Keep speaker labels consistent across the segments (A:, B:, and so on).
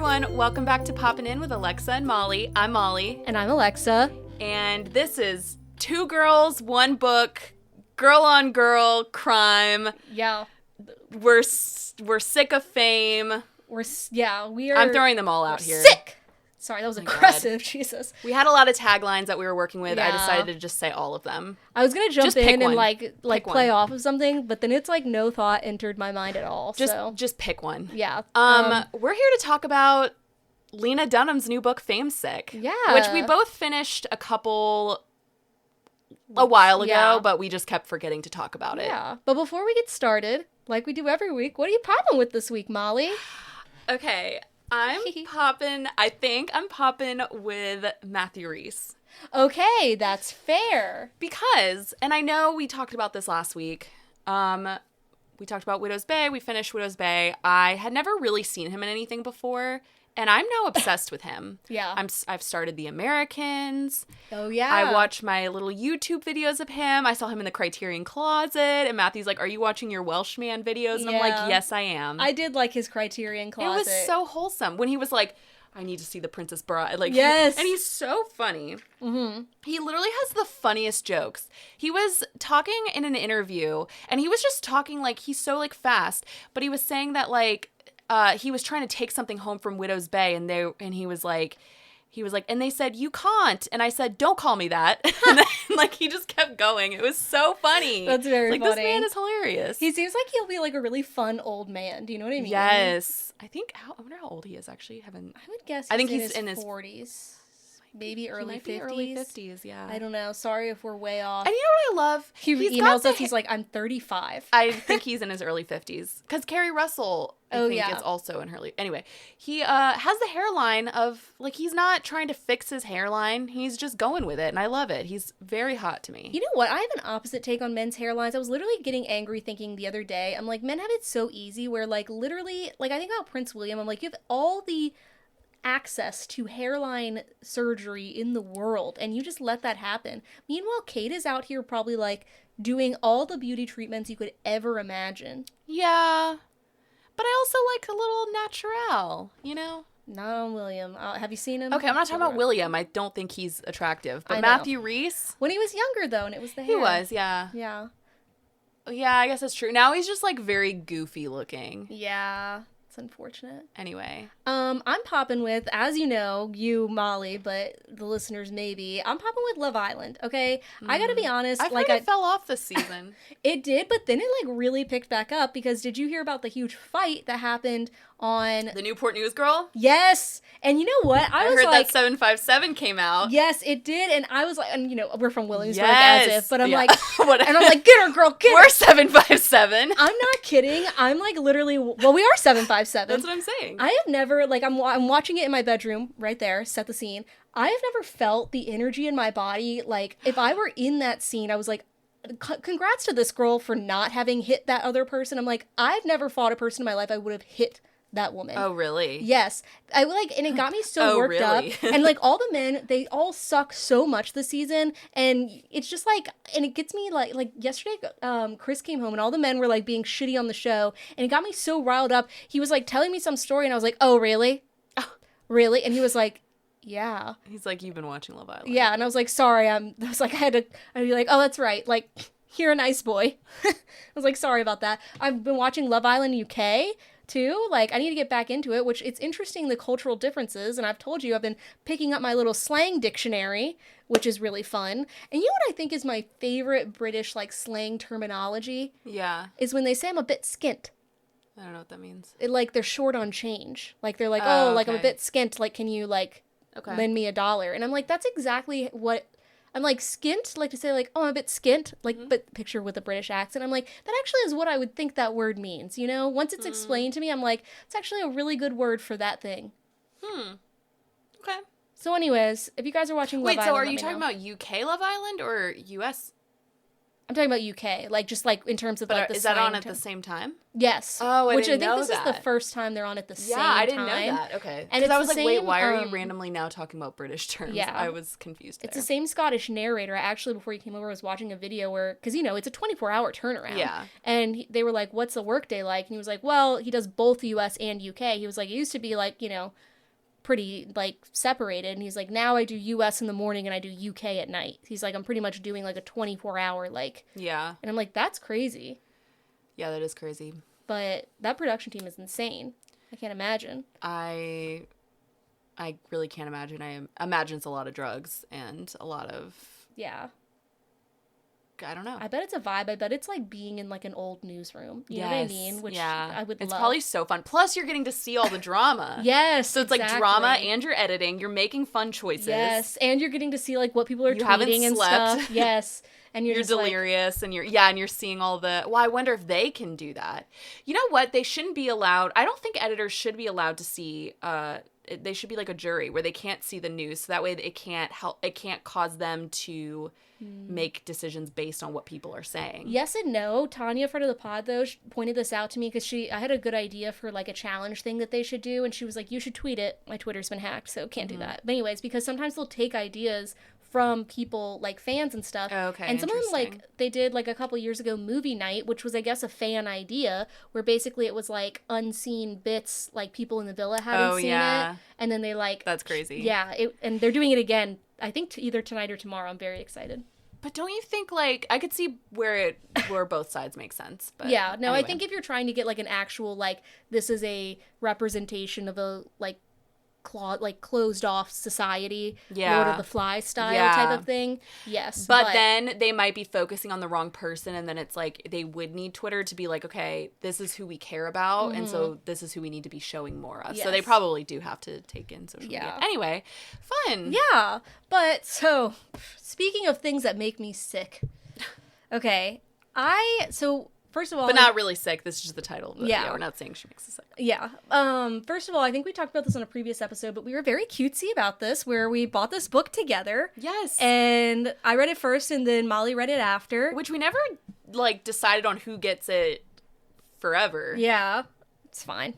A: everyone. Welcome back to Poppin' In with Alexa and Molly. I'm Molly.
B: And I'm Alexa.
A: And this is Two Girls, One Book, girl on girl crime.
B: Yeah.
A: We're sick of fame.
B: We are.
A: I'm throwing them all out here.
B: Sick! Sorry, that was aggressive.
A: God.
B: Jesus.
A: We had a lot of taglines that we were working with.
B: Yeah.
A: I decided to just say all of them.
B: I was going to jump
A: Just pick
B: in and
A: one.
B: play off of something, but then it's like no thought entered my mind at all.
A: Just pick one.
B: Yeah.
A: We're here to talk about Lena Dunham's new book, Famesick.
B: Yeah.
A: Which we both finished a while ago,
B: Yeah.
A: but we just kept forgetting to talk about it.
B: Yeah. But before we get started, like we do every week, what are you popping with this week, Molly?
A: Okay. I think I'm popping with Matthew Rhys.
B: Okay, that's fair.
A: Because, and I know we talked about this last week, we talked about Widow's Bay, we finished Widow's Bay. I had never really seen him in anything before, and I'm now obsessed with him.
B: Yeah.
A: I've started The Americans.
B: Oh, yeah.
A: I watch my little YouTube videos of him. I saw him in the Criterion Closet, and Matthew's like, "Are you watching your Welshman videos?" And I'm like, "Yes, I am."
B: I did like his Criterion Closet.
A: It was so wholesome when he was like, "I need to see The Princess Bride." Like,
B: yes.
A: And he's so funny.
B: Mm-hmm.
A: He literally has the funniest jokes. He was talking in an interview, and he was just talking like, he's so like fast, but he was saying that like, he was trying to take something home from Widow's Bay, and he was like, and they said, "You can't," and I said, "Don't call me that." And then like he just kept going. It was so funny.
B: That's very funny.
A: This man is hilarious.
B: He seems like he'll be like a really fun old man. Do you know what I mean?
A: Yes. I wonder how old he is actually.
B: I would guess
A: I think
B: he's in his 40s. Maybe early 50s.
A: Early 50s, yeah.
B: I don't know. Sorry if we're way off.
A: And you know what I love?
B: He emails us. He's like, "I'm 35.
A: I think he's in his early 50s. Because Carrie Russell, I think, is also in her early... Anyway, he has the hairline of... Like, he's not trying to fix his hairline. He's just going with it, and I love it. He's very hot to me.
B: You know what? I have an opposite take on men's hairlines. I was literally getting angry thinking the other day. I'm like, men have it so easy where, like, literally... Like, I think about Prince William. I'm like, you have all the access to hairline surgery in the world, and you just let that happen. Meanwhile, Kate is out here probably like doing all the beauty treatments you could ever imagine.
A: Yeah, but I also like a little natural, you know?
B: Not on William. Have you seen him?
A: Okay, I'm not talking about William. I don't think he's attractive. But Matthew Rhys,
B: when he was younger though, and it was the hair.
A: He was, yeah.
B: Yeah,
A: I guess that's true. Now he's just like very goofy looking.
B: Yeah. It's unfortunate.
A: Anyway.
B: I'm popping with, as you know, you, Molly, but the listeners maybe, I'm popping with Love Island, okay? I gotta be honest.
A: I fell off this season.
B: It did, but then it like really picked back up because did you hear about the huge fight that happened on...
A: The Newport News Girl?
B: Yes! And you know what?
A: I heard like, that 757 came out.
B: Yes, it did, and I was like, and you know, we're from Williamsburg
A: yes.
B: as if, but I'm like,
A: and
B: I'm like, get her, girl, get her!
A: We're 757.
B: I'm not kidding. I'm like literally, well, we are 757.
A: That's what I'm saying.
B: I have never, like, I'm watching it in my bedroom, right there, set the scene. I have never felt the energy in my body, like, if I were in that scene, I was like, congrats to this girl for not having hit that other person. I'm like, I've never fought a person in my life I would have hit that woman.
A: Oh, really?
B: Yes. I like, and it got me so worked
A: really?
B: up. And like all the men, they all suck so much this season. And it's just like, and it gets me like yesterday, Chris came home and all the men were like being shitty on the show. And it got me so riled up. He was like telling me some story and I was like, "Oh, really? Oh, really?" And he was like, "Yeah."
A: He's like, "You've been watching Love Island."
B: Yeah. And I was like, "Sorry." I was like, I'd be like, "Oh, that's right. Like, you're a nice boy." I was like, "Sorry about that." I've been watching Love Island UK too. Like, I need to get back into it, which it's interesting the cultural differences. And I've told you, I've been picking up my little slang dictionary, which is really fun. And you know what I think is my favorite British, like, slang terminology?
A: Yeah.
B: Is when they say I'm a bit skint.
A: I don't know what that means.
B: Like, they're short on change. Like, they're like, like, I'm a bit skint. Like, can you, like, lend me $1? And I'm like, that's exactly what... I'm like, skint, like to say like, "Oh, I'm a bit skint," like, but picture with a British accent. I'm like, that actually is what I would think that word means, you know? Once it's explained to me, I'm like, it's actually a really good word for that thing.
A: Okay.
B: So anyways, if you guys are watching Love Island,
A: so are you talking about UK Love Island or US?
B: I'm talking about UK, like just like in terms of like the
A: is that on at the same time?
B: Yes.
A: Oh, I
B: which
A: didn't
B: I think
A: know
B: this is the first time they're on at the same time.
A: Yeah, I didn't know that. Okay.
B: And
A: because I was like, wait,
B: same,
A: why are you randomly now talking about British terms?
B: Yeah.
A: I was confused there.
B: It's the same Scottish narrator. I actually, before you came over, was watching a video where, because, you know, it's a 24-hour turnaround.
A: Yeah.
B: And they were like, "What's the workday like?" And he was like, "Well, he does both US and UK." He was like, "It used to be like, you know, pretty like separated, and he's like, now I do US in the morning and I do UK at night. He's like, I'm pretty much doing like a 24-hour like,
A: Yeah.
B: and I'm like, that's crazy.
A: Yeah, that is crazy.
B: But that production team is insane. I can't imagine.
A: I really can't imagine. I imagine it's a lot of drugs and a lot of,
B: Yeah.
A: I don't know.
B: I bet it's a vibe. I bet it's like being in like an old newsroom. You know what I mean? Which I would love.
A: It's probably so fun. Plus, you're getting to see all the drama.
B: Yes,
A: so it's like drama and you're editing. You're making fun choices.
B: Yes, and you're getting to see like what people are
A: you
B: tweeting and
A: slept.
B: stuff. Yes, and you're just
A: delirious, and you're seeing all the. Well, I wonder if they can do that. You know what? They shouldn't be allowed. I don't think editors should be allowed to see. They should be like a jury where they can't see the news, so that way it can't help. It can't cause them to make decisions based on what people are saying.
B: Yes and no. Tanya, friend of the pod, though, pointed this out to me because I had a good idea for like a challenge thing that they should do, and she was like, you should tweet it. My Twitter's been hacked, so can't do that. But anyways, because sometimes they'll take ideas from people like fans and stuff.
A: Oh, okay.
B: And some of them, like, they did like a couple years ago movie night, which was I guess a fan idea, where basically it was like unseen bits, like people in the villa hadn't seen it, and then they like,
A: that's crazy.
B: Yeah, and they're doing it again, I think either tonight or tomorrow. I'm very excited.
A: But don't you think, like, I could see where both sides make sense. But
B: yeah, no,
A: anyway.
B: I think if you're trying to get, like, an actual, like, this is a representation of a, like, closed off society, Lord of the Flies style type of thing, yes.
A: But then they might be focusing on the wrong person, and then it's like they would need Twitter to be like, okay, this is who we care about, and so this is who we need to be showing more of. Yes. So they probably do have to take in social media. Anyway, fun.
B: Yeah, but so speaking of things that make me sick, okay, first of all...
A: But not really sick. This is just the title of the video. We're not saying she makes us sick.
B: Yeah. First of all, I think we talked about this on a previous episode, but we were very cutesy about this, where we bought this book together.
A: Yes.
B: And I read it first, and then Molly read it after.
A: Which we never, like, decided on who gets it forever.
B: Yeah. It's fine.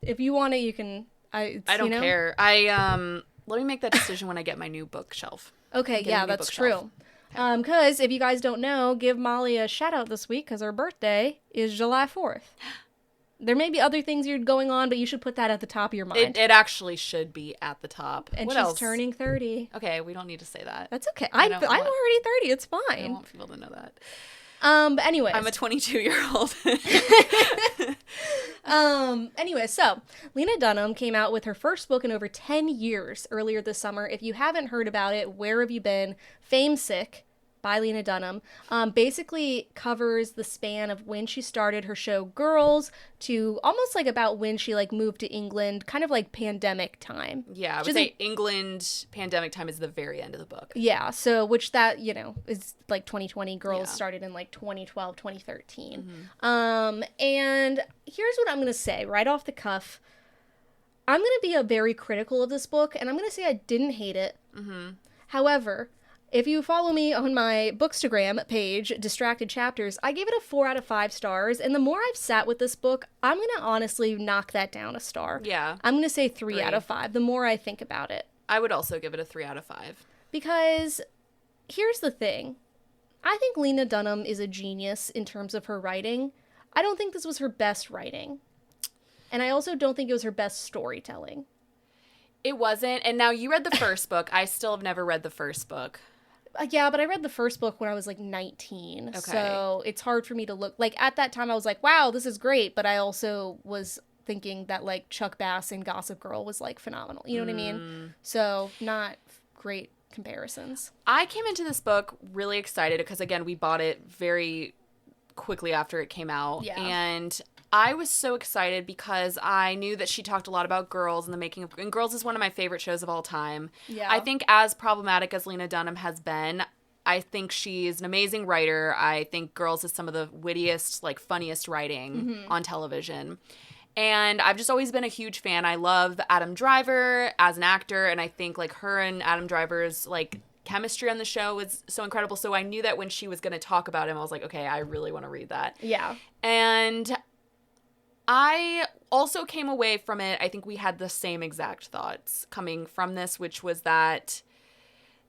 B: If you want it, you can... I
A: don't care. Let me make that decision when I get my new bookshelf.
B: Okay, yeah, that's true. Because if you guys don't know, give Molly a shout out this week because her birthday is July 4th. There may be other things you're going on, but you should put that at the top of your mind.
A: It actually should be at the top.
B: And
A: what
B: she's
A: else?
B: turning 30.
A: Okay, we don't need to say that.
B: That's okay. I'm already 30. It's fine.
A: I don't want people to know that.
B: But anyways.
A: I'm a 22-year-old.
B: Anyway, so Lena Dunham came out with her first book in over 10 years earlier this summer. If you haven't heard about it, where have you been? Famesick by Lena Dunham basically covers the span of when she started her show Girls to almost like about when she like moved to England, kind of like pandemic time.
A: Yeah, I would say England pandemic time is the very end of the book.
B: Yeah, so which that, is like 2020. Girls started in like 2012, 2013. Mm-hmm. And here's what I'm going to say right off the cuff. I'm going to be very critical of this book, and I'm going to say I didn't hate it. Mm-hmm. However, if you follow me on my Bookstagram page, Distracted Chapters, I gave it a 4 out of 5 stars. And the more I've sat with this book, I'm going to honestly knock that down a star.
A: Yeah.
B: I'm going to say 3 out of 5, the more I think about it.
A: I would also give it a 3 out of 5.
B: Because here's the thing. I think Lena Dunham is a genius in terms of her writing. I don't think this was her best writing. And I also don't think it was her best storytelling.
A: It wasn't. And now you read the first book. I still have never read the first book.
B: Yeah, but I read the first book when I was like 19. Okay. So it's hard for me to look. Like at that time I was like, wow, this is great. But I also was thinking that like Chuck Bass and Gossip Girl was like phenomenal. You know what I mean? So not great comparisons.
A: I came into this book really excited because, again, we bought it very quickly after it came out. Yeah. And I was so excited because I knew that she talked a lot about Girls and the making of... And Girls is one of my favorite shows of all time. Yeah. I think as problematic as Lena Dunham has been, I think she's an amazing writer. I think Girls is some of the wittiest, like, funniest writing on television. And I've just always been a huge fan. I love Adam Driver as an actor, and I think, like, her and Adam Driver's, like, chemistry on the show was so incredible. So I knew that when she was going to talk about him, I was like, okay, I really want to read that. Yeah. And I also came away from it, I think we had the same exact thoughts coming from this, which was that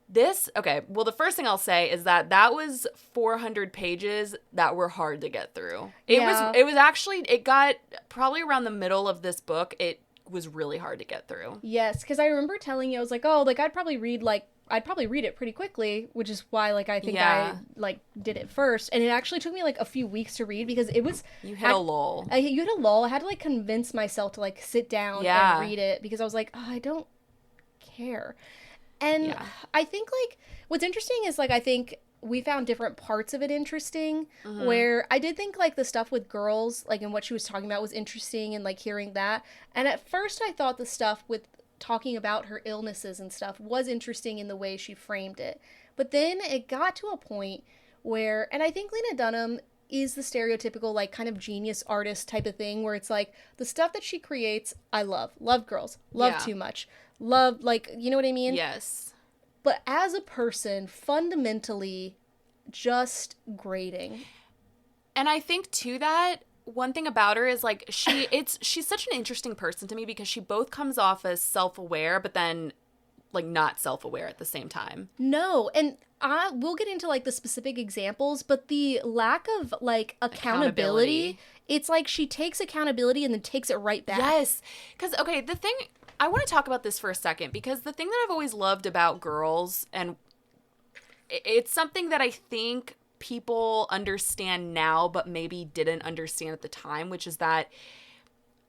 A: the first thing I'll say is that was 400 pages that were hard to get through. It was actually, it got probably around the middle of this book, it was really hard to get through.
B: Yes, because I remember telling you, I was like, oh, like, I'd probably read it pretty quickly, which is why, like, I think I, like, did it first. And it actually took me, like, a few weeks to read because it was...
A: You hit a lull.
B: You hit a lull. I had to, like, convince myself to, like, sit down and read it because I was like, oh, I don't care. And I think, like, what's interesting is, like, I think we found different parts of it interesting, where I did think, like, the stuff with girls, like, and what she was talking about was interesting and, like, hearing that. And at first I thought the stuff with talking about her illnesses and stuff was interesting in the way she framed it. But then it got to a point where, and I think Lena Dunham is the stereotypical, like, kind of genius artist type of thing, where it's like, the stuff that she creates, I love girls, love too much, love, like, you know what I mean?
A: Yes.
B: But as a person, fundamentally, just grating.
A: And I think, too, that one thing about her is, like, she's such an interesting person to me because she both comes off as self-aware, but then, like, not self-aware at the same time.
B: No, and we'll get into, like, the specific examples, but the lack of, like, accountability, it's like she takes accountability and then takes it right back.
A: Yes. Because, okay, I want to talk about this for a second because the thing that I've always loved about girls, and it's something that I think people understand now but maybe didn't understand at the time, which is that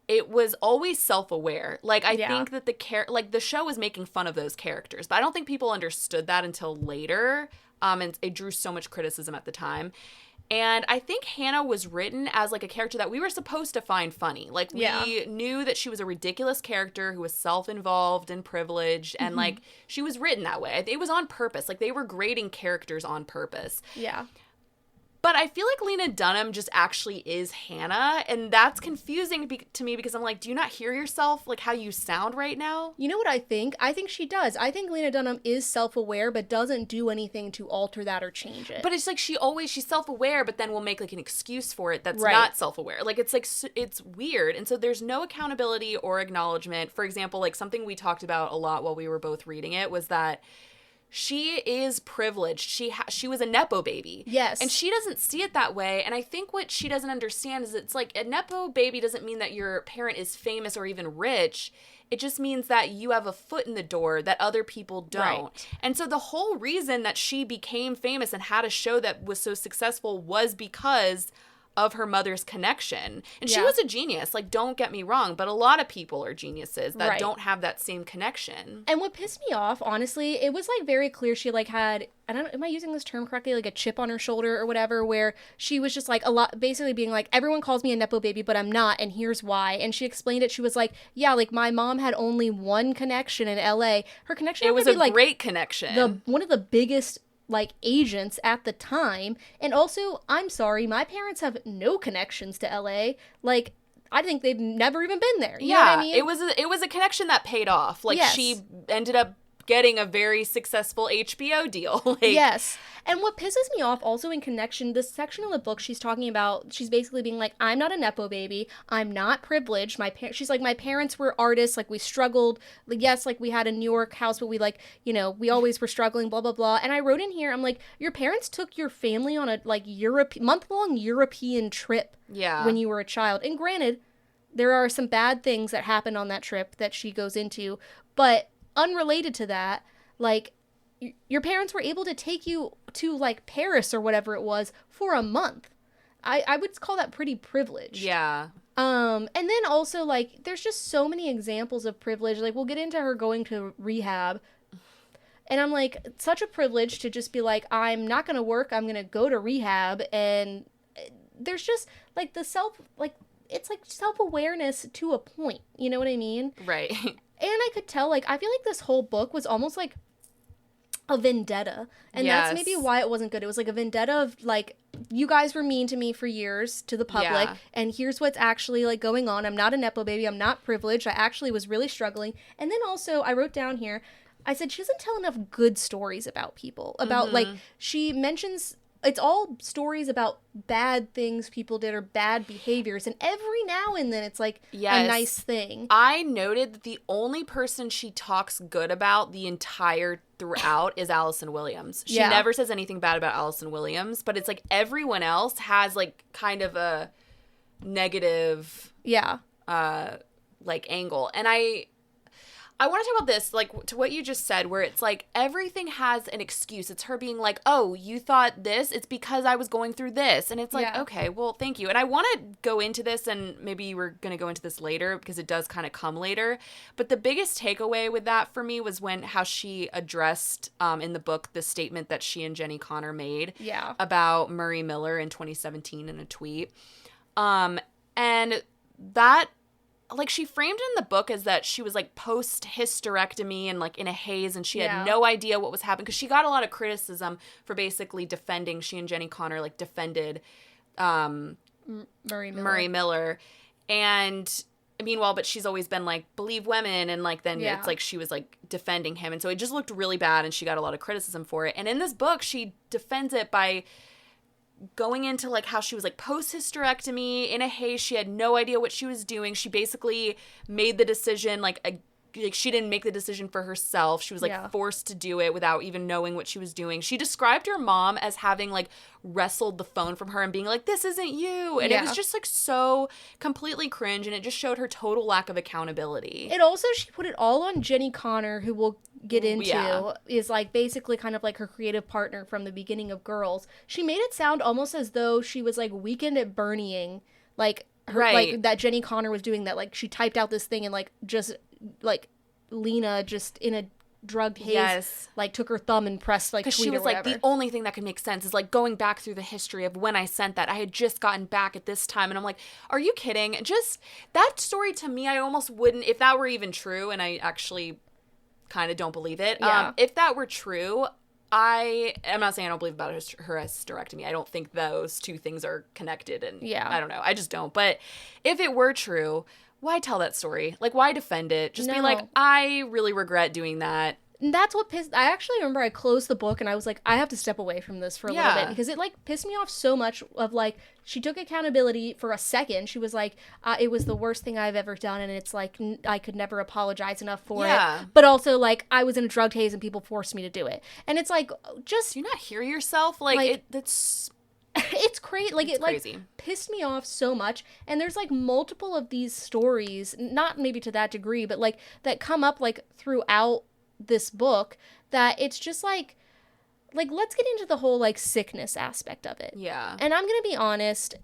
A: it was always self-aware. Like, I think that the show was making fun of those characters, but I don't think people understood that until later, and it drew so much criticism at the time. And I think Hannah was written as, like, a character that we were supposed to find funny. Like, we knew that she was a ridiculous character who was self-involved and privileged, and, like, she was written that way. It was on purpose. Like, they were grading characters on purpose.
B: Yeah.
A: But I feel like Lena Dunham just actually is Hannah, and that's confusing to me because I'm like, do you not hear yourself, like, how you sound right now?
B: You know what I think? I think she does. I think Lena Dunham is self-aware, but doesn't do anything to alter that or change it.
A: But it's like she's self-aware, but then will make, like, an excuse for it that's not self-aware. Like, it's like, it's weird. And so there's no accountability or acknowledgement. For example, like, something we talked about a lot while we were both reading it was that she is privileged. She was a Nepo baby.
B: Yes.
A: And she doesn't see it that way. And I think what she doesn't understand is it's like a Nepo baby doesn't mean that your parent is famous or even rich. It just means that you have a foot in the door that other people don't. Right. And so the whole reason that she became famous and had a show that was so successful was because of her mother's connection. And she was a genius, like, don't get me wrong, but a lot of people are geniuses that don't have that same connection.
B: And what pissed me off, honestly, it was, like, very clear she, like, had, am I using this term correctly, like a chip on her shoulder or whatever, where she was just, like, a lot, basically being like, everyone calls me a Nepo baby, but I'm not, and here's why. And she explained it. She was like, yeah, like, my mom had only one connection in LA. Her connection
A: was a great connection.
B: One of the biggest, like, agents at the time. And also, I'm sorry, my parents have no connections to LA. Like, I think they've never even been there. You know what I mean?
A: It was a connection that paid off. Like, she ended up getting a very successful HBO deal. Like,
B: yes. And what pisses me off also in connection, this section of the book she's talking about, she's basically being like, I'm not a Nepo baby. I'm not privileged. She's like, my parents were artists. Like, we struggled. Like, yes, like, we had a New York house, but we, like, you know, we always were struggling, blah, blah, blah. And I wrote in here, I'm like, your parents took your family on a, like, month-long European trip when you were a child. And granted, there are some bad things that happened on that trip that she goes into, but unrelated to that, like, your parents were able to take you to, like, Paris or whatever it was for a month. I would call that pretty privileged.
A: Yeah.
B: And then also, like, there's just so many examples of privilege. Like, we'll get into her going to rehab. And I'm like, it's such a privilege to just be like, I'm not going to work. I'm going to go to rehab. And there's just, like, it's like self-awareness to a point. You know what I mean?
A: Right.
B: And I could tell, like, I feel like this whole book was almost like a vendetta. And that's maybe why it wasn't good. It was like a vendetta of, like, you guys were mean to me for years, to the public, and here's what's actually, like, going on. I'm not a Nepo baby. I'm not privileged. I actually was really struggling. And then also, I wrote down here, I said, she doesn't tell enough good stories about people. About, like, she mentions, it's all stories about bad things people did or bad behaviors. And every now and then it's, like, a nice thing.
A: I noted that the only person she talks good about the entire throughout is Allison Williams. She never says anything bad about Allison Williams, but it's like everyone else has, like, kind of a negative like angle. And I want to talk about this, like, to what you just said, where it's like everything has an excuse. It's her being like, oh, you thought this? It's because I was going through this. And it's like, okay, well, thank you. And I want to go into this, and maybe you were going to go into this later because it does kind of come later. But the biggest takeaway with that for me was how she addressed in the book the statement that she and Jenny Connor made about Murray Miller in 2017 in a tweet. And that, like, she framed it in the book as that she was, like, post-hysterectomy and, like, in a haze, and she had no idea what was happening, because she got a lot of criticism for basically defending, she and Jenny Connor, like, defended Murray Miller. And meanwhile, but she's always been, like, believe women, and, like, then it's, like, she was, like, defending him, and so it just looked really bad, and she got a lot of criticism for it. And in this book, she defends it by going into, like, how she was, like, post-hysterectomy, in a haze, she had no idea what she was doing. She basically made the decision, like she didn't make the decision for herself. She was, like, forced to do it without even knowing what she was doing. She described her mom as having, like, wrestled the phone from her and being like, this isn't you. And it was just, like, so completely cringe, and it just showed her total lack of accountability.
B: It also, she put it all on Jenny Connor, who we'll get into, is, like, basically kind of like her creative partner from the beginning of Girls. She made it sound almost as though she was, like, Weekend at Bernieing, like, her, like, that Jenny Connor was doing that. Like, she typed out this thing and, like, just, like, Lena just in a drugged haze, like, took her thumb and pressed, like, tweet or whatever. Because she was like, the only thing that could make sense is, like, going back through the history of when I sent that. I had just gotten back at this time. And I'm like, are you kidding? Just, that story to me, I almost wouldn't, if that were even true, and I actually kind of don't believe it. If that were true, I'm not saying I don't believe about her hysterectomy. I don't think those two things are connected, and I don't know. I just don't. But if it were true, why tell that story? Like, why defend it? Just be like, I really regret doing that. And that's what pissed... I actually remember I closed the book and I was like, I have to step away from this for a little bit, because it, like, pissed me off so much of, like, she took accountability for a second. She was like, it was the worst thing I've ever done, and it's like, I could never apologize enough for it. But also, like, I was in a drug haze and people forced me to do it. And it's like, just... Do you not hear yourself? Like that's... It's crazy. Like, it's crazy. Like, pissed me off so much. And there's, like, multiple of these stories, not maybe to that degree, but, like, that come up, like, throughout this book, that it's just like let's get into the whole, like, sickness aspect of it. Yeah. And I'm gonna be honest,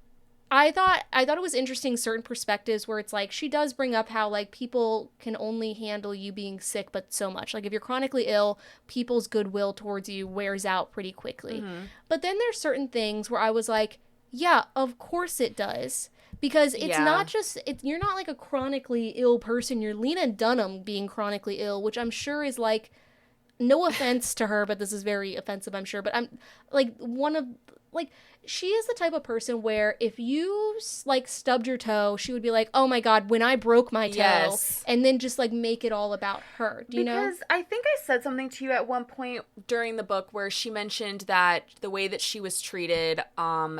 B: I thought it was interesting, certain perspectives where it's like, she does bring up how, like, people can only handle you being sick but so much. Like, if you're chronically ill, people's goodwill towards you wears out pretty quickly. Mm-hmm. But then there's certain things where I was like, yeah, of course it does. Because it's not just, you're not, like, a chronically ill person. You're Lena Dunham being chronically ill, which I'm sure is, like, no offense to her, but this is very offensive, I'm sure. But I'm, like, she is the type of person where if you, like, stubbed your toe, she would be like, oh my God, when I broke my toe. Yes. And then just, like, make it all about her. Do you know? Because I think I said something to you at one point during the book where she mentioned that the way that she was treated,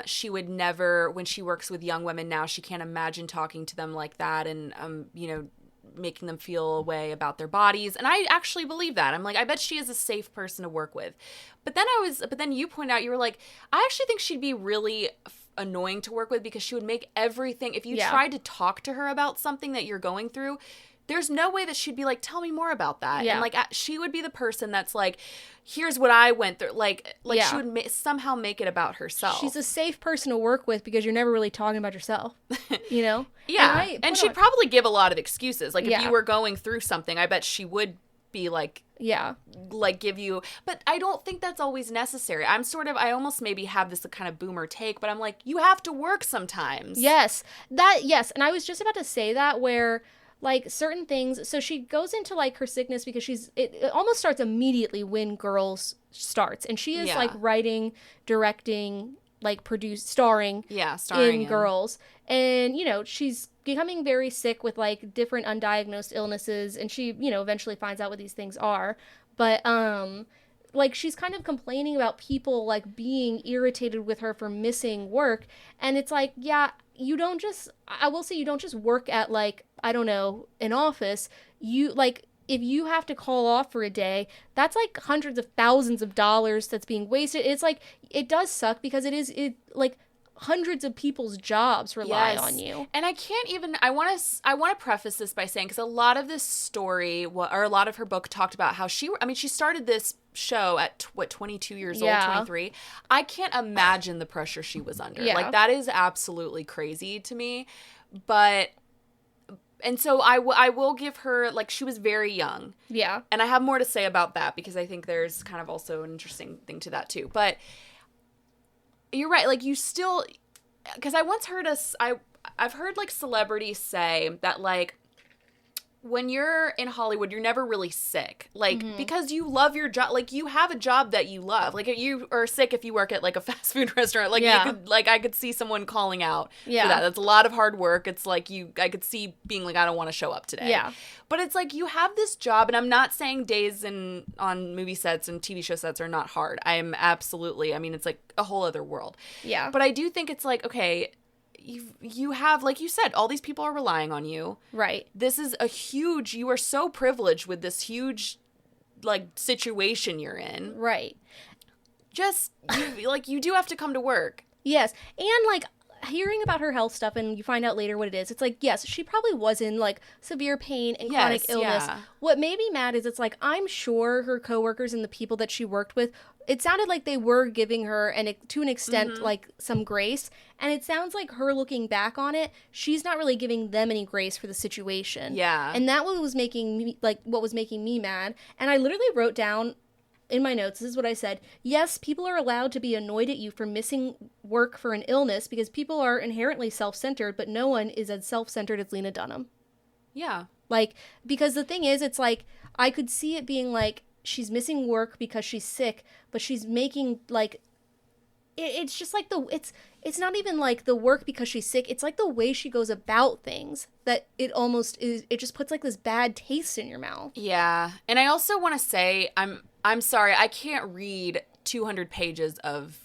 B: she would never, when she works with young women now, she can't imagine talking to them like that and, you know, making them feel a way about their bodies. And I actually believe that. I'm like, I bet she is a safe person to work with. But then you pointed out, you were like, I actually think she'd be really annoying to work with, because she would make everything, if you tried to talk to her about something that you're going through, there's no way that she'd be like, tell me more about that. Yeah. And, like, she would be the person that's like, here's what I went through. Like she would somehow make it about herself. She's a safe person to work with because you're never really talking about yourself, you know? Yeah. And she'd probably give a lot of excuses. Like, if you were going through something, I bet she would be like, like, give you, but I don't think that's always necessary. I almost maybe have this kind of boomer take, but I'm like, you have to work sometimes. Yes. And I was just about to say that, where, like, certain things, so she goes into, like, her sickness because it almost starts immediately when Girls starts, and she is like writing, directing, like, starring in Girls, and, you know, she's becoming very sick with, like, different undiagnosed illnesses, and she, you know, eventually finds out what these things are, but like, she's kind of complaining about people, like, being irritated with her for missing work, and it's like, you don't just work at, like, I don't know, an office. You, like, if you have to call off for a day, that's, like, hundreds of thousands of dollars that's being wasted. It's like, it does suck because like, hundreds of people's jobs rely on you.
A: And I can't even, I want to preface this by saying, because a lot of this story, or a lot of her book talked about how she started this show at 22 years old, 23. I can't imagine the pressure she was under.
B: Yeah.
A: Like, that is absolutely crazy to me. But, and so I will give her, like, she was very young.
B: Yeah.
A: And I have more to say about that, because I think there's kind of also an interesting thing to that too. But you're right. Like, you still, because I once heard I've heard like celebrities say that, like, when you're in Hollywood, you're never really sick. Like, because you love your job. Like, you have a job that you love. Like, you are sick if you work at, like, a fast food restaurant. Like, you could, like, I could see someone calling out for that. That's a lot of hard work. It's like I could see being like, I don't want to show up today.
B: Yeah.
A: But it's like, you have this job, and I'm not saying days on movie sets and TV show sets are not hard. I am absolutely, I mean, it's like a whole other world.
B: Yeah.
A: But I do think it's like, okay, you have, like you said, all these people are relying on you.
B: Right.
A: This is you are so privileged with this huge, like, situation you're in.
B: Right.
A: Just, you do have to come to work.
B: Yes. And, like, hearing about her health stuff, and you find out later what it is, it's like, yes, she probably was in, like, severe pain and chronic illness.
A: Yeah.
B: What made me mad is, it's like, I'm sure her coworkers and the people that she worked with, it sounded like they were giving her, and to an extent, like, some grace. And it sounds like her looking back on it, she's not really giving them any grace for the situation.
A: Yeah.
B: And that was making me, like, what was making me mad. And I literally wrote down in my notes, this is what I said: yes, people are allowed to be annoyed at you for missing work for an illness, because people are inherently self-centered, but no one is as self-centered as Lena Dunham.
A: Yeah. Like,
B: because the thing is, it's like, I could see it being like, she's missing work because she's sick, but she's making, like, it's just like it's not even like the work because she's sick. It's like the way she goes about things that it almost is, it just puts like this bad taste in your mouth.
A: Yeah. And I also want to say, I'm sorry, I can't read 200 pages of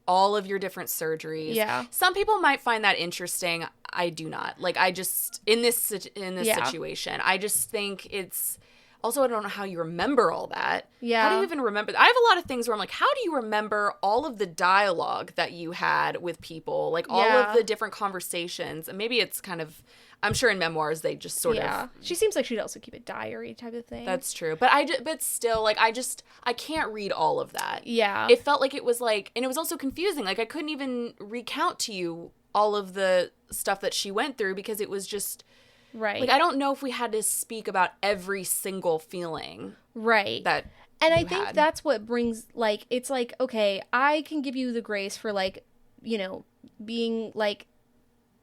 A: all of your different surgeries.
B: Yeah.
A: Some people might find that interesting. I do not. Like, I just, in this situation, I just think it's, also, I don't know how you remember all that.
B: Yeah.
A: How do you even remember? I have a lot of things where I'm like, how do you remember all of the dialogue that you had with people? Like, all of the different conversations. And maybe it's kind of, I'm sure in memoirs they just sort of.
B: She seems like she'd also keep a diary type of thing.
A: That's true. But but still, like, I can't read all of that.
B: Yeah.
A: It felt like it was like, and it was also confusing. Like, I couldn't even recount to you all of the stuff that she went through, because it was just.
B: Right.
A: Like, I don't know if we had to speak about every single feeling.
B: Right.
A: That
B: And I think that's what brings, like, it's like, okay, I can give you the grace for, like, you know, being, like,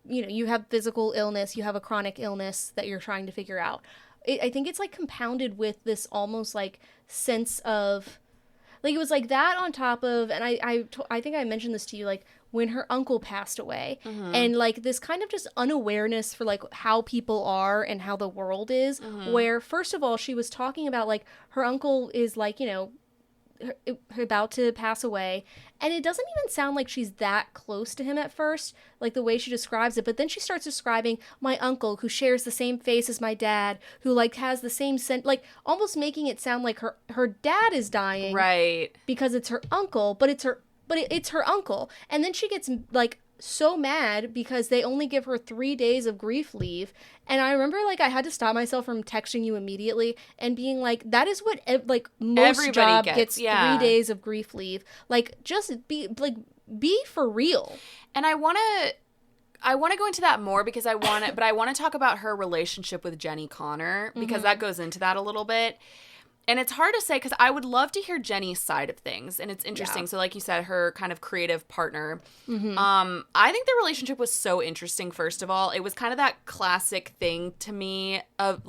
B: you know, you have physical illness, you have a chronic illness that you're trying to figure out. I think it's, like, compounded with this almost, like, sense of, like, it was, like, that on top of, and I think I mentioned this to you, like, when her uncle passed away, and, like, this kind of just unawareness for, like, how people are and how the world is, where, first of all, she was talking about, like, her uncle is, like, you know, about to pass away, and it doesn't even sound like she's that close to him at first, like, the way she describes it, but then she starts describing my uncle, who shares the same face as my dad, who, like, has the same scent, like, almost making it sound like her dad is dying,
A: right,
B: because it's her uncle, but it's her uncle. And then she gets, like, so mad because they only give her 3 days of grief leave. And I remember, like, I had to stop myself from texting you immediately and being like, that is what, like, most
A: everybody
B: job
A: gets
B: 3 days of grief leave. Like, just be for real.
A: And I want to go into that more, because I want to talk about her relationship with Jenny Connor, because that goes into that a little bit. And it's hard to say, because I would love to hear Jenny's side of things. And it's interesting. So like you said, her kind of creative partner. I think their relationship was so interesting, first of all. It was kind of that classic thing to me of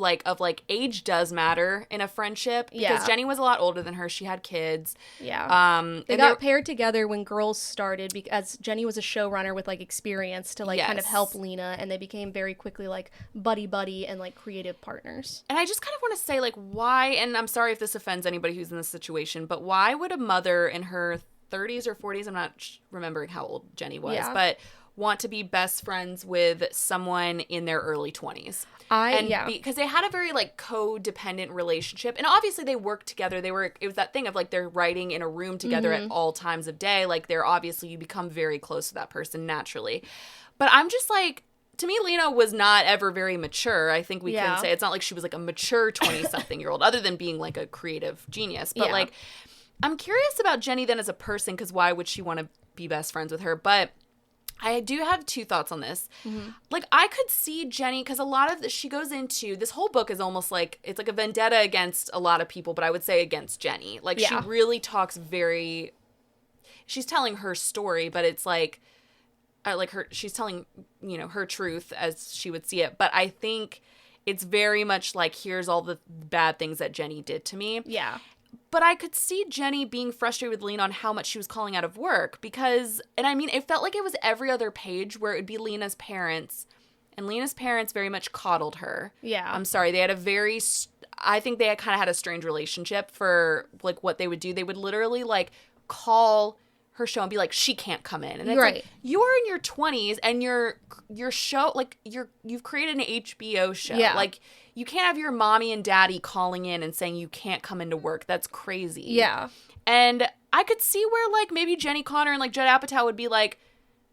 A: age does matter in a friendship. Because Jenny was a lot older than her. She had kids.
B: Yeah. They got paired together when Girls started, because Jenny was a showrunner with, like, experience to, like, kind of help Lena. And they became very quickly, like, buddy and, like, creative partners.
A: And I just kind of want to say, like, why, and I'm sorry if this offends anybody who's in this situation, but why would a mother in her 30s or 40s. I'm not remembering how old Jenny was,
B: Yeah.
A: but want to be best friends with someone in their early 20s. Because they had a very like codependent relationship, and obviously they worked together. It was that thing of like they're writing in a room together at all times of day. Like they're obviously, you become very close to that person naturally. But I'm just like, to me, Lena was not ever very mature. I think we can say it's not like she was like a mature 20-something-year-old, other than being like a creative genius. But like, I'm curious about Jenny then as a person, because why would she want to be best friends with her? But I do have two thoughts on this. Like, I could see Jenny, because a lot of she goes into, this whole book is almost like, it's like a vendetta against a lot of people, but I would say against Jenny. Like, she really talks she's telling her story, but it's like she's telling, her truth as she would see it. But I think it's very much like, here's all the bad things that Jenny did to me.
B: Yeah.
A: But I could see Jenny being frustrated with Lena on how much she was calling out of work because, and I mean, it felt like it was every other page where it would be Lena's parents, and Lena's parents very much coddled her.
B: Yeah.
A: I'm sorry. They had I think they kind of had a strange relationship for like what they would do. They would literally like call her show and be like, she can't come in. And it's like, you're in your 20s and your show, like you've created an HBO show.
B: Yeah.
A: Like, you can't have your mommy and daddy calling in and saying you can't come into work. That's crazy.
B: Yeah.
A: And I could see where, like, maybe Jenny Connor and, like, Judd Apatow would be like,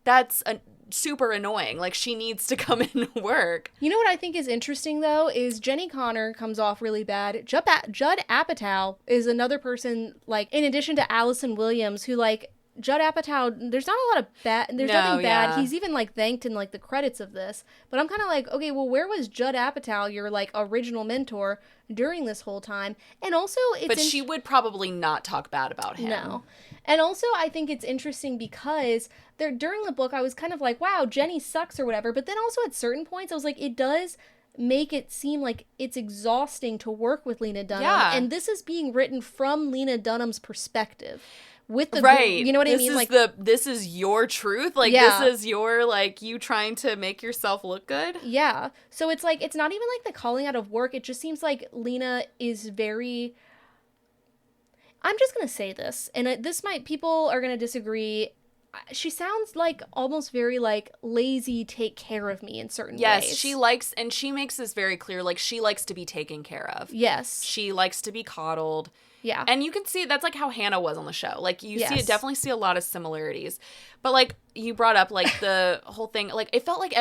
A: that's super annoying. Like, she needs to come into work.
B: You know what I think is interesting, though, is Jenny Connor comes off really bad. Judd Apatow is another person, like, in addition to Allison Williams, who, like, Judd Apatow, there's not a lot of bad, nothing bad. He's even, like, thanked in, like, the credits of this. But I'm kind of like, okay, well, where was Judd Apatow, your, like, original mentor, during this whole time? And also,
A: But she would probably not talk bad about him.
B: No. And also, I think it's interesting because during the book, I was kind of like, wow, Jenny sucks or whatever. But then also at certain points, I was like, it does make it seem like it's exhausting to work with Lena Dunham.
A: Yeah.
B: And this is being written from Lena Dunham's perspective. With the
A: right,
B: you know what I mean? Like,
A: this is your truth. Like,
B: yeah.
A: This is your, like, you trying to make yourself look good.
B: Yeah. So it's like, it's not even like the calling out of work. It just seems like Lena is very, I'm just gonna say this, and people are gonna disagree. She sounds like almost very like lazy, take care of me in certain ways.
A: Yes, she likes, and she makes this very clear, like, she likes to be taken care of.
B: Yes.
A: She likes to be coddled.
B: Yeah.
A: And you can see that's like how Hannah was on the show. Like, you definitely see a lot of similarities. But, like, you brought up, like, the whole thing, like, it felt like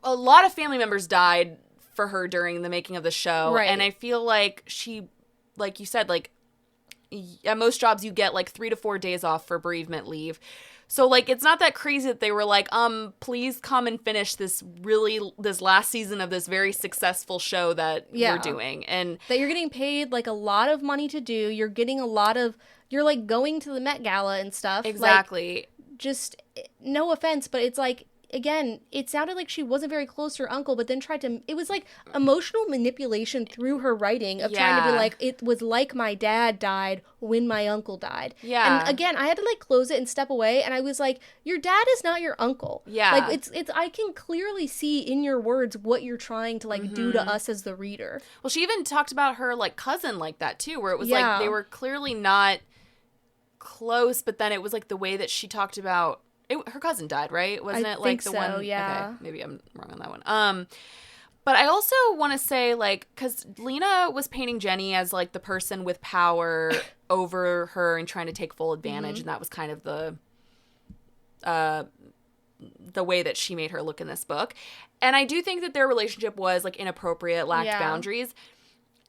A: a lot of family members died for her during the making of the show.
B: Right.
A: And I feel like she, like you said, like, at most jobs you get like 3 to 4 days off for bereavement leave. So, like, it's not that crazy that they were like, please come and finish this last season of this very successful show that you're doing. And
B: that you're getting paid, like, a lot of money to do. You're getting you're, like, going to the Met Gala and stuff.
A: Exactly.
B: Like, just, no offense, but it's like, again, it sounded like she wasn't very close to her uncle, but then it was like emotional manipulation through her writing of trying to be like, it was like my dad died when my uncle died.
A: Yeah.
B: And again, I had to like close it and step away, and I was like, your dad is not your uncle.
A: Yeah.
B: Like, it's I can clearly see in your words what you're trying to like do to us as the reader.
A: Well, she even talked about her like cousin like that too, where it was like they were clearly not close, but then it was like the way that she talked about her cousin died, right? Wasn't it like the
B: so,
A: one?
B: Yeah.
A: Okay, maybe I'm wrong on that one. But I also want to say, like, because Lena was painting Jenny as like the person with power over her and trying to take full advantage, and that was kind of the way that she made her look in this book. And I do think that their relationship was like inappropriate, lacked boundaries.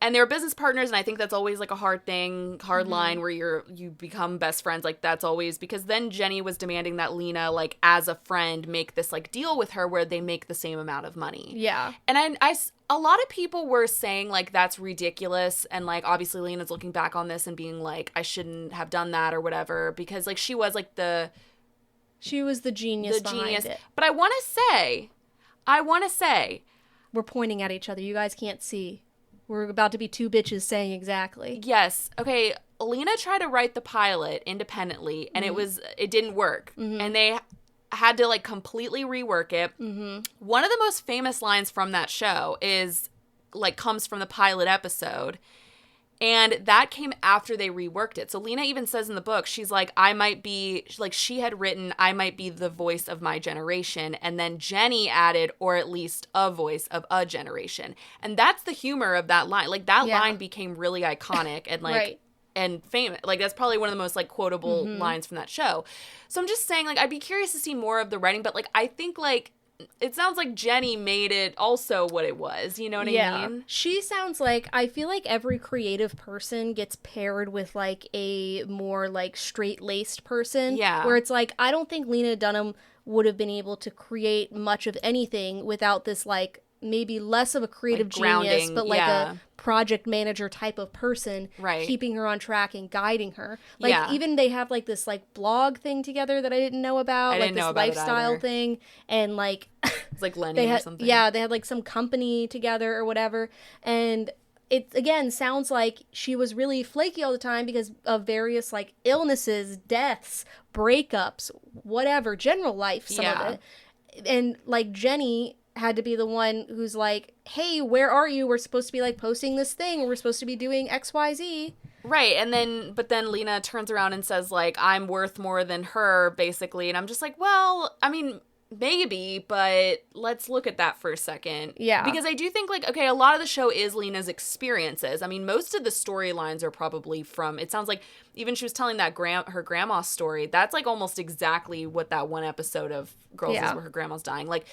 A: And they were business partners, and I think that's always, like, a hard line where you become best friends. Like, that's always, because then Jenny was demanding that Lena, like, as a friend, make this, like, deal with her where they make the same amount of money.
B: Yeah.
A: And a lot of people were saying, like, that's ridiculous, and, like, obviously Lena's looking back on this and being like, I shouldn't have done that or whatever, because, like, she was, like,
B: she was the genius behind it.
A: But I want to say.
B: We're pointing at each other. You guys can't see. We're about to be two bitches saying exactly.
A: Yes. Okay. Lena tried to write the pilot independently, and it didn't work. And they had to, like, completely rework it. One of the most famous lines from that show comes from the pilot episode. And that came after they reworked it. So Lena even says in the book, she's like, I might be, like, she had written, I might be the voice of my generation. And then Jenny added, or at least a voice of a generation. And that's the humor of that line. Like, that line became really iconic and, like, and famous. Like, that's probably one of the most, like, quotable lines from that show. So I'm just saying, like, I'd be curious to see more of the writing. But, like, I think, like, it sounds like Jenny made it also what it was. You know what I mean?
B: She sounds like, I feel like every creative person gets paired with, like, a more, like, straight-laced person.
A: Yeah.
B: Where it's like, I don't think Lena Dunham would have been able to create much of anything without this, like, maybe less of a creative genius, but like a project manager type of person keeping her on track and guiding her. Like, even they have, like, this, like, blog thing together that I didn't know about. Like, this lifestyle thing. And, like...
A: It's like Lenny or something.
B: Yeah, they had, like, some company together or whatever. And it, again, sounds like she was really flaky all the time because of various, like, illnesses, deaths, breakups, whatever, general life, some of it. And, like, Jenny had to be the one who's like, hey, where are you? We're supposed to be, like, posting this thing. We're supposed to be doing XYZ.
A: Right. And then, but then Lena turns around and says, like, I'm worth more than her, basically. And I'm just like, well, I mean, maybe, but let's look at that for a second.
B: Yeah.
A: Because I do think, like, okay, a lot of the show is Lena's experiences. I mean, most of the storylines are probably from, it sounds like, even she was telling that her grandma's story. That's, like, almost exactly what that one episode of Girls is where her grandma's dying. Like,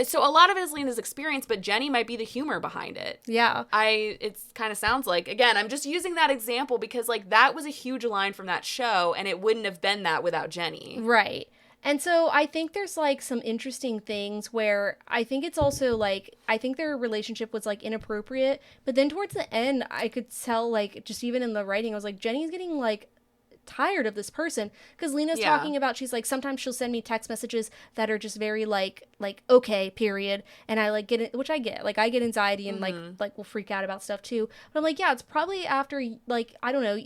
A: so a lot of it is Lena's experience, but Jenny might be the humor behind it.
B: Yeah.
A: It kind of sounds like, again, I'm just using that example because, like, that was a huge line from that show, and it wouldn't have been that without Jenny.
B: Right. And so I think there's, like, some interesting things where I think it's also, like, I think their relationship was, like, inappropriate, but then towards the end, I could tell, like, just even in the writing, I was like, Jenny's getting, like, tired of this person, because Lena's talking about, she's like, sometimes she'll send me text messages that are just very like okay, period, and I, like, get it, which I get, like, I get anxiety and like will freak out about stuff too, but I'm like, yeah, it's probably after, like, I don't know,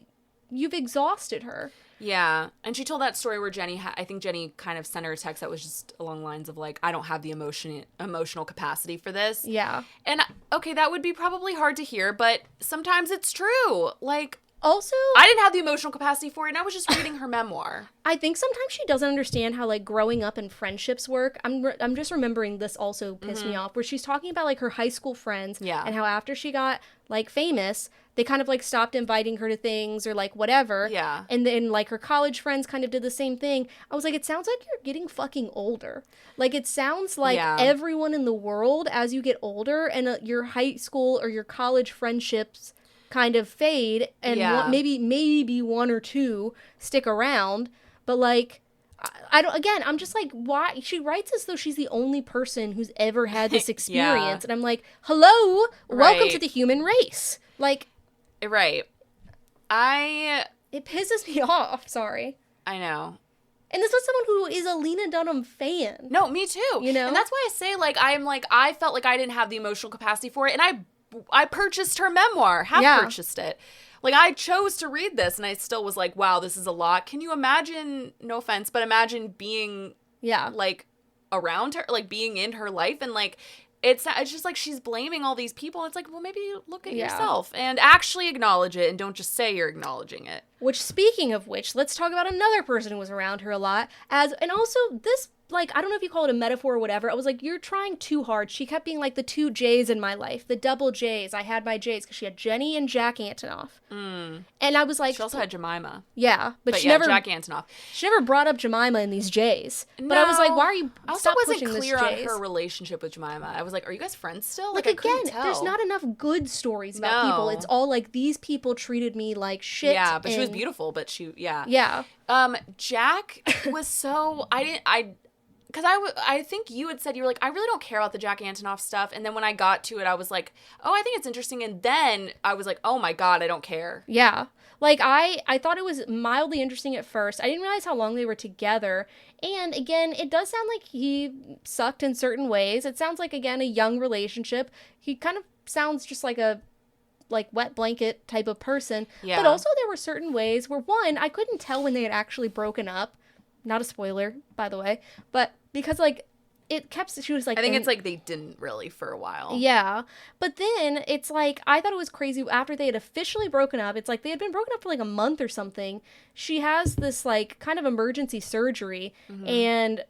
B: you've exhausted her.
A: Yeah. And she told that story where Jenny, I think Jenny kind of sent her a text that was just along the lines of, like, I don't have the emotional capacity for this.
B: Yeah.
A: And, okay, that would be probably hard to hear, but sometimes it's true. Like,
B: also,
A: I didn't have the emotional capacity for it, and I was just reading her memoir.
B: I think sometimes she doesn't understand how, like, growing up and friendships work. I'm just remembering this also pissed me off, where she's talking about, like, her high school friends and how after she got, like, famous, they kind of, like, stopped inviting her to things or, like, whatever.
A: Yeah.
B: And then, like, her college friends kind of did the same thing. I was like, it sounds like you're getting fucking older. Like, it sounds like everyone in the world, as you get older, and your high school or your college friendships kind of fade, and maybe one or two stick around, but, like, I don't, again, I'm just like, why? She writes as though she's the only person who's ever had this experience, and I'm like, hello, welcome to the human race. Like,
A: right.
B: It pisses me off, sorry.
A: I know.
B: And this was someone who is a Lena Dunham fan.
A: No, me too.
B: You know?
A: And that's why I say, like, I felt like I didn't have the emotional capacity for it, and I purchased her memoir, purchased it. Like, I chose to read this, and I still was like, wow, this is a lot. Can you imagine, no offense, but imagine being, like, around her, like, being in her life, and, like, it's just like she's blaming all these people. It's like, well, maybe look at yourself and actually acknowledge it, and don't just say you're acknowledging it.
B: Which, speaking of which, let's talk about another person who was around her a lot, and also this, like, I don't know if you call it a metaphor or whatever. I was like, you're trying too hard. She kept being like, the two J's in my life, the double J's. I had my J's because she had Jenny and Jack Antonoff. And I was like,
A: she also had Jemima.
B: Yeah, but she never,
A: Jack Antonoff.
B: She never brought up Jemima in these J's. But I was like, why are you?
A: I also wasn't clear on her relationship with Jemima. I was like, are you guys friends still?
B: Like again, there's not enough good stories about people. It's all like, these people treated me like shit.
A: Yeah, but she was beautiful. But yeah. Jack was so because I think you had said, you were like, I really don't care about the Jack Antonoff stuff. And then when I got to it, I was like, oh, I think it's interesting. And then I was like, oh my God, I don't care.
B: Yeah. Like, I thought it was mildly interesting at first. I didn't realize how long they were together. And again, it does sound like he sucked in certain ways. It sounds like, again, a young relationship. He kind of sounds just like a wet blanket type of person. Yeah. But also there were certain ways where, one, I couldn't tell when they had actually broken up. Not a spoiler, by the way. But because, like, she was like,
A: I think it's like they didn't really for a while.
B: Yeah. But then it's like, I thought it was crazy after they had officially broken up. It's like they had been broken up for like a month or something. She has this like kind of emergency surgery, and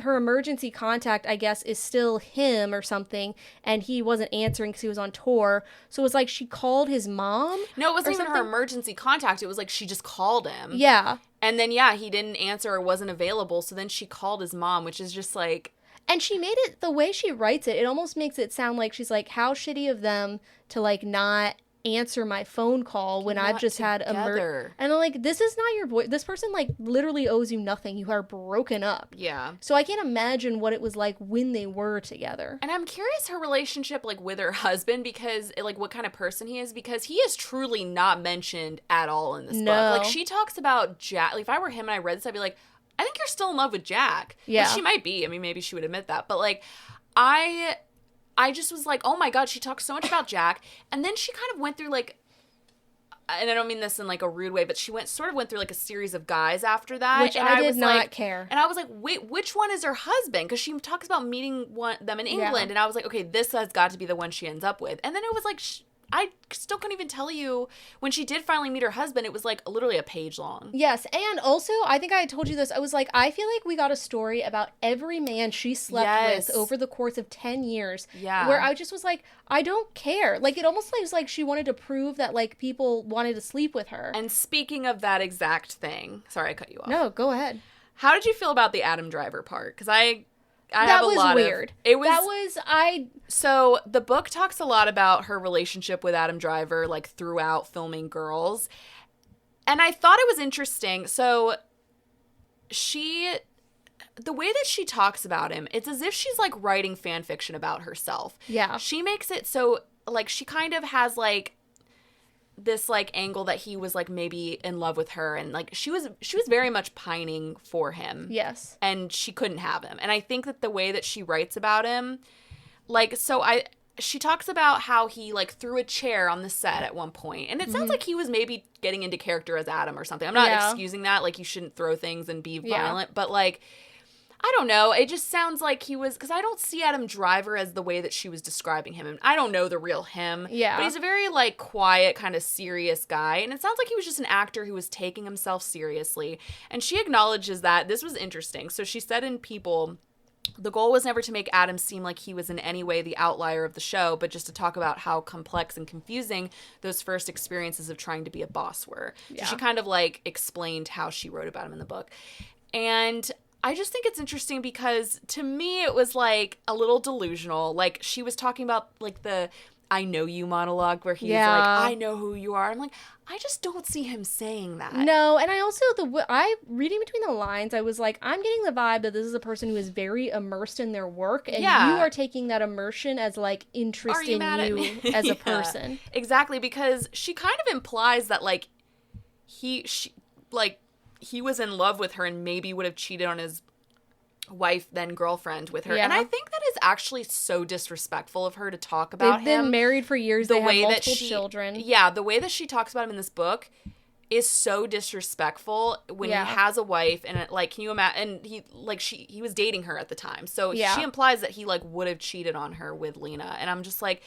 B: her emergency contact, I guess, is still him or something, and he wasn't answering because he was on tour. So it was like she called his mom.
A: No, it wasn't even her emergency contact. It was like she just called him.
B: Yeah.
A: And then, yeah, he didn't answer or wasn't available. So then she called his mom, which is just like...
B: And she made it, the way she writes it, it almost makes it sound like she's like, how shitty of them to like not answer my phone call when I've just had and I'm like, this is not your boy. This person like literally owes you nothing. You are broken up.
A: Yeah.
B: So I can't imagine what it was like when they were together.
A: And I'm curious her relationship like with her husband, because like what kind of person he is, because he is truly not mentioned at all in this book. Like she talks about Jack. Like if I were him and I read this, I'd be like, I think you're still in love with Jack.
B: Yeah.
A: Which she might be. I mean, maybe she would admit that. But like I just was like, oh my God, she talks so much about Jack. And then she kind of went through like, and I don't mean this in like a rude way, but she went through like a series of guys after that.
B: Which
A: and
B: I did not
A: like,
B: care.
A: And I was like, wait, which one is her husband? Because she talks about meeting them in England. Yeah. And I was like, okay, this has got to be the one she ends up with. And then it was like, I still couldn't even tell you when she did finally meet her husband. It was like literally a page long.
B: Yes. And also, I think I told you this. I was like, I feel like we got a story about every man she slept with over the course of 10 years.
A: Yeah.
B: Where I just was like, I don't care. Like, it almost was like she wanted to prove that, like, people wanted to sleep with her.
A: And speaking of that exact thing, sorry, I cut you off.
B: No, go ahead.
A: How did you feel about the Adam Driver part? Because
B: that was weird.
A: So the book talks a lot about her relationship with Adam Driver, like throughout filming Girls. And I thought it was interesting. So the way that she talks about him, it's as if she's like writing fan fiction about herself.
B: Yeah.
A: She makes it so like she kind of has like this like angle that he was like maybe in love with her, and like she was very much pining for him.
B: Yes.
A: And she couldn't have him. And I think that the way that she writes about him, like, she talks about how he like threw a chair on the set at one point, and it sounds like he was maybe getting into character as Adam or something. I'm not excusing that, like you shouldn't throw things and be violent, but like I don't know. It just sounds like he was, because I don't see Adam Driver as the way that she was describing him. And I don't know the real him.
B: Yeah.
A: But he's a very, like, quiet, kind of serious guy. And it sounds like he was just an actor who was taking himself seriously. And she acknowledges that. This was interesting. So she said in People, the goal was never to make Adam seem like he was in any way the outlier of the show, but just to talk about how complex and confusing those first experiences of trying to be a boss were. Yeah. So she kind of, like, explained how she wrote about him in the book. And I just think it's interesting because to me it was like a little delusional. Like she was talking about like the I know you monologue where he's like, I know who you are. I'm like, I just don't see him saying that.
B: No, and I also, reading between the lines, I was like, I'm getting the vibe that this is a person who is very immersed in their work, and you are taking that immersion as like interest in you as a person.
A: Exactly, because she kind of implies that like he was in love with her and maybe would have cheated on his wife, then girlfriend, with her. Yeah. And I think that is actually so disrespectful of her to talk about him.
B: They've been married for years. They have multiple children.
A: Yeah, the way that she talks about him in this book is so disrespectful when he has a wife, and like, can you imagine? And he was dating her at the time. So she implies that he like would have cheated on her with Lena. And I'm just like,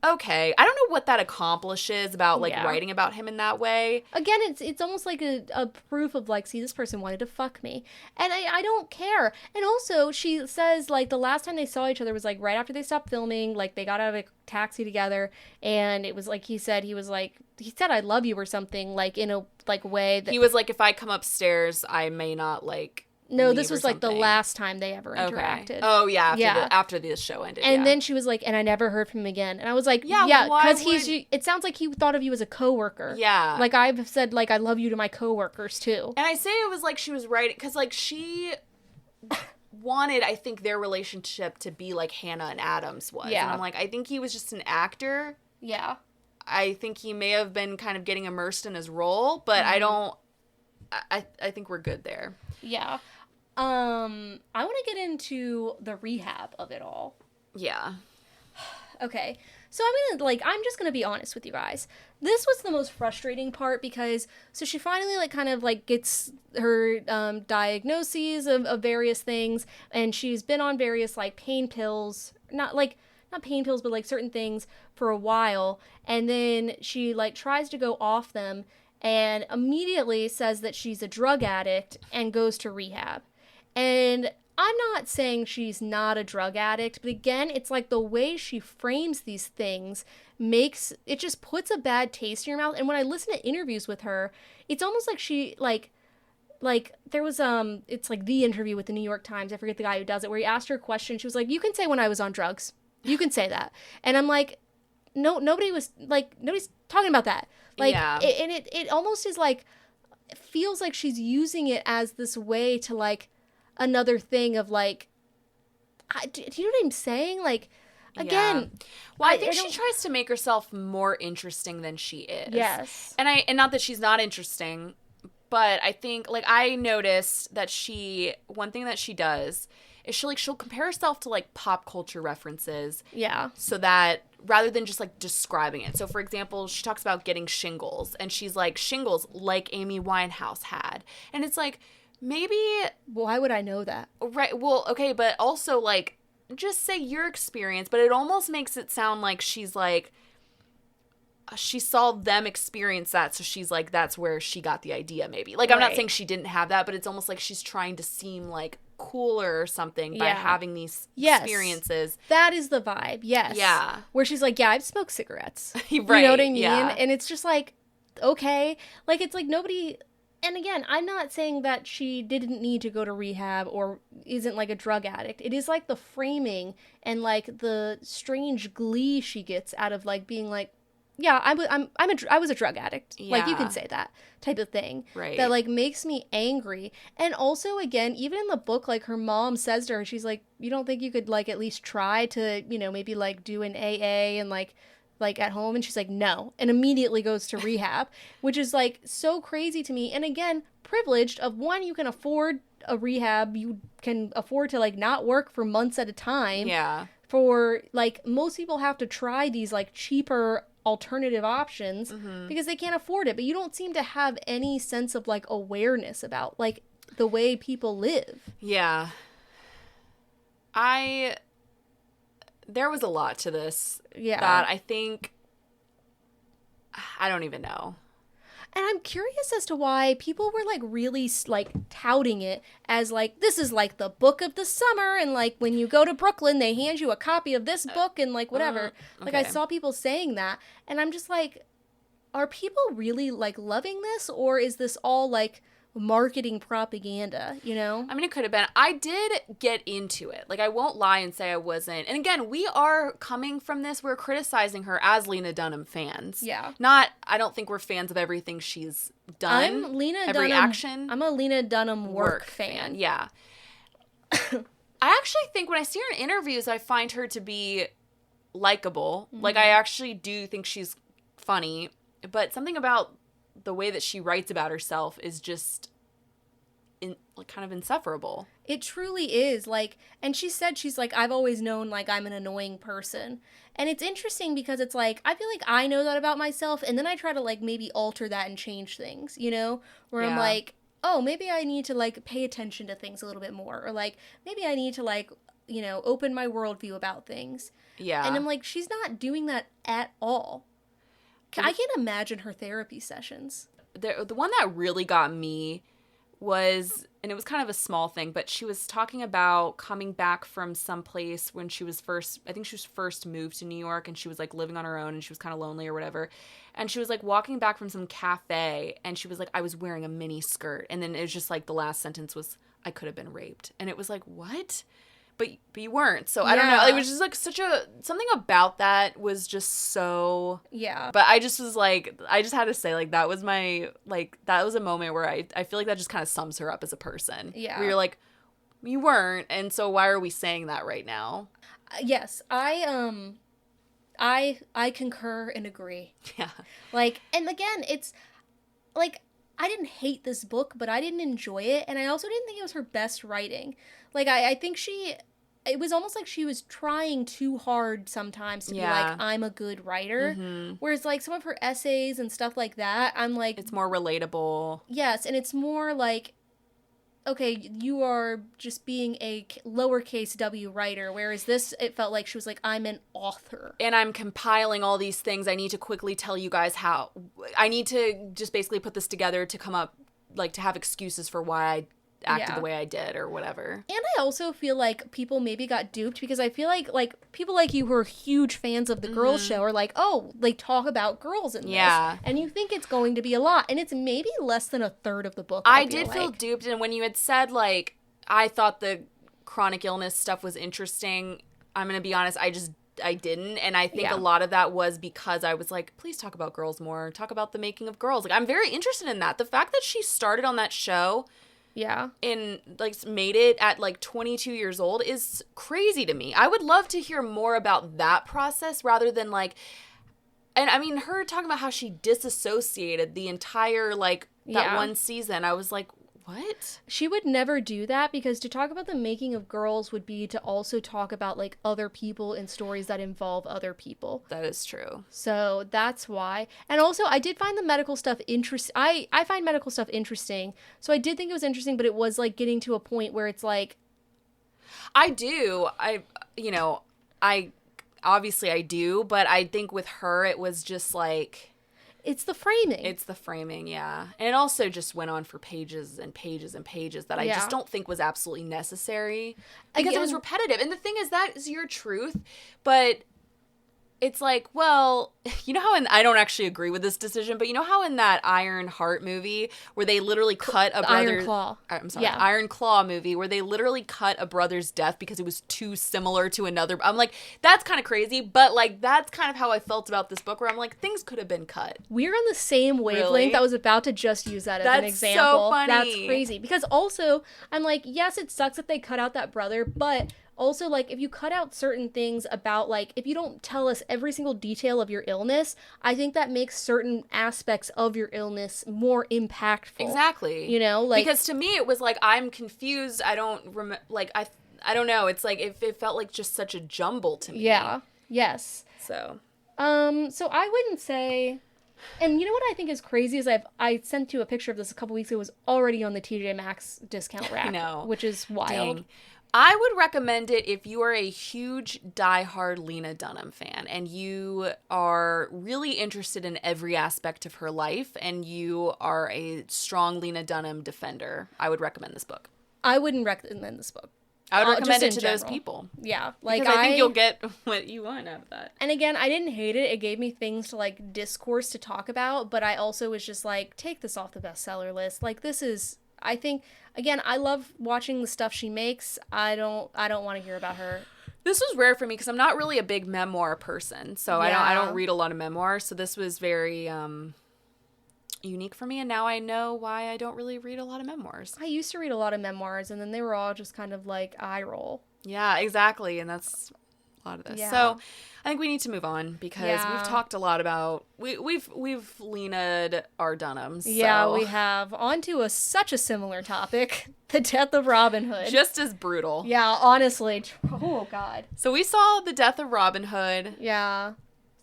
A: okay, I don't know what that accomplishes about like writing about him in that way.
B: Again, it's almost like a proof of like, see, this person wanted to fuck me, and I don't care. And also, she says like the last time they saw each other was like right after they stopped filming. Like they got out of a taxi together, and it was like he said I love you or something, like in a like way that
A: he was like, if I come upstairs, I may not like.
B: No, this was like the last time they ever interacted.
A: Okay. Oh, yeah. After this show ended.
B: And then she was like, and I never heard from him again. And I was like, because it sounds like he thought of you as a coworker.
A: Yeah.
B: Like I've said, like, I love you to my coworkers too.
A: And I say it was like she was writing, because like she wanted, I think, their relationship to be like Hannah and Adam's was. Yeah. And I'm like, I think he was just an actor.
B: Yeah.
A: I think he may have been kind of getting immersed in his role, but I think we're good there.
B: Yeah. I want to get into the rehab of it all.
A: Yeah.
B: Okay. So I'm just gonna be honest with you guys. This was the most frustrating part because so she finally like kind of like gets her diagnoses of various things, and she's been on various like pain pills, not pain pills, but like certain things for a while, and then she like tries to go off them, and immediately says that she's a drug addict and goes to rehab. And I'm not saying she's not a drug addict, but again, it's like the way she frames these things makes it just puts a bad taste in your mouth. And when I listen to interviews with her, it's almost like she like there was it's like the interview with the New York Times, I forget the guy who does it, where he asked her a question. She was like, "You can say when I was on drugs. You can say that." And I'm like, "No, nobody's talking about that." Like
A: Yeah.
B: it almost is like it feels like she's using it as this way to like another thing of like do you know what I'm saying? Like again,
A: yeah. Well, I think she tries to make herself more interesting than she is.
B: Yes.
A: And not that she's not interesting, but I think like I noticed that one thing that she does is she'll compare herself to like pop culture references.
B: Yeah.
A: So that rather than just like describing it. So for example, she talks about getting shingles, and she's like, shingles like Amy Winehouse had. And it's like, maybe
B: why would I know that?
A: Right. Well, okay, but also like just say your experience, but it almost makes it sound like she's like she saw them experience that, so she's like that's where she got the idea maybe. Like I'm not saying she didn't have that, but it's almost like she's trying to seem like cooler or something by having these experiences.
B: That is the vibe. Yes.
A: Yeah.
B: Where she's like, "Yeah, I've smoked cigarettes."
A: Right.
B: You know what I mean?
A: Yeah.
B: And it's just like, okay, like it's like nobody. And again, I'm not saying that she didn't need to go to rehab or isn't like a drug addict. It is like the framing and like the strange glee she gets out of like being like, yeah, I was a drug addict.
A: Yeah.
B: Like you can say that type of thing.
A: Right.
B: That like makes me angry. And also again, even in the book, like her mom says to her, she's like, "You don't think you could like at least try to, you know, maybe like do an AA and like at home?" And she's like, "No," and immediately goes to rehab, which is like so crazy to me. And again, privileged of one, you can afford a rehab, you can afford to like not work for months at a time.
A: Yeah.
B: For like most people have to try these like cheaper alternative options because they can't afford it. But you don't seem to have any sense of like awareness about like the way people live.
A: Yeah. There was a lot to this that I think, I don't even know.
B: And I'm curious as to why people were like really like touting it as like, this is like the book of the summer. And like when you go to Brooklyn, they hand you a copy of this book and like whatever. Like I saw people saying that. And I'm just like, are people really like loving this? Or is this all like marketing propaganda, you know?
A: I mean, it could have been. I did get into it. Like, I won't lie and say I wasn't. And again, we are coming from this. We're criticizing her as Lena Dunham fans.
B: Yeah.
A: I don't think we're fans of everything she's done. Every action.
B: I'm a Lena Dunham work fan.
A: Yeah. I actually think when I see her in interviews, I find her to be likable. Like, I actually do think she's funny. But something about the way that she writes about herself is just kind of insufferable.
B: It truly is. Like, and she said, she's like, "I've always known like I'm an annoying person." And it's interesting because it's like, I feel like I know that about myself, and then I try to like maybe alter that and change things, you know, where I'm like, oh, maybe I need to like pay attention to things a little bit more, or like maybe I need to like, you know, open my worldview about things.
A: Yeah.
B: And I'm like, she's not doing that at all. I can't imagine her therapy sessions.
A: The one that really got me was, and it was kind of a small thing, but she was talking about coming back from someplace when she was first moved to New York, and she was like living on her own and she was kind of lonely or whatever. And she was like walking back from some cafe, and she was like, "I was wearing a mini skirt." And then it was just like the last sentence was, "I could have been raped." And it was like, what? But you weren't. So I don't know. It was just like something about that was just so.
B: Yeah.
A: But I just was like, I just had to say, like, that was a moment where I feel like that just kind of sums her up as a person.
B: Yeah.
A: Where you're like, you weren't. And so why are we saying that right now?
B: Yes. I concur and agree.
A: Yeah.
B: Like, and again, it's like, I didn't hate this book, but I didn't enjoy it. And I also didn't think it was her best writing. Like, I think she it was almost like she was trying too hard sometimes to be like, I'm a good writer. Whereas like some of her essays and stuff like that, I'm like,
A: it's more relatable.
B: Yes, and it's more like, okay, you are just being a lowercase w writer, whereas this, it felt like she was like, I'm an author.
A: And I'm compiling all these things. I need to quickly tell you guys how. I need to just basically put this together to come up, like, to have excuses for why I acted the way I did or whatever.
B: And I also feel like people maybe got duped because I feel like people like you who are huge fans of the girls show are like, oh, they talk about girls in this. And you think it's going to be a lot. And it's maybe less than a third of the book.
A: I did feel duped. And when you had said, like, I thought the chronic illness stuff was interesting, I'm going to be honest, I didn't. And I think a lot of that was because I was like, please talk about girls more. Talk about the making of girls. Like, I'm very interested in that. The fact that she started on that show... and like made it at like 22 years old is crazy to me. I would love to hear more about that process rather than like, and I mean her talking about how she disassociated the entire like that one season. I was like, what?
B: She would never do that because to talk about the making of girls would be to also talk about like other people and stories that involve other people.
A: That is true.
B: So that's why. And also I did find the medical stuff interesting. I find medical stuff interesting. So I did think it was interesting, but it was like getting to a point where it's like.
A: I do. Obviously I do, but I think with her it was just like.
B: It's the framing.
A: Yeah. And it also just went on for pages and pages and pages that I just don't think was absolutely necessary. Because it was repetitive. And the thing is, that is your truth. But it's like, well, you know how I don't actually agree with this decision, but you know how in that Iron Heart movie where they literally cut a brother's...
B: Iron Claw.
A: I'm sorry. Yeah. Iron Claw movie where they literally cut a brother's death because it was too similar to another... I'm like, that's kind of crazy, but like that's kind of how I felt about this book where I'm like, things could have been cut.
B: We're on the same wavelength. Really? I was about to just use that as an example.
A: That's so funny.
B: That's crazy. Because also, I'm like, yes, it sucks that they cut out that brother, but... Also, like, if you cut out certain things about, like, if you don't tell us every single detail of your illness, I think that makes certain aspects of your illness more impactful.
A: Exactly.
B: You know? Like,
A: because to me, it was like, I'm confused. I don't I don't know. It's like, it felt like just such a jumble to me.
B: Yeah. Yes.
A: So
B: I wouldn't say... And you know what I think is crazy is I sent you a picture of this a couple weeks ago. It was already on the TJ Maxx discount rack. Which is wild.
A: Dang. I would recommend it if you are a huge diehard Lena Dunham fan and you are really interested in every aspect of her life and you are a strong Lena Dunham defender. I would recommend this book.
B: I wouldn't recommend this book.
A: I would recommend it to those people.
B: Yeah.
A: Like because I think you'll get what you want out of that.
B: And again, I didn't hate it. It gave me things to like discourse to talk about, but I also was just like, take this off the bestseller list. Like this is... I think, again, I love watching the stuff she makes. I don't want to hear about her.
A: This was rare for me because I'm not really a big memoir person. So I don't read a lot of memoirs. So this was very unique for me. And now I know why I don't really read a lot of memoirs.
B: I used to read a lot of memoirs and then they were all just kind of like eye roll.
A: Yeah, exactly. And that's a lot of this. Yeah. So I think we need to move on because we've talked a lot about we've Lena'd our Dunhams. So.
B: Yeah, we have. On to such a similar topic, the death of Robin Hood.
A: Just as brutal.
B: Yeah, honestly. Oh God.
A: So we saw the death of Robin Hood.
B: Yeah,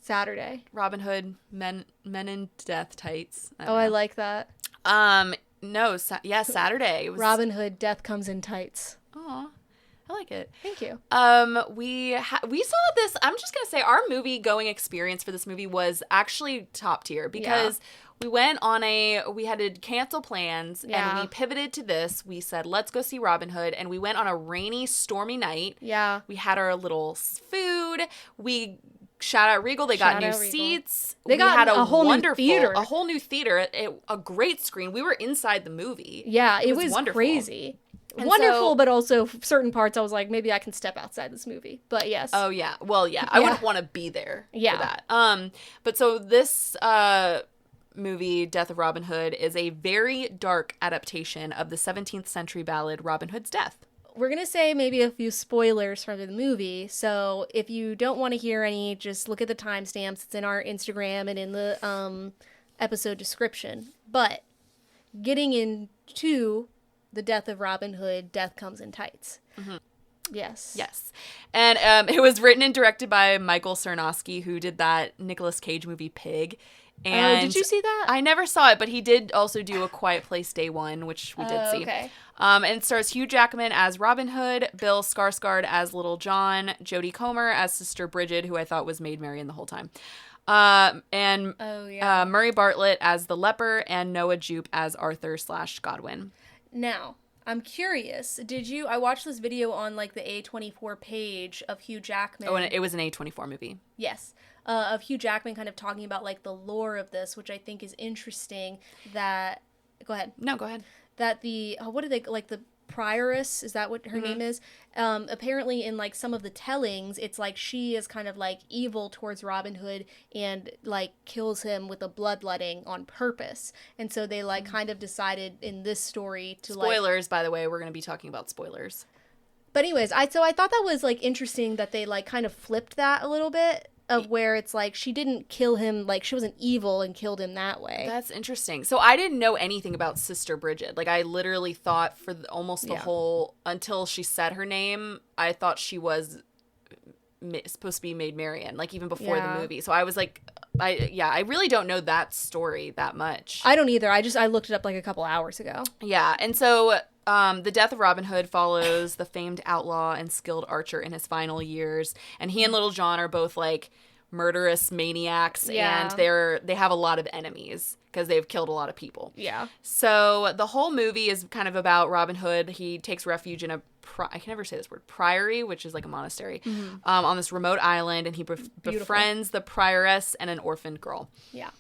B: Saturday.
A: Robin Hood, men in death tights.
B: I like that.
A: No, Saturday. It was...
B: Robin Hood, death comes in tights.
A: Aw. I like it.
B: Thank you.
A: We saw this. I'm just gonna say our movie going experience for this movie was actually top tier because we went on we had to cancel plans and we pivoted to this. We said let's go see Robin Hood, and we went on a rainy, stormy night.
B: Yeah.
A: We had our little food. We shout out Regal. They got new seats.
B: They got a whole new theater.
A: A whole new theater. A great screen. We were inside the movie.
B: Yeah, it was wonderful. Crazy. And wonderful, but also certain parts I was like, maybe I can step outside this movie. But yes.
A: Oh, yeah. Well, yeah. I wouldn't want to be there for that. But so this movie, Death of Robin Hood, is a very dark adaptation of the 17th century ballad Robin Hood's Death.
B: We're going to say maybe a few spoilers from the movie. So if you don't want to hear any, just look at the timestamps. It's in our Instagram and in the episode description. But getting into... the death of Robin Hood, death comes in tights.
A: Mm-hmm.
B: Yes.
A: Yes. And it was written and directed by Michael Sarnowski, who did that Nicolas Cage movie Pig. And
B: did you see that?
A: I never saw it, but he did also do A Quiet Place Day One, which we did see.
B: Okay.
A: And it stars Hugh Jackman as Robin Hood, Bill Skarsgård as Little John, Jodie Comer as Sister Bridget, who I thought was Maid Marian the whole time. And Murray Bartlett as the leper, and Noah Jupe as Arthur/Godwin.
B: Now, I'm curious. I watched this video on like the A24 page of Hugh Jackman.
A: Oh, and it was an A24 movie.
B: Yes. Of Hugh Jackman kind of talking about like the lore of this, which I think is interesting that... Go ahead.
A: No, go ahead.
B: That the... what do they... Like the prioress, is that what her name is? Apparently in like some of the tellings, it's like she is kind of like evil towards Robin Hood and like kills him with a bloodletting on purpose. And so they like kind of decided in this story to
A: Spoilers, by the way, we're going to be talking about spoilers.
B: But anyways, I thought that was like interesting that they like kind of flipped that a little bit, of where it's like she didn't kill him, like she wasn't evil and killed him that way.
A: That's interesting. So I didn't know anything about Sister Bridget. Like I literally thought for almost the whole, until she said her name, I thought she was supposed to be Maid Marian, like even before the movie. So I was like, I really don't know that story that much.
B: I don't either. I looked it up like a couple hours ago.
A: Yeah, and so the death of Robin Hood follows the famed outlaw and skilled archer in his final years, and he and Little John are both like murderous maniacs, and they have a lot of enemies because they've killed a lot of people.
B: Yeah.
A: So the whole movie is kind of about Robin Hood. He takes refuge in a I can never say this word, priory, which is like a monastery, on this remote island, and he befriends the prioress and an orphaned girl.
B: Yeah.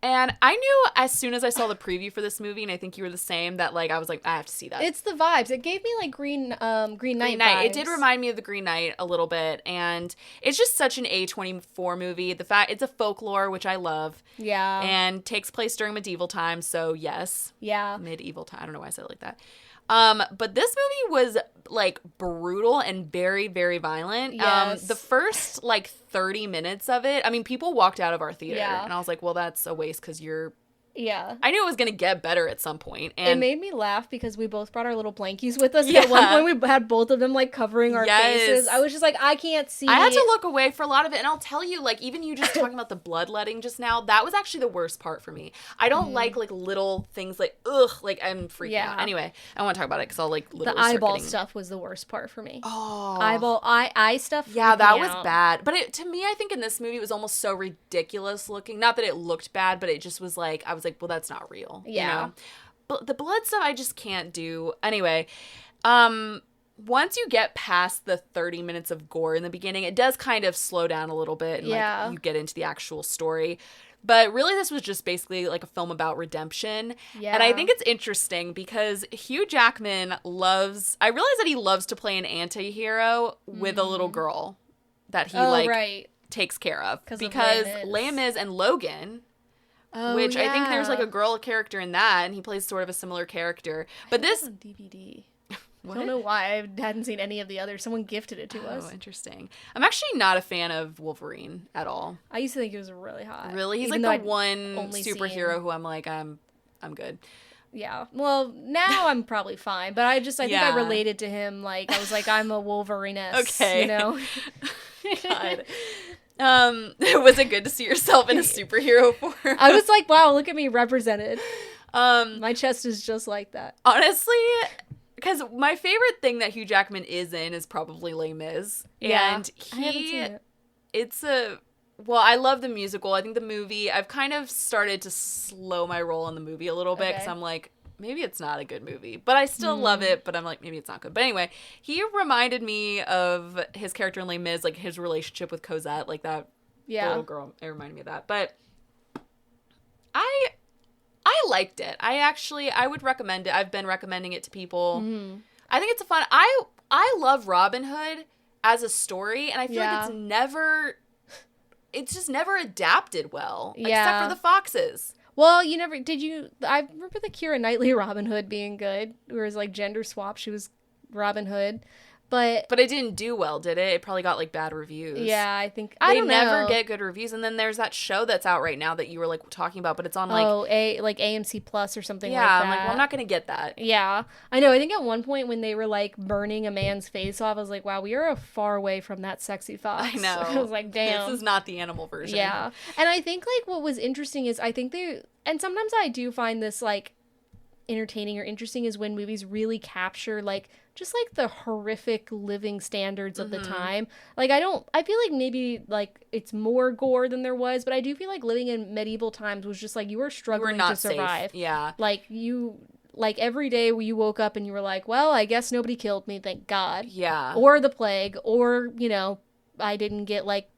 A: And I knew as soon as I saw the preview for this movie, and I think you were the same, that like I was like, I have to see that.
B: It's the vibes. It gave me like Green Knight vibes.
A: It did remind me of the Green Knight a little bit, and it's just such an A24 movie. The fact it's a folklore, which I love.
B: Yeah.
A: And takes place during medieval times, so yes.
B: Yeah.
A: Medieval time. I don't know why I said it like that. But this movie was like brutal and very, very violent.
B: Yes.
A: The first like 30 minutes of it, I mean, people walked out of our theater, and I was like, well, that's a waste because
B: Yeah.
A: I knew it was going to get better at some point. And
B: it made me laugh because we both brought our little blankies with us. Yeah. At one point, we had both of them, like, covering our faces. I was just like, I can't see.
A: I had to look away for a lot of it. And I'll tell you, like, even you just talking about the bloodletting just now, that was actually the worst part for me. I don't like little things like, ugh, like, I'm freaking out. Anyway, I want to talk about it because I'll, like, literally
B: the eyeball stuff was the worst part for me.
A: Oh.
B: Eye stuff.
A: Yeah, that was bad. But to me, I think in this movie, it was almost so ridiculous looking. Not that it looked bad, but it just was like, I was like, well, that's not real.
B: Yeah.
A: You know? But the blood stuff I just can't do. Anyway, once you get past the 30 minutes of gore in the beginning, it does kind of slow down a little bit, and like you get into the actual story. But really, this was just basically like a film about redemption. Yeah. And I think it's interesting because Hugh Jackman I realize that he loves to play an anti-hero with a little girl that he takes care of. Because Les Mis and Logan... which I think there's like a girl character in that, and he plays sort of a similar character. But this
B: on DVD. I don't know why I hadn't seen any of the others. Someone gifted it to us.
A: Oh, interesting. I'm actually not a fan of Wolverine at all.
B: I used to think he was really hot.
A: Really, he's like the one superhero who I'm like I'm good.
B: Yeah. Well, now I'm probably fine, but I think I related to him. Like I was like, I'm a Wolverine-esque,
A: okay,
B: you know.
A: God. Was it good to see yourself in a superhero form?
B: I was like, wow, look at me represented. My chest is just like that.
A: Honestly, because my favorite thing that Hugh Jackman is in is probably Les Mis.
B: Yeah,
A: and
B: I haven't seen it.
A: I love the musical. I think the movie, I've kind of started to slow my roll on the movie a little bit because I'm like, maybe it's not a good movie, but I still love it, but I'm like, maybe it's not good. But anyway, he reminded me of his character in Les Mis, like his relationship with Cosette, like that little girl. It reminded me of that. But I liked it. I would recommend it. I've been recommending it to people. Mm-hmm. I think it's a fun, I love Robin Hood as a story, and I feel like it's just never adapted well, except for the foxes.
B: Well, I remember the Keira Knightley Robin Hood being good, where it was like gender swap. She was Robin Hood. But
A: it didn't do well, did it? It probably got like bad reviews.
B: yeah, I think I
A: they
B: don't
A: never
B: know.
A: get good reviews. And then there's that show that's out right now that you were like talking about, but it's on like
B: like AMC Plus or something like
A: yeah.
B: that.
A: I'm like, well, I'm not gonna get that.
B: Yeah, I know. I think at one point when they were like burning a man's face off, I was like, wow, we are far away from that sexy fox.
A: I know.
B: I was like, damn,
A: this is not the animal version.
B: Yeah, and I think like what was interesting is I think they, and sometimes I do find this like entertaining or interesting, is when movies really capture like just like the horrific living standards of the time. Like I feel like maybe like it's more gore than there was, but I do feel like living in medieval times was just like you were struggling to survive.
A: Safe. Yeah.
B: Like every day you woke up and you were like, well, I guess nobody killed me, thank God.
A: Yeah.
B: Or the plague, or, you know, I didn't get like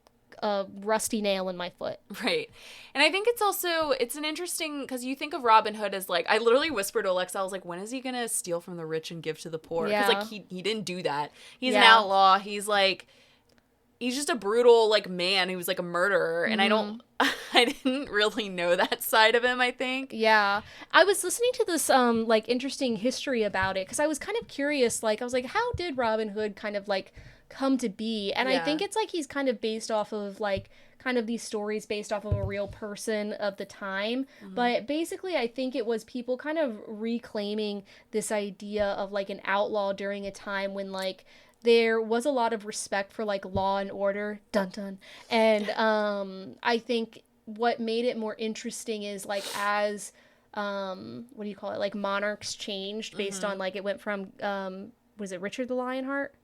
B: a rusty nail in my foot.
A: Right. And I think it's an interesting, because you think of Robin Hood as like, I literally whispered to Alexa, I was like, when is he going to steal from the rich and give to the poor? Because like he didn't do that. He's an outlaw. He's just a brutal like man who was like a murderer. And I didn't really know that side of him, I think.
B: Yeah. I was listening to this like interesting history about it because I was kind of curious. Like I was like, how did Robin Hood kind of like come to be? And I think it's like he's kind of based off of like kind of these stories based off of a real person of the time. But basically I think it was people kind of reclaiming this idea of like an outlaw during a time when like there was a lot of respect for like law and order, dun dun. And I think what made it more interesting is like as what do you call it, like monarchs changed based on like it went from was it Richard the Lionheart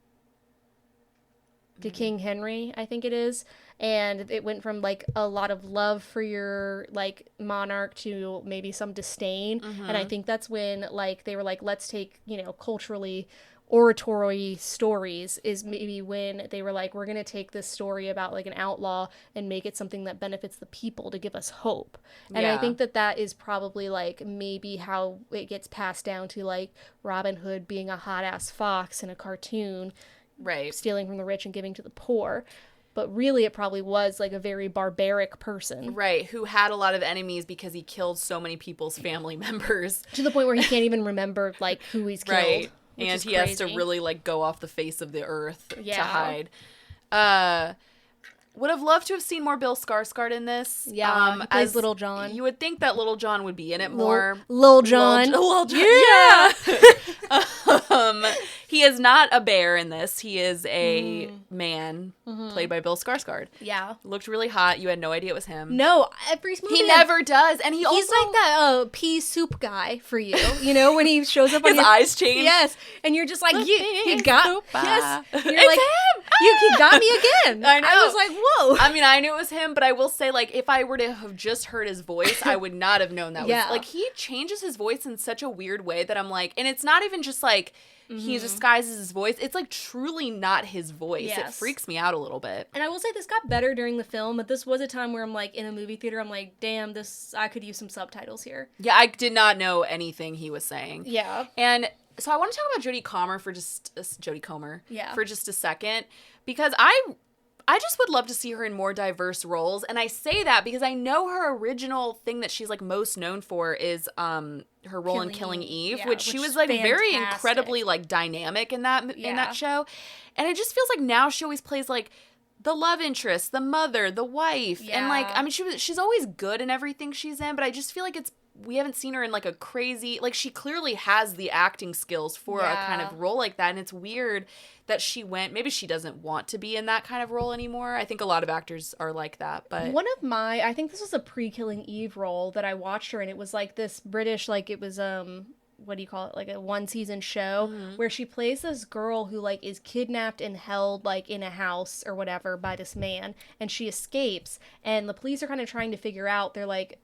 B: to King Henry, I think it is. And it went from like a lot of love for your like monarch to maybe some disdain. And I think that's when like they were like, let's take, you know, culturally oratory stories, is maybe when they were like, we're going to take this story about like an outlaw and make it something that benefits the people to give us hope. And I think that is probably like maybe how it gets passed down to like Robin Hood being a hot ass fox in a cartoon,
A: right,
B: stealing from the rich and giving to the poor. But really it probably was like a very barbaric person.
A: Right, who had a lot of enemies because he killed so many people's family members.
B: To the point where he can't even remember like who he's killed.
A: Right. And he has to really like go off the face of the earth to hide. Would have loved to have seen more Bill Skarsgård in this.
B: Yeah, he plays Little John.
A: You would think that Little John would be in it more.
B: Lil John.
A: Lil John.
B: Yeah.
A: He is not a bear in this. He is a man played by Bill Skarsgård.
B: Yeah.
A: Looked really hot. You had no idea it was him.
B: No, every movie.
A: He never does. And he's
B: like that pea soup guy for you. You know, when he shows up on
A: his eyes change.
B: Yes. And you're just like, you got yes. You're
A: it's
B: like,
A: him.
B: You got me again.
A: I know.
B: I was like, whoa.
A: I mean, I knew it was him, but I will say, like, if I were to have just heard his voice, I would not have known that was, like, he changes his voice in such a weird way that I'm like, and it's not even just like, he disguises his voice. It's like truly not his voice. Yes. It freaks me out a little bit.
B: And I will say this got better during the film, but this was a time where I'm like in a movie theater, I'm like, damn, I could use some subtitles here.
A: Yeah, I did not know anything he was saying.
B: Yeah.
A: And so I want to talk about Jodie Comer for just a second, because I just would love to see her in more diverse roles. And I say that because I know her original thing that she's like most known for is her role in Killing Eve, which she was like very incredibly like dynamic in that show. And it just feels like now she always plays like the love interest, the mother, the wife. Yeah. And like, I mean, she's always good in everything she's in, but I just feel like we haven't seen her in like a crazy, like she clearly has the acting skills for a kind of role like that. And it's weird that maybe she doesn't want to be in that kind of role anymore. I think a lot of actors are like that, but
B: I think this was a pre-Killing Eve role that I watched her in. It was like this British, like it was, what do you call it? Like a 1-season show where she plays this girl who like is kidnapped and held like in a house or whatever by this man, and she escapes, and the police are kind of trying to figure out, they're like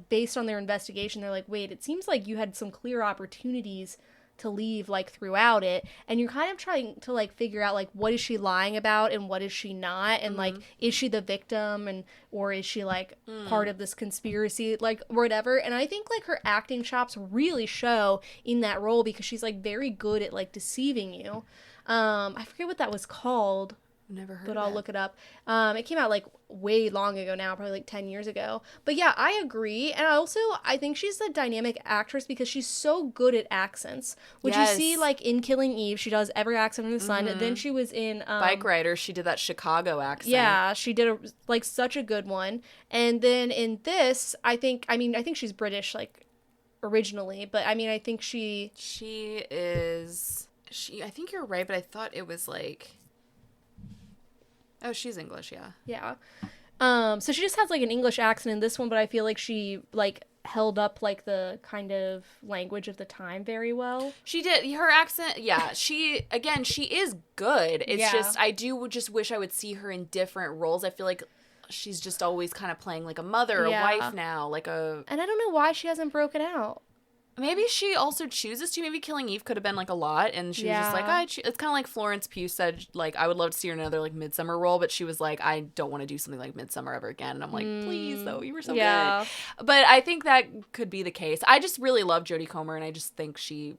B: based on their investigation, they're like, wait, it seems like you had some clear opportunities to leave like throughout it, and you're kind of trying to like figure out like what is she lying about and what is she not, and like is she the victim or is she like part of this conspiracy, like whatever. And I think like her acting chops really show in that role because she's like very good at like deceiving you. I forget what that was called.
A: Never heard
B: but
A: of
B: I'll
A: it.
B: look it up. It came out like way long ago now, probably like 10 years ago. But yeah, I agree. And I think she's a dynamic actress because she's so good at accents. Which you see
A: Yes.
B: like in Killing Eve, she does every accent under the sun. Then she was in
A: Bike Rider, she did that Chicago accent.
B: Yeah, she did like such a good one. And then in this, I think she's British like originally, but I mean I think
A: I think you're right, but I thought it was like, oh, she's English, yeah.
B: yeah. So she just has like an English accent in this one, but I feel like she like held up like the kind of language of the time very well.
A: She did. Her accent, yeah. She is good. It's just, I do just wish I would see her in different roles. I feel like she's just always kind of playing like a mother, a wife now,
B: And I don't know why she hasn't broken out.
A: Maybe she also chooses to. Maybe Killing Eve could have been like a lot, and she was just like, it's kind of like Florence Pugh said, like, I would love to see her in another like Midsummer role, but she was like, I don't want to do something like Midsummer ever again. And I'm like, please, though, you were so good. But I think that could be the case. I just really love Jodie Comer, and I just think she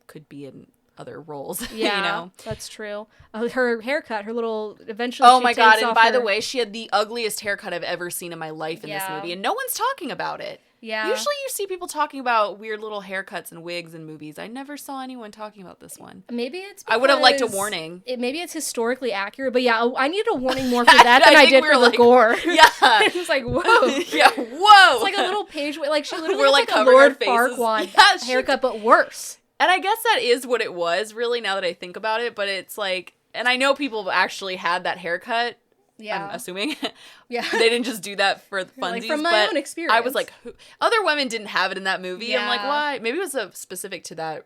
A: could be in other roles.
B: Yeah,
A: you know?
B: That's true. Her haircut, her little eventually.
A: Oh my god! And by the way, she had the ugliest haircut I've ever seen in my life in this movie, and no one's talking about it.
B: Yeah.
A: Usually you see people talking about weird little haircuts and wigs in movies. I never saw anyone talking about this one.
B: Maybe it's
A: I would have liked a warning.
B: Maybe it's historically accurate, but yeah, I needed a warning more for that than I did for the gore.
A: Yeah.
B: It was like, whoa.
A: Yeah, whoa.
B: It's like a little page, like she literally
A: We're
B: like
A: like
B: a
A: covering our
B: Lord
A: faces.
B: Farquaad haircut, but worse.
A: And I guess that is what it was, really, now that I think about it. But it's like, and I know people have actually had that haircut.
B: Yeah.
A: I'm assuming.
B: Yeah.
A: They didn't just do that for the funsies.
B: Like, from my own experience.
A: I was like, other women didn't have it in that movie.
B: Yeah.
A: I'm like, why? Maybe it was specific to that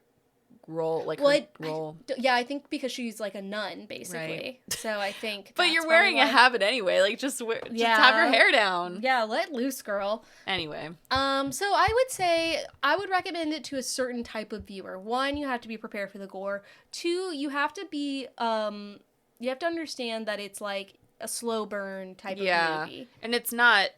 A: role, like role.
B: I think because she's like a nun, basically. Right. So I think.
A: But you're wearing a habit anyway. Like, just have your hair down.
B: Yeah, let loose, girl.
A: Anyway.
B: So I would say I would recommend it to a certain type of viewer. One, you have to be prepared for the gore. Two, you have to be you have to understand that it's like a slow burn type of movie.
A: And it's not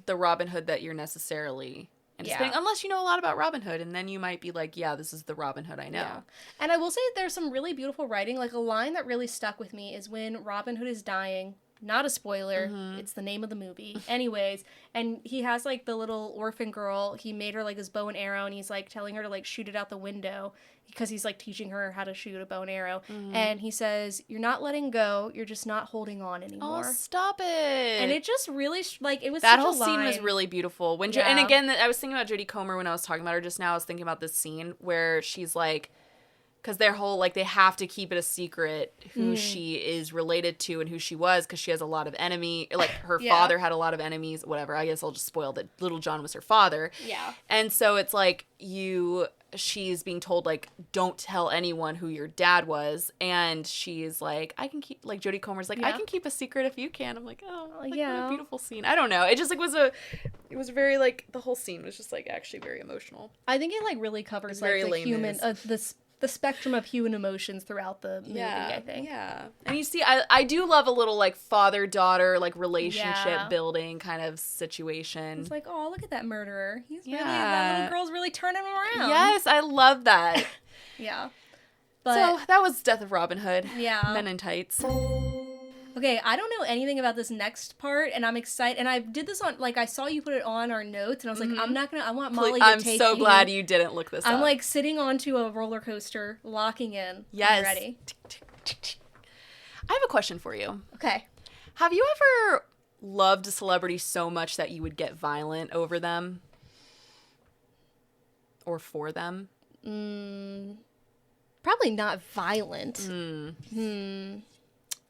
A: the Robin Hood that you're necessarily anticipating, unless you know a lot about Robin Hood, and then you might be like, yeah, this is the Robin Hood I know. Yeah.
B: And I will say there's some really beautiful writing. Like, a line that really stuck with me is when Robin Hood is dying. Not a spoiler. Mm-hmm. It's the name of the movie. Anyways, and he has, like, the little orphan girl. He made her, like, his bow and arrow, and he's, like, telling her to, like, shoot it out the window because he's, like, teaching her how to shoot a bow and arrow. Mm-hmm. And he says, you're not letting go. You're just not holding on anymore.
A: Oh, stop it.
B: And it just really, like, it was
A: that
B: such
A: whole
B: a line.
A: scene was really beautiful. And again, I was thinking about Jodie Comer when I was talking about her just now. I was thinking about this scene where she's, like, because their whole, like, they have to keep it a secret who she is related to and who she was, because she has a lot of enemy. Like, her father had a lot of enemies, whatever. I guess I'll just spoil that Little John was her father.
B: Yeah.
A: And so it's like, she's being told, like, don't tell anyone who your dad was. And she's like, I can keep, like, Jodie Comer's like, I can keep a secret if you can. I'm like, oh, like, what a beautiful scene. I don't know. It just, like, it was very, like, the whole scene was just, like, actually very emotional.
B: I think it, like, really covers, like, the human, the spectrum of human emotions throughout the movie, I think. Yeah. And you see, I do love a little, like, father-daughter, like, relationship building kind of situation. It's like, oh, look at that murderer. He's really, that little girl's really turning him around.
A: Yes, I love that.
B: Yeah.
A: But, so, that was Death of Robin Hood.
B: Yeah.
A: Men in Tights.
B: Okay, I don't know anything about this next part, and I'm excited. And I did this on, like, I saw you put it on our notes, and I was like, I want Molly to take
A: I'm so glad you didn't look this up.
B: I'm, like, sitting onto a roller coaster, locking in. Yes. I'm ready.
A: I have a question for you.
B: Okay.
A: Have you ever loved a celebrity so much that you would get violent over them? Or for them?
B: Probably not violent.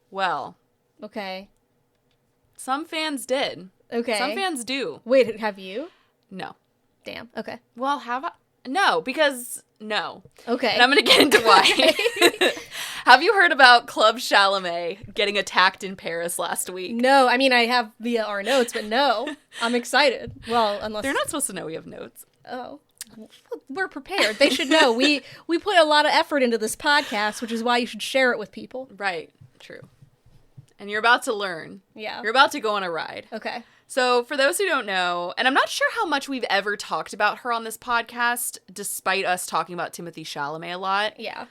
A: Well.
B: Okay.
A: Some fans did.
B: Okay.
A: Some fans do.
B: Wait, have you?
A: No.
B: Damn. Okay.
A: Well, have I? No, because no.
B: Okay.
A: And I'm going to get into why. Have you heard about Club Chalamet getting attacked in Paris last week?
B: No. I mean, I have via our notes, but no. I'm excited. Well, unless...
A: They're not supposed to know we have notes.
B: Oh. We're prepared. They should know. We put a lot of effort into this podcast, which is why you should share it with people.
A: Right. True. And you're about to learn.
B: Yeah.
A: You're about to go on a ride.
B: Okay.
A: So for those who don't know, and I'm not sure how much we've ever talked about her on this podcast, despite us talking about Timothée Chalamet a lot.
B: Yeah.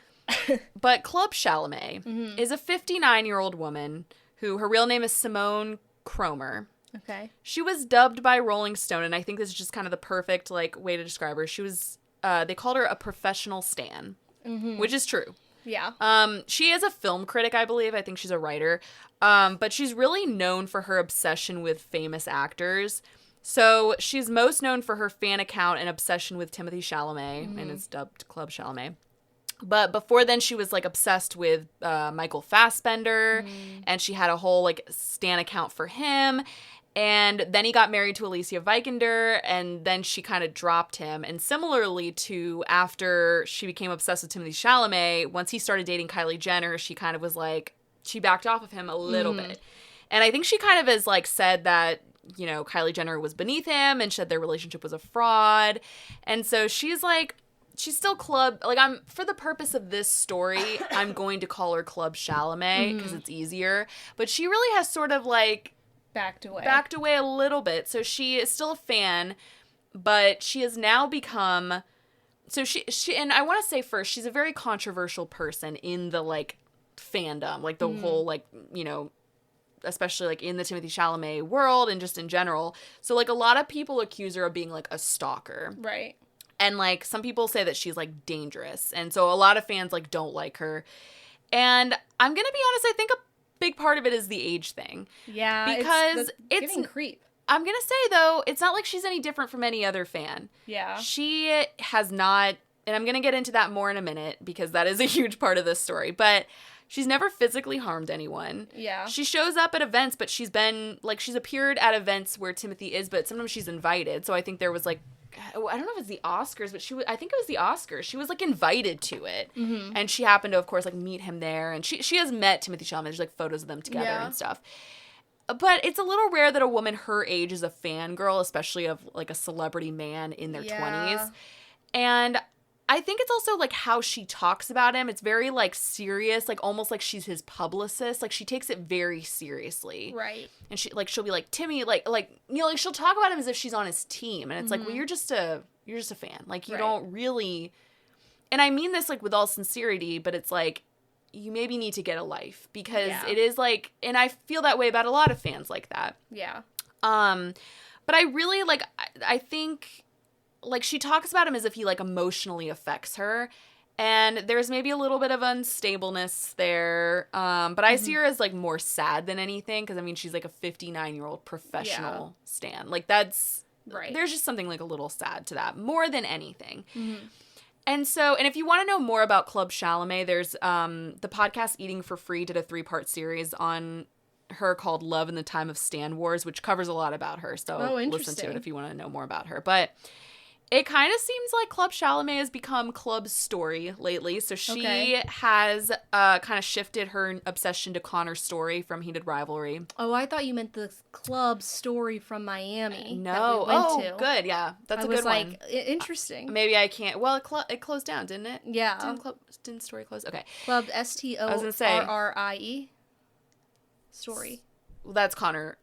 A: But Club Chalamet is a 59-year-old woman who, her real name is Simone Cromer.
B: Okay.
A: She was dubbed by Rolling Stone, and I think this is just kind of the perfect like way to describe her. She was, they called her a professional stan, which is true.
B: Yeah.
A: She is a film critic, I believe. I think she's a writer. But she's really known for her obsession with famous actors. So she's most known for her fan account and obsession with Timothée Chalamet, and it's dubbed Club Chalamet. But before then, she was, like, obsessed with Michael Fassbender, and she had a whole, like, stan account for him. And then he got married to Alicia Vikander, and then she kind of dropped him. And similarly to after she became obsessed with Timothée Chalamet, once he started dating Kylie Jenner, she kind of was like, she backed off of him a little bit. And I think she kind of has, like, said that, you know, Kylie Jenner was beneath him and said their relationship was a fraud. And so she's, like, she's still Club, like, I'm, for the purpose of this story, I'm going to call her Club Chalamet because it's easier. But she really has sort of, like,
B: Backed away
A: a little bit. So she is still a fan, but she has now become, so she and I want to say first, she's a very controversial person in the, like, fandom, like the whole, like, you know, especially like in the Timothée Chalamet world and just in general. So, like, a lot of people accuse her of being, like, a stalker.
B: Right.
A: And, like, some people say that she's, like, dangerous. And so a lot of fans, like, don't like her. And I'm going to be honest, I think a big part of it is the age thing.
B: Yeah.
A: Because it's
B: giving creep.
A: I'm going to say, though, it's not like she's any different from any other fan.
B: Yeah.
A: She has not, and I'm going to get into that more in a minute because that is a huge part of this story, but she's never physically harmed anyone.
B: Yeah.
A: She shows up at events, but she's been, like, she's appeared at events where Timothy is, but sometimes she's invited. So I think there was, like, I don't know if it's the Oscars, but I think it was the Oscars. She was, like, invited to it. And she happened to, of course, like, meet him there. And she has met Timothée Chalamet. There's, like, photos of them together and stuff. But it's a little rare that a woman her age is a fangirl, especially of, like, a celebrity man in their 20s. And I think it's also, like, how she talks about him. It's very, like, serious, like, almost like she's his publicist. Like, she takes it very seriously.
B: Right.
A: And she'll be like, Timmy, like, you know, like, she'll talk about him as if she's on his team. And it's like, well, you're just a fan. Like, you don't really, and I mean this, like, with all sincerity, but it's like, you maybe need to get a life because it is, like, and I feel that way about a lot of fans like that.
B: Yeah.
A: But I really, like, I think, like, she talks about him as if he, like, emotionally affects her. And there's maybe a little bit of unstableness there. But I see her as, like, more sad than anything. Because, I mean, she's, like, a 59-year-old professional stan. Like, that's, there's just something, like, a little sad to that. More than anything. And so, and if you want to know more about Club Chalamet, there's the podcast Eating for Free did a 3-part series on her called Love in the Time of Stan Wars, which covers a lot about her. So listen to it if you want to know more about her. But it kind of seems like Club Chalamet has become Club's story lately. So she has kind of shifted her obsession to Connor's story from Heated Rivalry.
B: Oh, I thought you meant the club story from Miami.
A: No.
B: That we went to.
A: Good. Yeah. That's a good one. I was
B: like, interesting.
A: Maybe I can't. Well, it closed down, didn't it?
B: Yeah.
A: Didn't story close? Okay.
B: Club STORRIE story.
A: Well, that's Connor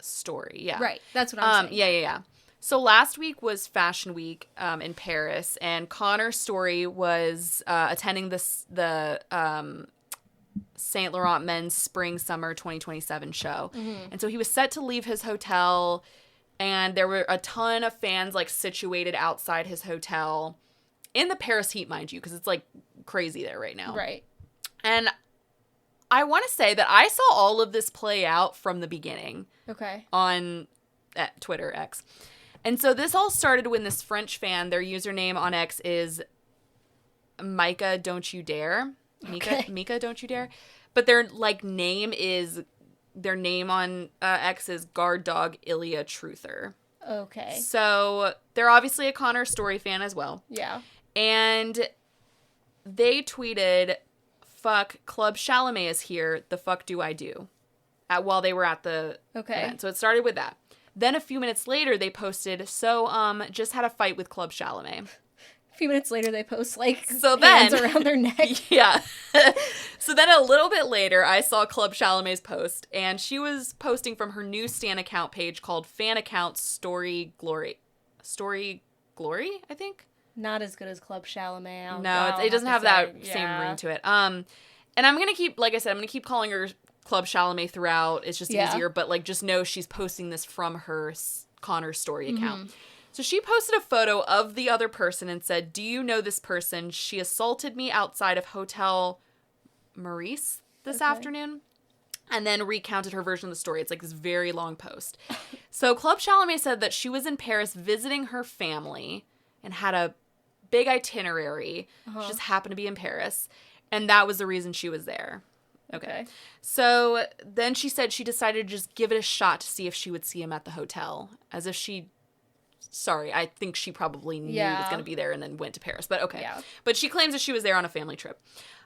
A: story. Yeah.
B: Right. That's what I'm saying.
A: Yeah. So last week was Fashion Week in Paris, and Connor's story was attending the Saint Laurent Men's Spring Summer 2027 show. And so he was set to leave his hotel, and there were a ton of fans, like, situated outside his hotel in the Paris heat, mind you, because it's, like, crazy there right now.
B: Right.
A: And I want to say that I saw all of this play out from the beginning.
B: Okay.
A: On Twitter, X. And so this all started when this French fan, their username on X is Mika Don't You Dare. Mika Don't You Dare. But their, like, name on X is Guard Dog Ilya Truther.
B: Okay.
A: So they're obviously a Connor story fan as well.
B: Yeah.
A: And they tweeted, "Fuck, Club Chalamet is here. The fuck do I do?" While they were at the event. So it started with that. Then a few minutes later, they posted, just had a fight with Club Chalamet.
B: A few minutes later, they post, like,
A: hands
B: around their neck.
A: Yeah. So then a little bit later, I saw Club Chalamet's post, and she was posting from her new Stan account page called Fan Account Story Glory, I think?
B: Not as good as Club Chalamet.
A: No, it doesn't have that same ring to it. And I'm gonna keep, like I said, I'm gonna keep calling her Club Chalamet throughout. It's just easier, but like just know she's posting this from her Connor story account. So she posted a photo of the other person and said, "Do you know this person? She assaulted me outside of Hotel Maurice this afternoon." And then recounted her version of the story. It's like this very long post. So Club Chalamet said that she was in Paris visiting her family and had a big itinerary. She just happened to be in Paris. And that was the reason she was there. Okay. So then she said she decided to just give it a shot to see if she would see him at the hotel. As if I think she probably knew he was going to be there and then went to Paris. But okay. Yeah. But she claims that she was there on a family trip.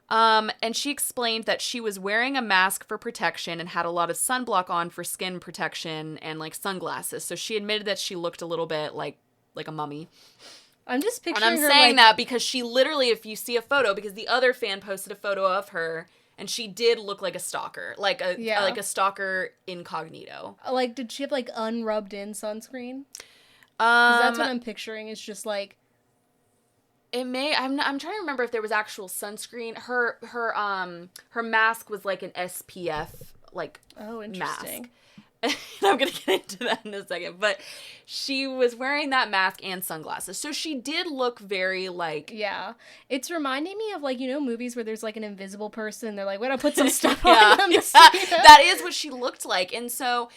A: And she explained that she was wearing a mask for protection and had a lot of sunblock on for skin protection and like sunglasses. So she admitted that she looked a little bit like a mummy.
B: I'm just picturing her.
A: And I'm saying that because she literally, if you see a photo, because the other fan posted a photo of her and she did look like a stalker, like a stalker incognito.
B: Like, did she have like unrubbed in sunscreen? Because that's what I'm picturing. It's just like.
A: It may. I'm trying to remember if there was actual sunscreen. Her mask was like an SPF
B: interesting.
A: mask. I'm gonna get into that in a second. But she was wearing that mask and sunglasses, so she did look very like.
B: Yeah, it's reminding me of like movies where there's like an invisible person. They're like, we're gonna put some stuff on them.
A: That is what she looked like, and so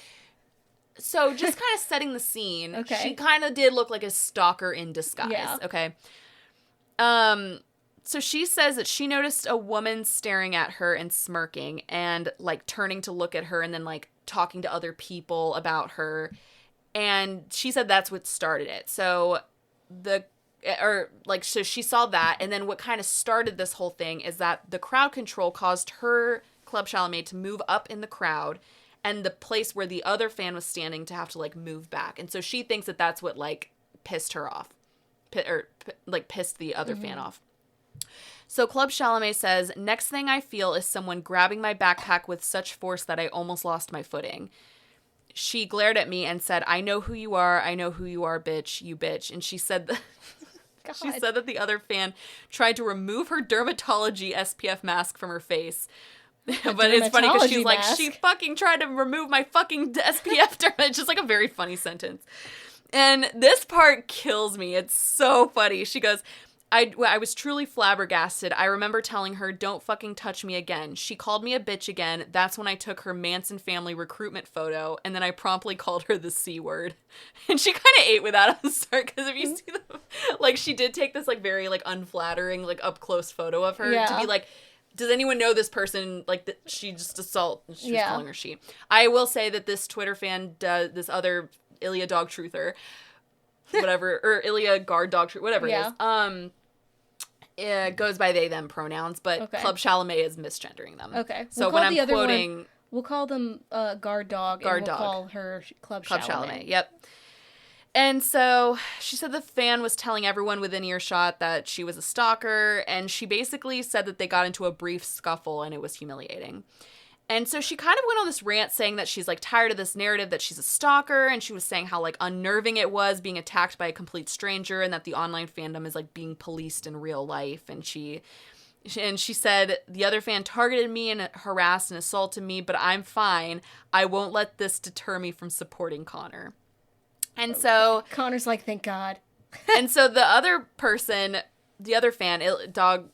A: just kind of setting the scene. Okay. She kind of did look like a stalker in disguise. Yeah. Okay. So she says that she noticed a woman staring at her and smirking and like turning to look at her and then like talking to other people about her. And she said that's what started it. So so she saw that. And then what kind of started this whole thing is that the crowd control caused her, Club Chalamet, to move up in the crowd and the place where the other fan was standing to have to like move back. And so she thinks that that's what like pissed her off. Pissed the other fan off. So Club Chalamet says, "Next thing I feel is someone grabbing my backpack with such force that I almost lost my footing. She glared at me and said, 'I know who you are. I know who you are, bitch. You bitch.' And she said that she said that the other fan tried to remove her dermatology SPF mask from her face." But it's funny because she's like, "She fucking tried to remove my fucking SPF." It's just like a very funny sentence. And this part kills me. It's so funny. She goes, I was truly flabbergasted. I remember telling her, 'Don't fucking touch me again.' She called me a bitch again. That's when I took her Manson family recruitment photo, and then I promptly called her the C word." And she kind of ate with that on the start, because if you see the, she did take this, very, unflattering, up-close photo of her to be like, does anyone know this person? She just assault. She was calling her she. I will say that this Twitter fan does, this other Ilya Dog Truther, whatever, or Ilya Guard Dog Truth, whatever it is. It goes by they, them pronouns, but Club Chalamet is misgendering them. Okay. So when I'm quoting...
B: we'll call them Guard Dog, and we'll call her Club Chalamet.
A: Yep. And so she said the fan was telling everyone within earshot that she was a stalker, and she basically said that they got into a brief scuffle and it was humiliating. And so she kind of went on this rant saying that she's tired of this narrative that she's a stalker, and she was saying how unnerving it was being attacked by a complete stranger, and that the online fandom is being policed in real life. And she said, "The other fan targeted me and harassed and assaulted me, but I'm fine. I won't let this deter me from supporting Connor." And so
B: Connor's like, thank God.
A: And so the other person, the other fan, dog,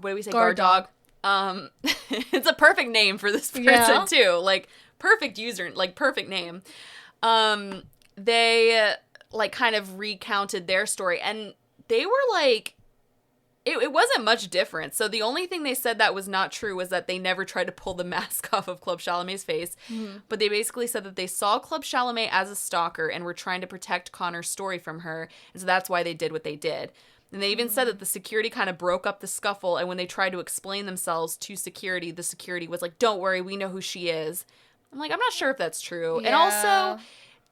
A: what do we say? Guard dog. It's a perfect name for this person too. Perfect user, perfect name. They kind of recounted their story, and they were it wasn't much different. So the only thing they said that was not true was that they never tried to pull the mask off of Club Chalamet's face. Mm-hmm. But they basically said that they saw Club Chalamet as a stalker and were trying to protect Connor's story from her. And so that's why they did what they did. And they even said that the security kind of broke up the scuffle. And when they tried to explain themselves to security, the security was like, "Don't worry, we know who she is." I'm like, I'm not sure if that's true. Yeah. And also,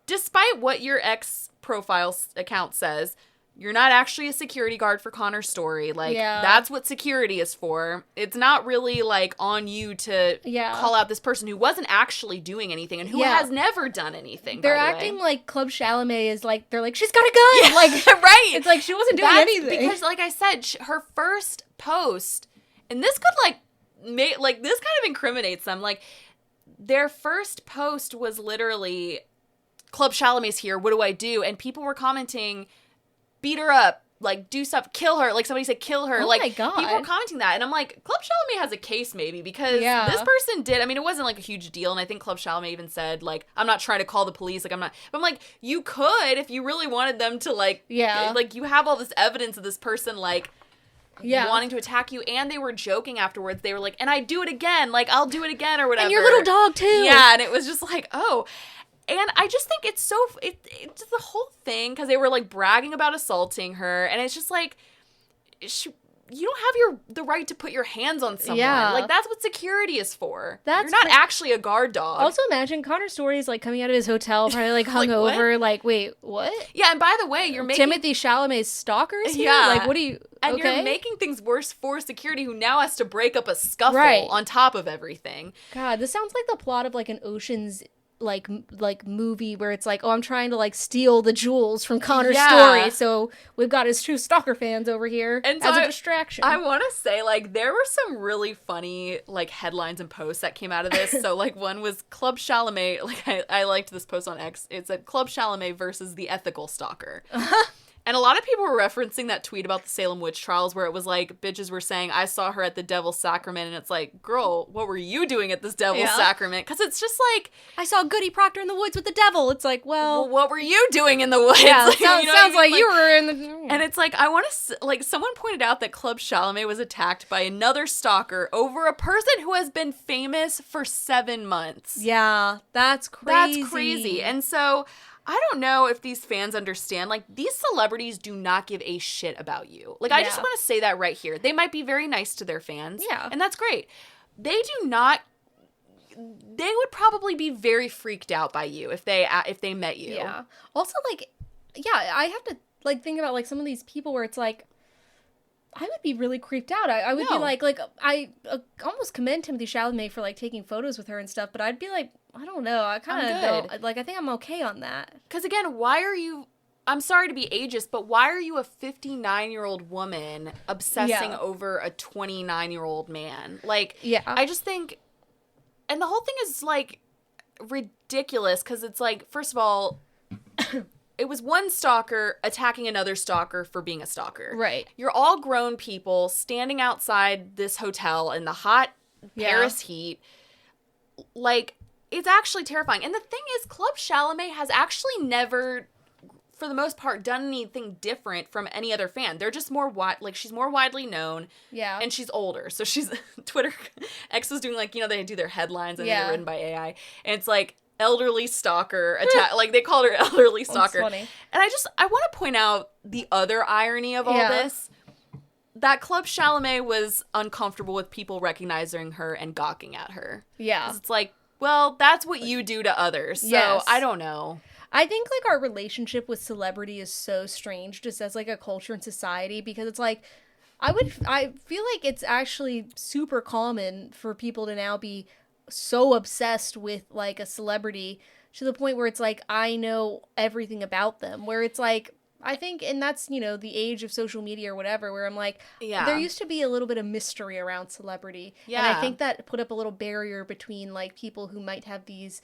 A: despite what your ex profile account says, you're not actually a security guard for Connor's story. Like,
B: Yeah.
A: that's what security is for. It's not really, like, on you to call out this person who wasn't actually doing anything and who has never done anything,
B: They're
A: by the
B: acting
A: way.
B: like Club Chalamet is like, they're like, she's got a gun! Like,
A: right!
B: It's like, she wasn't doing anything.
A: Because, like I said, her first post, and this could, like, this kind of incriminates them. Like, their first post was literally, Club Chalamet's here, what do I do? And people were commenting, beat her up, like, do stuff, kill her. Like, somebody said, kill her.
B: Oh
A: like,
B: my God.
A: people were commenting that. And I'm like, Club Chalamet has a case, maybe, because this person did, I mean, it wasn't, like, a huge deal. And I think Club Chalamet even said, like, I'm not trying to call the police. Like, I'm not. But I'm like, you could if you really wanted them to, like, like, you have all this evidence of this person, like, wanting to attack you. And they were joking afterwards. They were like, and I do it again. Like, I'll do it again or whatever.
B: And your little dog, too.
A: Yeah, and it was just like, oh. And I just think it's so, it's the whole thing, because they were, like, bragging about assaulting her, and it's just like, you don't have the right to put your hands on someone.
B: Yeah.
A: Like, that's what security is for.
B: That's
A: You're not actually a guard dog.
B: Also, imagine Connor's story is, like, coming out of his hotel, probably, like, hungover, like, wait, what?
A: Yeah, and by the way, you're making...
B: Timothy Chalamet's stalkers here?
A: Yeah.
B: Like, what do you...
A: And you're making things worse for security, who now has to break up a scuffle on top of everything.
B: God, this sounds like the plot of, like, an Ocean's like movie where it's like, oh, I'm trying to, like, steal the jewels from Connor's story, so we've got his true stalker fans over here as a distraction.
A: I want to say, like, there were some really funny, like, headlines and posts that came out of this. So, like, one was Club Chalamet, like, I liked this post on X. It said Club Chalamet versus the ethical stalker. And a lot of people were referencing that tweet about the Salem witch trials, where it was like, bitches were saying, I saw her at the Devil's Sacrament, and it's like, girl, what were you doing at this Devil's Sacrament? Because it's just like,
B: I saw Goody Proctor in the woods with the devil. It's like, well,
A: what were you doing in the woods?
B: Yeah,
A: like,
B: sounds like you were in the...
A: And it's like, I want to, like, someone pointed out that Club Chalamet was attacked by another stalker over a person who has been famous for 7 months.
B: Yeah, that's crazy.
A: That's crazy. And so... I don't know if these fans understand, like, these celebrities do not give a shit about you. Like, I just want to say that right here. They might be very nice to their fans. Yeah. And that's great. They do not, they would probably be very freaked out by you if they met you.
B: Yeah. Also, like, yeah, I have to, like, think about, like, some of these people where it's like, I would be really creeped out. I would be like, I almost commend Timothy Chalamet for, like, taking photos with her and stuff, but I'd be like, I don't know. I kind of don't. Like, I think I'm okay on that.
A: Because, again, why are you... I'm sorry to be ageist, but why are you a 59-year-old woman obsessing over a 29-year-old man? Like, I just think... And the whole thing is, like, ridiculous, because it's like, first of all... It was one stalker attacking another stalker for being a stalker.
B: Right.
A: You're all grown people standing outside this hotel in the hot Paris heat. Like... It's actually terrifying. And the thing is, Club Chalamet has actually never, for the most part, done anything different from any other fan. They're just more she's more widely known. Yeah. And she's older. So she's, Twitter, X was doing, like, you know, they do their headlines and they're written by AI. And it's like, elderly stalker attack. Like, they called her elderly stalker. That's funny. And I want to point out the other irony of all this. That Club Chalamet was uncomfortable with people recognizing her and gawking at her. Yeah. It's like, well, that's what you do to others. So, I don't know.
B: I think, like, our relationship with celebrity is so strange just as, like, a culture and society, because it's like, I feel like it's actually super common for people to now be so obsessed with, like, a celebrity to the point where it's like, I know everything about them, where it's like, I think, and that's, you know, the age of social media or whatever, where I'm like, there used to be a little bit of mystery around celebrity. Yeah. And I think that put up a little barrier between, like, people who might have these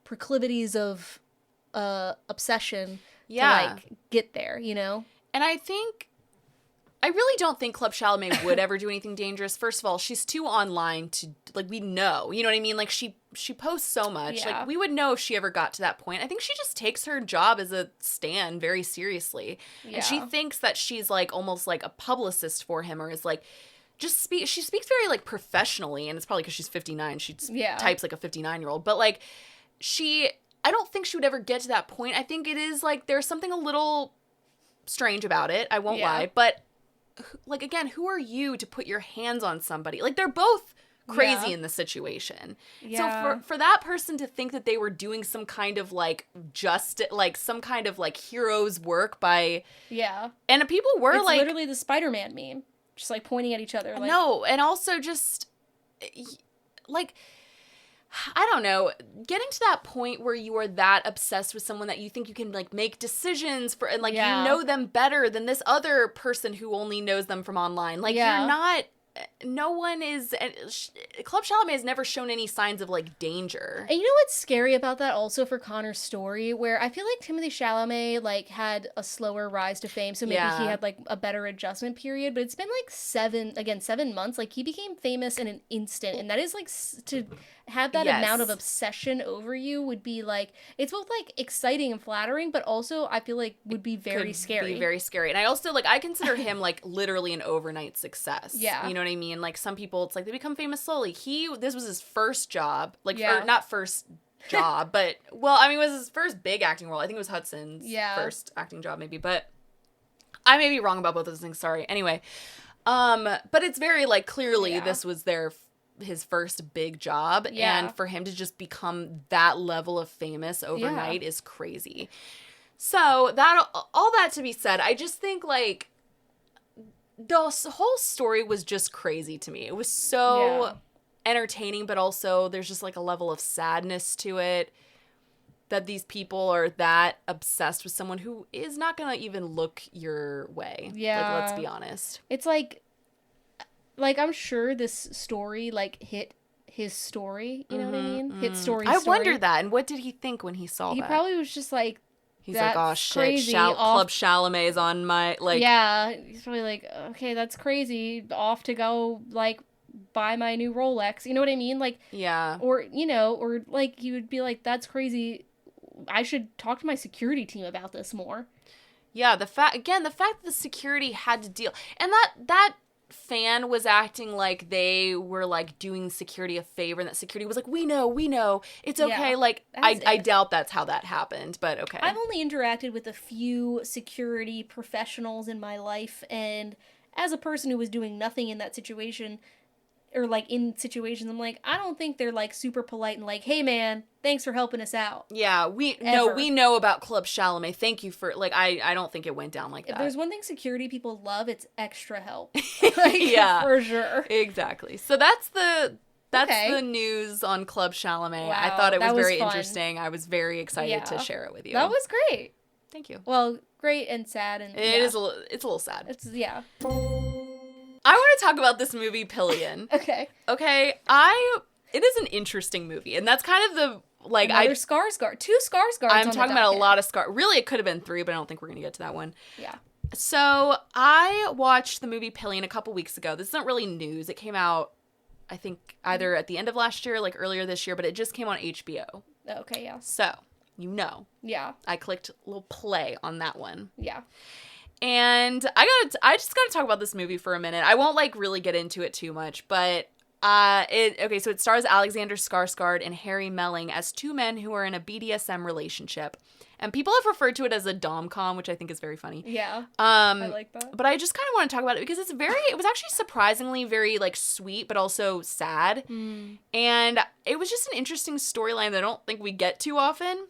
B: proclivities of obsession to, like, get there, you know?
A: And I really don't think Club Chalamet would ever do anything dangerous. First of all, she's too online to, like, we know. You know what I mean? Like, she posts so much. Yeah. Like, we would know if she ever got to that point. I think she just takes her job as a stan very seriously. Yeah. And she thinks that she's, like, almost like a publicist for him, or is, like, she speaks very, like, professionally, and it's probably because she's 59. She types like a 59-year-old. But, like, I don't think she would ever get to that point. I think it is, like, there's something a little strange about it. I won't lie. But... like, again, who are you to put your hands on somebody? Like, they're both crazy
B: Yeah.
A: in the situation.
B: Yeah.
A: So for that person to think that they were doing some kind of like some kind of like hero's work by,
B: Yeah.
A: and people were
B: It's
A: like,
B: literally the Spider-Man meme. Just like pointing at each other. Like,
A: no, and also just like, I don't know, getting to that point where you are that obsessed with someone that you think you can like make decisions for, and like
B: Yeah.
A: you know them better than this other person who only knows them from online. Like
B: Yeah.
A: you're not. No one is. Club Chalamet has never shown any signs of like danger.
B: And you know what's scary about that also for Connor's story, where I feel like Timothée Chalamet like had a slower rise to fame, so maybe he had like a better adjustment period. But it's been like 7 months. Like he became famous in an instant, and that is like to have that amount of obsession over you would be like, it's both like exciting and flattering, but also I feel like would be very scary.
A: Be very scary. And I also like, I consider him like literally an overnight success.
B: Yeah.
A: You know what I mean? Like some people, it's like they become famous slowly. This was his first job, like
B: Yeah.
A: or not first job, but well, I mean, it was his first big acting role. I think it was Hudson's first acting job, maybe, but I may be wrong about both those things. Sorry. Anyway, but it's very like clearly this was his first big job, and for him to just become that level of famous overnight is crazy. So that all that to be said, I just think like the whole story was just crazy to me. It was so entertaining, but also there's just like a level of sadness to it that these people are that obsessed with someone who is not gonna even look your way.
B: Yeah.
A: Like, let's be honest.
B: It's like I'm sure this story like hit his story, you know what I mean? Hit story.
A: I wonder that. And what did he think when he saw that?
B: He probably was just like,
A: he's like, oh shit,
B: crazy,
A: Club Chalamet is on my, like.
B: Yeah, he's probably like, okay, that's crazy. Off to go, like, buy my new Rolex. You know what I mean? Like,
A: yeah.
B: Or, you know, or like, he would be like, that's crazy. I should talk to my security team about this more.
A: Yeah, the fact that the security had to deal, and that fan was acting like they were like doing security a favor, and that security was like, we know, it's okay. Like, I doubt that's how that happened, but okay.
B: I've only interacted with a few security professionals in my life, and as a person who was doing nothing in that situation, or like in situations, I'm like, I don't think they're like super polite and like, hey man, thanks for helping us out.
A: Yeah, we know about Club Chalamet. Thank you for, like, I don't think it went down like that.
B: If there's one thing security people love, it's extra help. Like, yeah, for sure.
A: Exactly. So that's the news on Club Chalamet.
B: Wow,
A: I thought it was very
B: fun.
A: Interesting. I was very excited to share it with you.
B: That was great.
A: Thank you.
B: Well, great and sad, and
A: it's a little sad.
B: It's
A: I want to talk about this movie, Pillion.
B: Okay.
A: It is an interesting movie, and that's kind of the, like,
B: Another Skarsgård. 2 Skarsgårds.
A: I'm talking about a lot of Really, it could have been 3, but I don't think we're going to get to that one.
B: Yeah.
A: So, I watched the movie Pillion a couple weeks ago. This isn't really news. It came out, I think, either at the end of last year, like earlier this year, but it just came on HBO.
B: Okay, yeah.
A: So, you know.
B: Yeah.
A: I clicked a little play on that one.
B: Yeah.
A: And I just gotta talk about this movie for a minute. I won't like really get into it too much, but so it stars Alexander Skarsgård and Harry Melling as 2 men who are in a BDSM relationship. And people have referred to it as a dom-com, which I think is very funny.
B: Yeah. I like that.
A: But I just kind of want to talk about it because it was actually surprisingly very like sweet, but also sad. And it was just an interesting storyline that I don't think we get too often.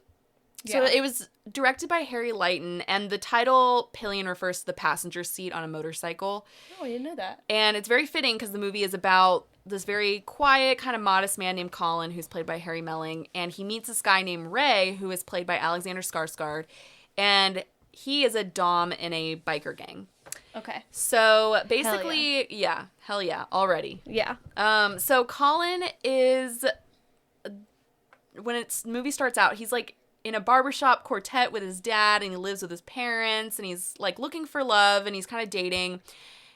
A: So it was directed by Harry Lighton, and the title Pillion refers to the passenger seat on a motorcycle.
B: Oh, I didn't know that.
A: And it's very fitting because the movie is about this very quiet, kind of modest man named Colin, who's played by Harry Melling, and he meets this guy named Ray, who is played by Alexander Skarsgård, and he is a dom in a biker gang.
B: Okay.
A: So basically, hell yeah, already.
B: Yeah.
A: So Colin is, when movie starts out, he's like in a barbershop quartet with his dad, and he lives with his parents, and he's like looking for love, and he's kind of dating,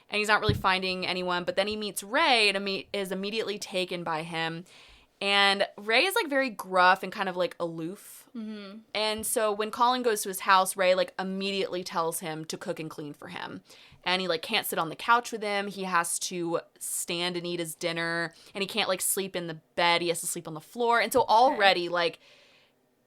A: and he's not really finding anyone. But then he meets Ray and is immediately taken by him. And Ray is like very gruff and kind of like aloof. Mm-hmm. And so when Colin goes to his house, Ray like immediately tells him to cook and clean for him. And he like can't sit on the couch with him. He has to stand and eat his dinner, and he can't like sleep in the bed. He has to sleep on the floor. And so already like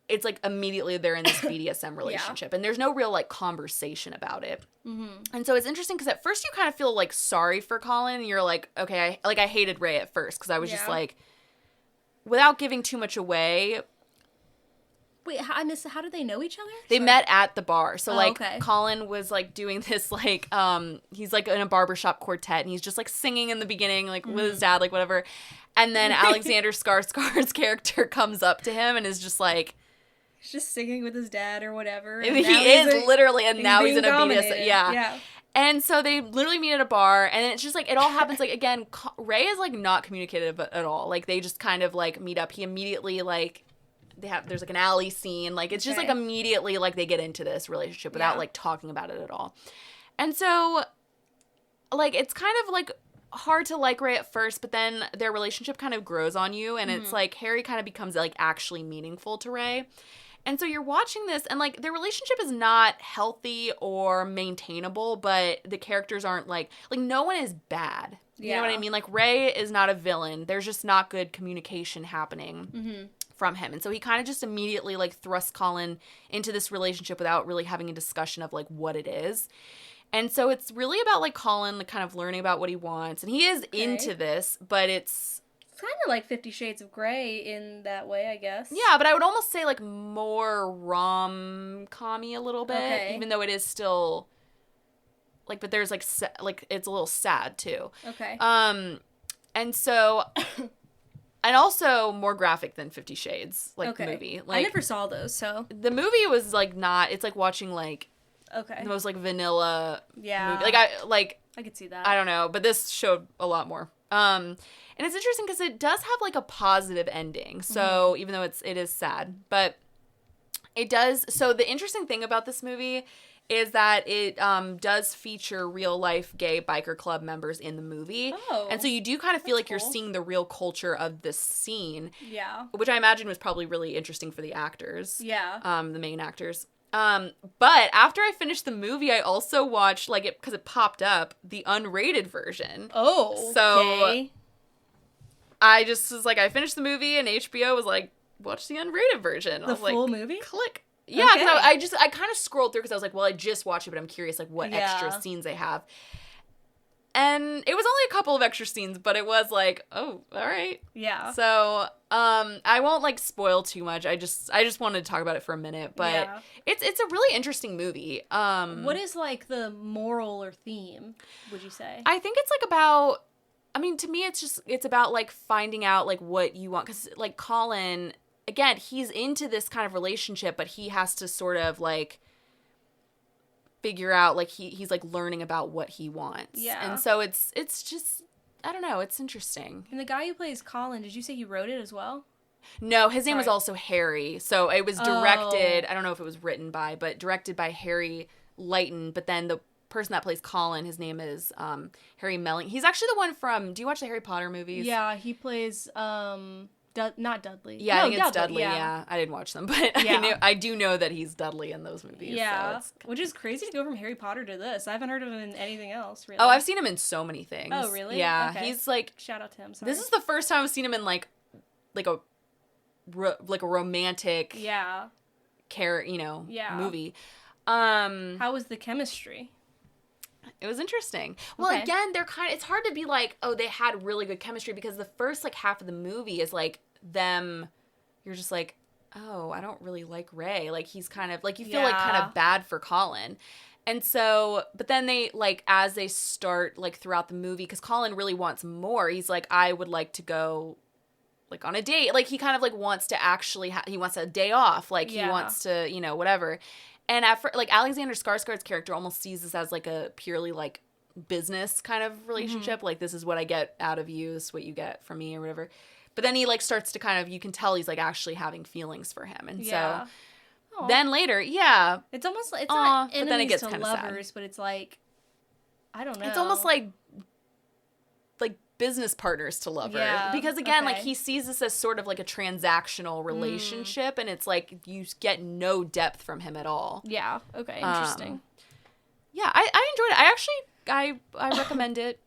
A: it's like immediately they're in this BDSM relationship, and there's no real like conversation about it. And so it's interesting because at first you kind of feel like sorry for Colin, and you're like, okay, I hated Ray at first because I was just like, without giving too much away.
B: Wait, how did they know each other?
A: They met at the bar. So,
B: okay.
A: Colin was, like, doing this, like, he's, like, in a barbershop quartet, and he's just, like, singing in the beginning, like, with his dad, like, whatever. And then Alexander Skarsgård's character comes up to him and is just, like...
B: He's just singing with his dad or whatever.
A: He is, literally, and now he's in a BDSM. Yeah. And so they literally meet at a bar, and it's just, like, it all happens, like, again, Ray is, like, not communicative at all. Like, they just kind of, like, meet up. He immediately, like... there's like an alley scene, like it's just like immediately like they get into this relationship without like talking about it at all. And so like it's kind of like hard to like Ray at first, but then their relationship kind of grows on you, and it's like Harry kind of becomes like actually meaningful to Ray. And so you're watching this, and like their relationship is not healthy or maintainable, but the characters aren't like no one is bad. You know what I mean? Like Ray is not a villain. There's just not good communication happening from him. And so he kind of just immediately like thrusts Colin into this relationship without really having a discussion of like what it is. And so it's really about like Colin like, kind of learning about what he wants. And he is into this, but it's
B: kind of like 50 Shades of Grey in that way, I guess.
A: Yeah, but I would almost say like more rom-com-y a little bit, even though it is still like, but there's like it's a little sad too.
B: Okay.
A: And so and also more graphic than 50 Shades, like the movie. Like,
B: I never saw those, so.
A: The movie was like not, it's like watching like the most like vanilla movie. Like
B: I could see that.
A: I don't know, but this showed a lot more. And it's interesting because it does have like a positive ending. So even though it is sad, but it does. So the interesting thing about this movie is that it does feature real-life gay biker club members in the movie.
B: Oh,
A: and so you do kind of feel like you're seeing the real culture of this scene.
B: Yeah.
A: Which I imagine was probably really interesting for the actors.
B: Yeah.
A: The main actors. But after I finished the movie, I also watched, like, because it popped up, the unrated version.
B: Oh,
A: so I just was like, I finished the movie, and HBO was like, watch the unrated version.
B: The full movie?
A: Click. Yeah, because I kind of scrolled through because I was like, well, I just watched it, but I'm curious, like, what extra scenes they have. And it was only a couple of extra scenes, but it was like, oh, all right.
B: Yeah.
A: So, I won't, like, spoil too much. I just wanted to talk about it for a minute, but it's a really interesting movie.
B: What is, like, the moral or theme, would you say?
A: I think it's, like, about, I mean, to me, it's about, like, finding out, like, what you want. Because, like, Colin... Again, he's into this kind of relationship, but he has to sort of, like, figure out, like, he's, like, learning about what he wants.
B: Yeah.
A: And so it's just, I don't know, it's interesting.
B: And the guy who plays Colin, did you say he wrote it as well?
A: No, his name was also Harry. So it was directed, I don't know if it was written by, but directed by Harry Leighton. But then the person that plays Colin, his name is Harry Melling. He's actually the one from, do you watch the Harry Potter movies?
B: Yeah, he plays... not Dudley.
A: Yeah, I think it's Dudley. Yeah, I didn't watch them, but I do know that he's Dudley in those movies.
B: Yeah, so which is crazy to go from Harry Potter to this. I haven't heard of him in anything else, really.
A: Oh, I've seen him in so many things.
B: Oh, really?
A: Yeah,
B: okay.
A: He's like,
B: shout out to him. Sorry.
A: This is the first time I've seen him in like a romantic movie.
B: How was the chemistry?
A: It was interesting. Well, again, it's hard to be like, oh, they had really good chemistry, because the first like half of the movie is like them, you're just like, oh, I don't really like Ray. Like, he's kind of like, you feel like kind of bad for Colin. And so, but then they like, as they start like throughout the movie, because Colin really wants more. He's like, I would like to go like on a date. Like, he kind of like wants to actually, he wants a day off. Like, he wants to, whatever. And at first, like, Alexander Skarsgård's character almost sees this as like a purely like business kind of relationship. Like, this is what I get out of you, this is what you get from me, or whatever. But then he like starts to kind of, you can tell he's like actually having feelings for him. And so then later,
B: it's almost like, it's not enemies
A: but then it gets
B: to
A: kind of
B: lovers,
A: sad.
B: but it's like, I don't know.
A: It's almost like business partners to lovers.
B: Yeah,
A: because again, like, he sees this as sort of like a transactional relationship, and it's like you get no depth from him at all.
B: Yeah. Okay. Interesting.
A: Yeah, I enjoyed it. I recommend it.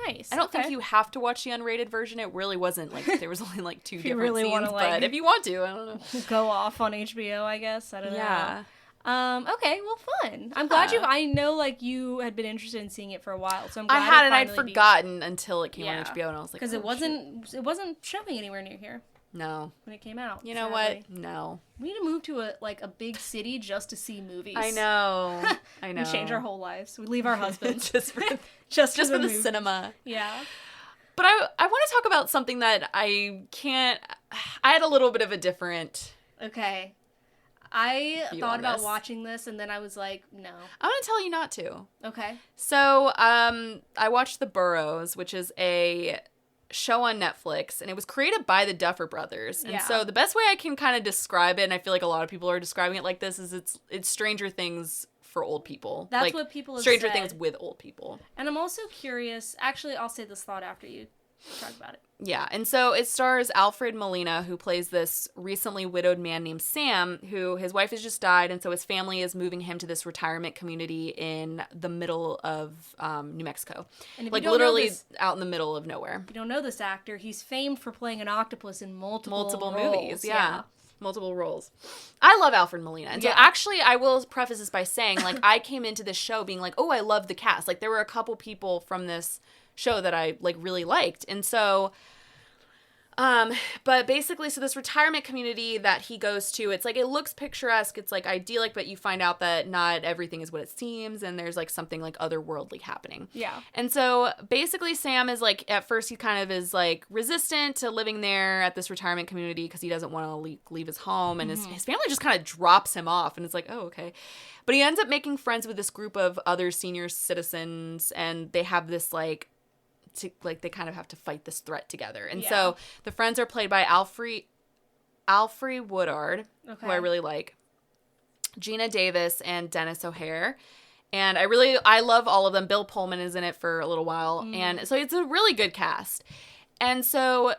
B: Nice.
A: I don't think you have to watch the unrated version. It really wasn't like there was only like 2 different
B: really
A: scenes,
B: wanna, like,
A: but if you want to, I don't know.
B: go off on HBO, I guess. I don't know.
A: Yeah.
B: Okay, well, fun. I'm glad I know, like, you had been interested in seeing it for a while, so I'm glad
A: I had,
B: it
A: and I'd
B: finally
A: forgotten until it came on HBO, and I was like,
B: because
A: oh,
B: it wasn't showing anywhere near here
A: no.
B: when it came out.
A: You know
B: sadly.
A: what? No.
B: We need to move to a big city just to see movies.
A: I know. I know.
B: We change our whole lives. We leave our husbands
A: just for
B: just
A: for the
B: movies.
A: cinema.
B: Yeah.
A: But I want to talk about something that I had a little bit of a different.
B: Okay. I
A: view
B: thought
A: on
B: about
A: this.
B: watching this, and then I was like, no.
A: I'm going to tell you not to.
B: Okay.
A: So, I watched The Burrows, which is a show on Netflix, and it was created by the Duffer Brothers. And so the best way I can kind of describe it, and I feel like a lot of people are describing it like this, is it's Stranger Things for old people.
B: That's
A: like,
B: what people have
A: Stranger
B: said.
A: Things with old people.
B: And I'm also curious. Actually, I'll say this thought after you talk about it.
A: Yeah, and so it stars Alfred Molina, who plays this recently widowed man named Sam, who his wife has just died, and so his family is moving him to this retirement community in the middle of New Mexico.
B: And if
A: like
B: you don't know
A: literally
B: this,
A: out in the middle of nowhere.
B: if you don't know this actor, he's famed for playing an octopus in multiple
A: movies,
B: roles.
A: yeah. Multiple roles. I love Alfred Molina. And so actually, I will preface this by saying, like, I came into this show being like, oh, I love the cast. Like, there were a couple people from this show that I, like, really liked. And so, but basically, so this retirement community that he goes to, it's like, it looks picturesque, it's like idyllic, but you find out that not everything is what it seems, and there's like something like otherworldly happening.
B: Yeah.
A: And so basically Sam is like, at first he kind of is like resistant to living there at this retirement community because he doesn't want to leave his home, and his family just kind of drops him off, and it's like, oh, okay. But he ends up making friends with this group of other senior citizens, and they have this they kind of have to fight this threat together. And so the friends are played by Alfre Woodard, who I really like, Gina Davis, and Dennis O'Hare. And I love all of them. Bill Pullman is in it for a little while. And so it's a really good cast. And so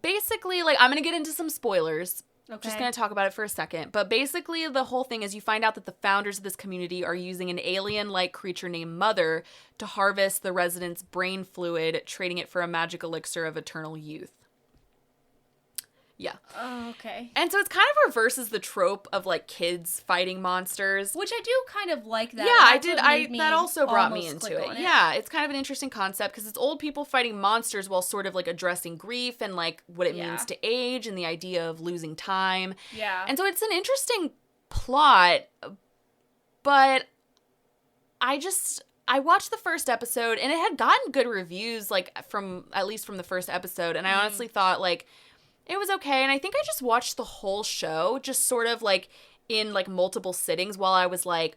A: basically, like, I'm going to get into some spoilers.
B: Okay.
A: Just going to talk about it for a second. But basically, the whole thing is you find out that the founders of this community are using an alien-like creature named Mother to harvest the residents' brain fluid, trading it for a magic elixir of eternal youth. Yeah.
B: Oh, okay.
A: And so it's kind of reverses the trope of, like, kids fighting monsters.
B: Which I do kind of like that.
A: Yeah, I did. That also brought me
B: almost
A: into
B: click on
A: it. Yeah, it's kind of an interesting concept because it's old people fighting monsters while sort of, like, addressing grief and, like, what it means to age and the idea of losing time.
B: Yeah.
A: And so it's an interesting plot, but I watched the first episode, and it had gotten good reviews, like, at least from the first episode, and I honestly thought, like, it was okay. And I think I just watched the whole show just sort of, like, in, like, multiple sittings while I was, like,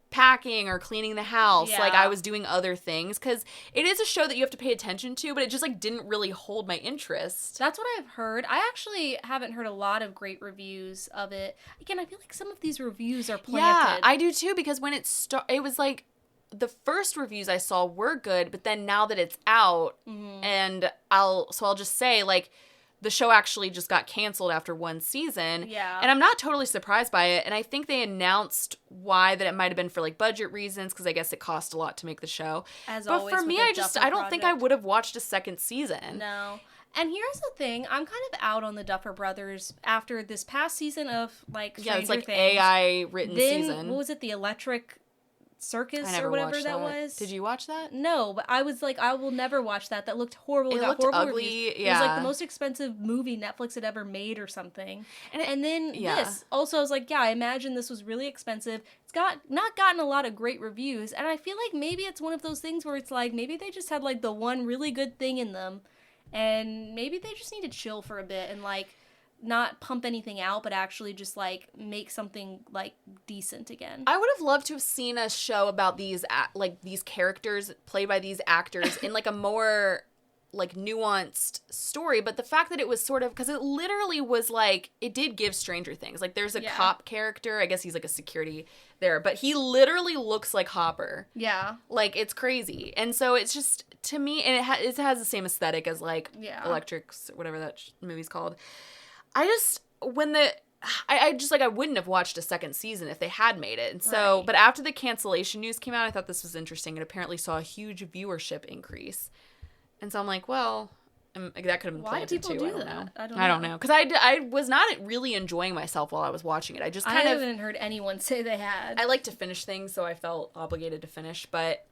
A: packing or cleaning the house.
B: Yeah.
A: Like, I was doing other things, because it is a show that you have to pay attention to, but it just, like, didn't really hold my interest.
B: That's what I've heard. I actually haven't heard a lot of great reviews of it. Again, I feel like some of these reviews are planted.
A: Yeah, I do too, because when it was like, the first reviews I saw were good, but then now that it's out, and I'll just say, like, the show actually just got canceled after one season.
B: Yeah.
A: And I'm not totally surprised by it. And I think they announced why, that it might have been for, like, budget reasons, because I guess it cost a lot to make the show.
B: As
A: but
B: always
A: for
B: with
A: me,
B: a
A: I don't think I
B: project.
A: would have watched a second season.
B: No. And here's the thing, I'm kind of out on the Duffer Brothers after this past season of, like, Stranger
A: it's like
B: Things.
A: AI written
B: Then,
A: season.
B: what was it, the Electric Circus
A: I never
B: or whatever
A: watched
B: that was?
A: Did you watch that?
B: No, but I was like, I will never watch that. That looked horrible.
A: It
B: got
A: looked
B: horrible
A: ugly,
B: reviews. It was
A: yeah.
B: like the most expensive movie Netflix had ever made or something. And then
A: yeah.
B: this. Also, I was like, yeah, I imagine this was really expensive. It's not gotten a lot of great reviews. And I feel like maybe it's one of those things where it's like, maybe they just had, like, the one really good thing in them. And maybe they just need to chill for a bit and, like, not pump anything out, but actually just, like, make something, like, decent again.
A: I would have loved to have seen a show about these characters played by these actors in, like, a more, like, nuanced story. But the fact that it was sort of, because it literally was, like, it did give Stranger Things. Like, there's a cop character. I guess he's, like, a security there. But he literally looks like Hopper.
B: Yeah.
A: Like, it's crazy. And so it's just, to me, and it has the same aesthetic as, like, Electrics, whatever that movie's called. I just, when I just, like, I wouldn't have watched a second season if they had made it. And so,
B: Right.
A: but after the cancellation news came out, I thought this was interesting and apparently saw a huge viewership increase. And so I'm like, well, that could have been
B: Why do
A: planted
B: people
A: too.
B: do
A: I don't
B: that?
A: know. I don't know. Because I was not really enjoying myself while I was watching it. I just
B: I
A: kind of,
B: haven't heard anyone say they had.
A: I like to finish things, so I felt obligated to finish. But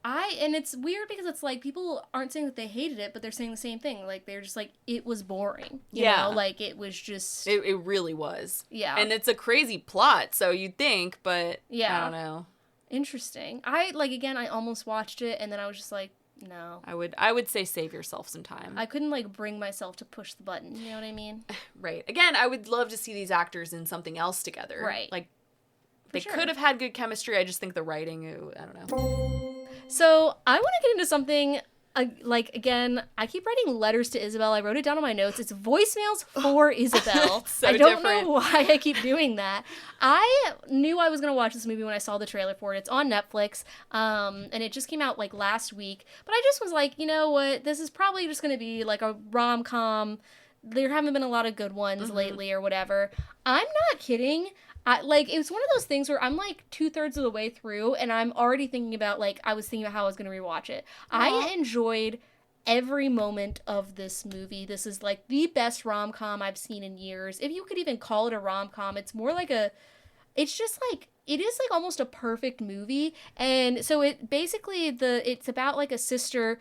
B: And it's weird because it's like people aren't saying that they hated it, but they're saying the same thing. Like they're just like, it was boring. You know, like it was just.
A: it really was.
B: Yeah.
A: And it's a crazy plot, so you'd think, but
B: Yeah.
A: I don't know.
B: Interesting. Again, I almost watched it and then I was just like, no.
A: I would say save yourself some time.
B: I couldn't like bring myself to push the button. You know what I mean?
A: Right. Again, I would love to see these actors in something else together.
B: Right.
A: Like,
B: For
A: they
B: sure.
A: could have had good chemistry. I just think the writing, I don't know.
B: So I want to get into something. Again, I keep writing letters to Isabelle. I wrote it down on my notes. It's voicemails for Isabelle.
A: So
B: I don't
A: different.
B: know why I keep doing that. I knew I was going to watch this movie when I saw the trailer for it. It's on Netflix, and it just came out like last week. But I just was like, you know what? This is probably just going to be like a rom-com. There haven't been a lot of good ones lately or whatever. I'm not kidding. It was one of those things where I'm like 2/3 of the way through and I'm already thinking about I was thinking about how I was going to rewatch it. I enjoyed every moment of this movie. This is like the best rom-com I've seen in years. If you could even call it a rom-com, it's more like it's just like, it is like almost a perfect movie. And so it basically, it's about like a sister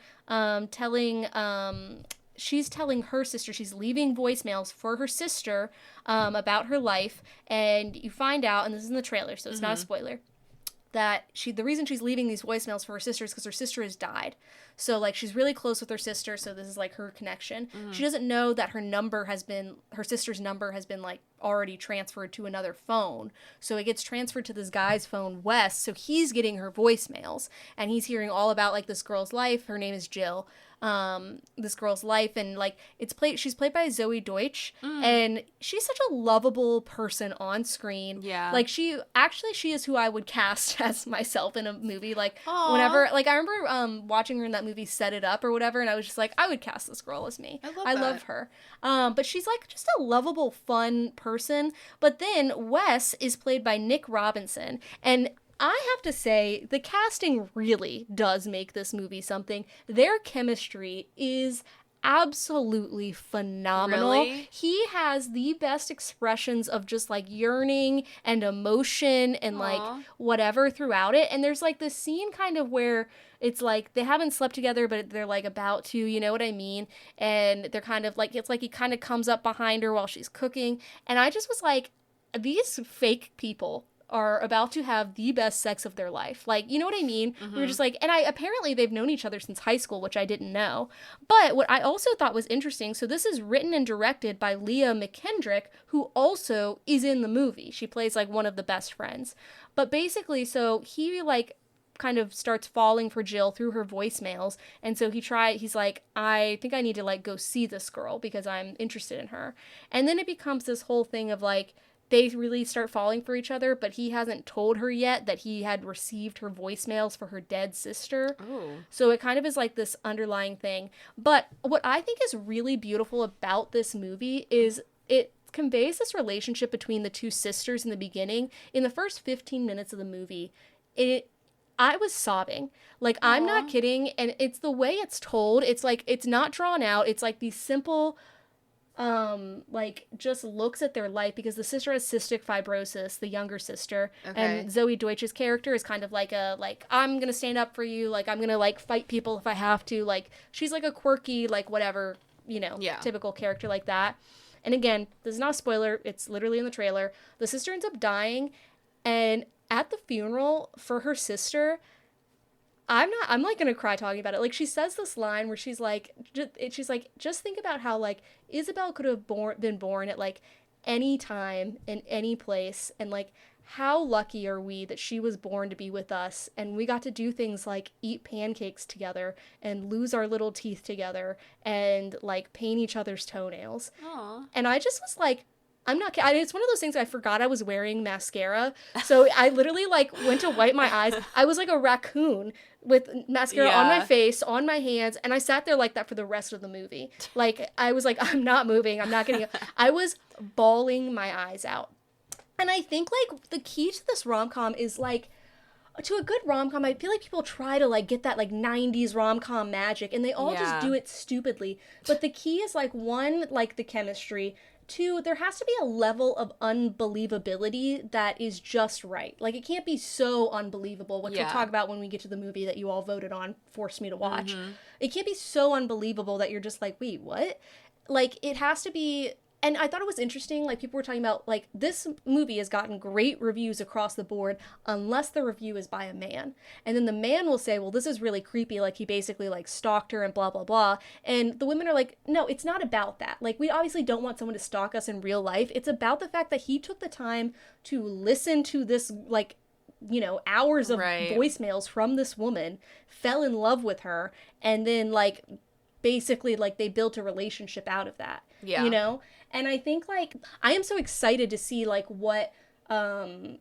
B: she's telling her sister, she's leaving voicemails for her sister about her life, and you find out, and this is in the trailer, so it's not a spoiler, that the reason she's leaving these voicemails for her sister is because her sister has died. So, like, she's really close with her sister, so this is, like, her connection. She doesn't know that her sister's number has been, like, already transferred to another phone. So it gets transferred to this guy's phone, Wes, so he's getting her voicemails, and he's hearing all about, like, this girl's life. Her name is Jill. This girl's life, and like she's played by Zoe Deutsch, and she's such a lovable person on screen.
A: Yeah.
B: Like she is who I would cast as myself in a movie. Like
A: Aww.
B: whenever, like I remember watching her in that movie Set It Up or whatever, and I was just like, I would cast this girl as me. I love her. But she's like just a lovable, fun person. But then Wes is played by Nick Robinson, and I have to say, the casting really does make this movie something. Their chemistry is absolutely phenomenal.
A: Really?
B: He has the best expressions of just like yearning and emotion and like whatever throughout it. And there's like this scene kind of where it's like they haven't slept together, but they're like about to, you know what I mean? And they're kind of like, it's like he kind of comes up behind her while she's cooking. And I just was like, these fake people are about to have the best sex of their life. Like, you know what I mean? We were just like, and apparently they've known each other since high school, which I didn't know. But what I also thought was interesting, so this is written and directed by Leah McKendrick, who also is in the movie. She plays like one of the best friends. But basically, so he like kind of starts falling for Jill through her voicemails, and so he's like, I think I need to like go see this girl because I'm interested in her. And then it becomes this whole thing of like, they really start falling for each other, but he hasn't told her yet that he had received her voicemails for her dead sister.
A: Oh.
B: So it kind of is like this underlying thing. But what I think is really beautiful about this movie is it conveys this relationship between the two sisters in the beginning. In the first 15 minutes of the movie, I was sobbing. Like, I'm not kidding. And it's the way it's told. It's like, it's not drawn out. It's like these simple, like just looks at their life, because the sister has cystic fibrosis, the younger sister, and Zoe Deutsch's character is kind of like I'm gonna stand up for you, like I'm gonna like fight people if I have to, like she's like a quirky, like whatever, you know, typical character like that. And again, this is not a spoiler, it's literally in the trailer. The sister ends up dying, and at the funeral for her sister, I'm like gonna cry talking about it. Like, she says this line where she's like, just think about how like Isabelle could have been born at like any time in any place, and like how lucky are we that she was born to be with us, and we got to do things like eat pancakes together and lose our little teeth together and like paint each other's toenails.
A: Aww.
B: And I just was like, I'm not kidding. It's one of those things I forgot I was wearing mascara. So I literally like went to wipe my eyes. I was like a raccoon with mascara on my face, on my hands, and I sat there like that for the rest of the movie. Like I was like, I'm not moving. I'm not getting. I was bawling my eyes out. And I think like the key to this rom-com is like, to a good rom-com, I feel like people try to like get that like 90s rom-com magic, and they all just do it stupidly. But the key is like, one, like the chemistry. Two, there has to be a level of unbelievability that is just right. Like, it can't be so unbelievable, which we'll talk about when we get to the movie that you all voted on, forced me to watch. Mm-hmm. It can't be so unbelievable that you're just like, wait, what? Like, it has to be... And I thought it was interesting, like, people were talking about, like, this movie has gotten great reviews across the board unless the review is by a man. And then the man will say, well, this is really creepy, like, he basically, like, stalked her and blah, blah, blah. And the women are like, no, it's not about that. Like, we obviously don't want someone to stalk us in real life. It's about the fact that he took the time to listen to this, like, you know, hours of voicemails from this woman, fell in love with her, and then, like, basically, like, they built a relationship out of that. Yeah. You know? And I think, like, I am so excited to see, like, what Leah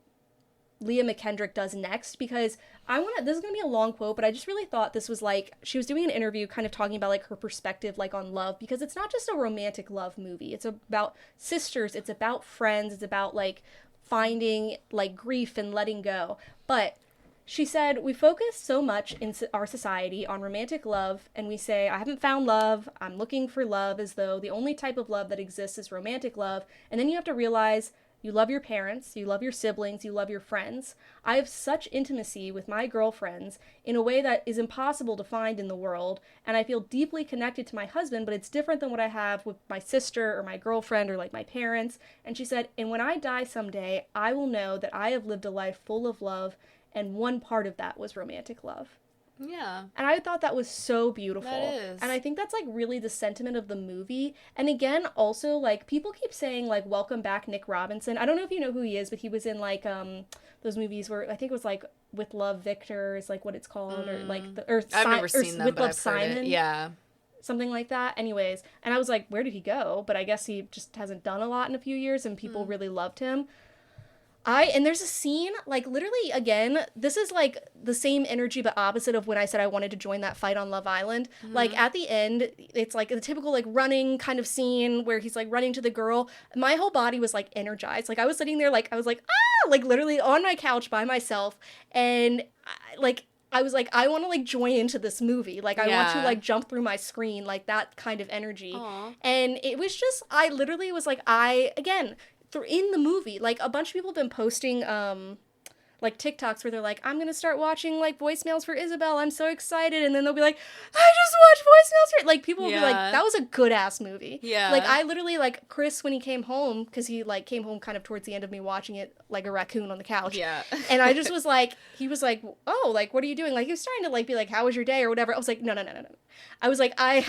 B: McKendrick does next, because this is going to be a long quote, but I just really thought this was, like, she was doing an interview kind of talking about, like, her perspective, like, on love, because it's not just a romantic love movie. It's about sisters. It's about friends. It's about, like, finding, like, grief and letting go. But she said, we focus so much in our society on romantic love, and we say, I haven't found love, I'm looking for love, as though the only type of love that exists is romantic love. And then you have to realize you love your parents, you love your siblings, you love your friends. I have such intimacy with my girlfriends in a way that is impossible to find in the world, and I feel deeply connected to my husband, but it's different than what I have with my sister or my girlfriend or, like, my parents. And she said, and when I die someday, I will know that I have lived a life full of love, and one part of that was romantic love. Yeah. And I thought that was so beautiful. That is. And I think that's, like, really the sentiment of the movie. And again, also, like, people keep saying, like, welcome back Nick Robinson. I don't know if you know who he is, but he was in, like, those movies where, I think it was, like, With Love, Victor is, like, what it's called, or, like,
A: I've never seen them,
B: With
A: but
B: Love,
A: I've
B: Simon.
A: heard it. Yeah.
B: Something like that. Anyways, and I was like, where did he go? But I guess he just hasn't done a lot in a few years, and people really loved him. And there's a scene, like, literally, again, this is, like, the same energy but opposite of when I said I wanted to join that fight on Love Island. Mm-hmm. Like, at the end, it's, like, the typical, like, running kind of scene where he's, like, running to the girl. My whole body was, like, energized. Like, I was sitting there, like, I was, like, ah! Like, literally on my couch by myself. And, I was, like, I want to, like, join into this movie. Like, I want to, like, jump through my screen. Like, that kind of energy. Aww. And it was just, I literally was, like, again... in the movie, like, a bunch of people have been posting like TikToks where they're like, I'm gonna start watching, like, voicemails for Isabelle, I'm so excited, and then they'll be like, I just watched voicemails for, like, people will be like, that was a good ass movie. Yeah. Like, I literally, like, Chris, when he came home, because he, like, came home kind of towards the end of me watching it like a raccoon on the couch. Yeah. And I just was like, he was like, oh, like, what are you doing? Like, he was trying to, like, be like, how was your day or whatever. I was like, no. I was like, I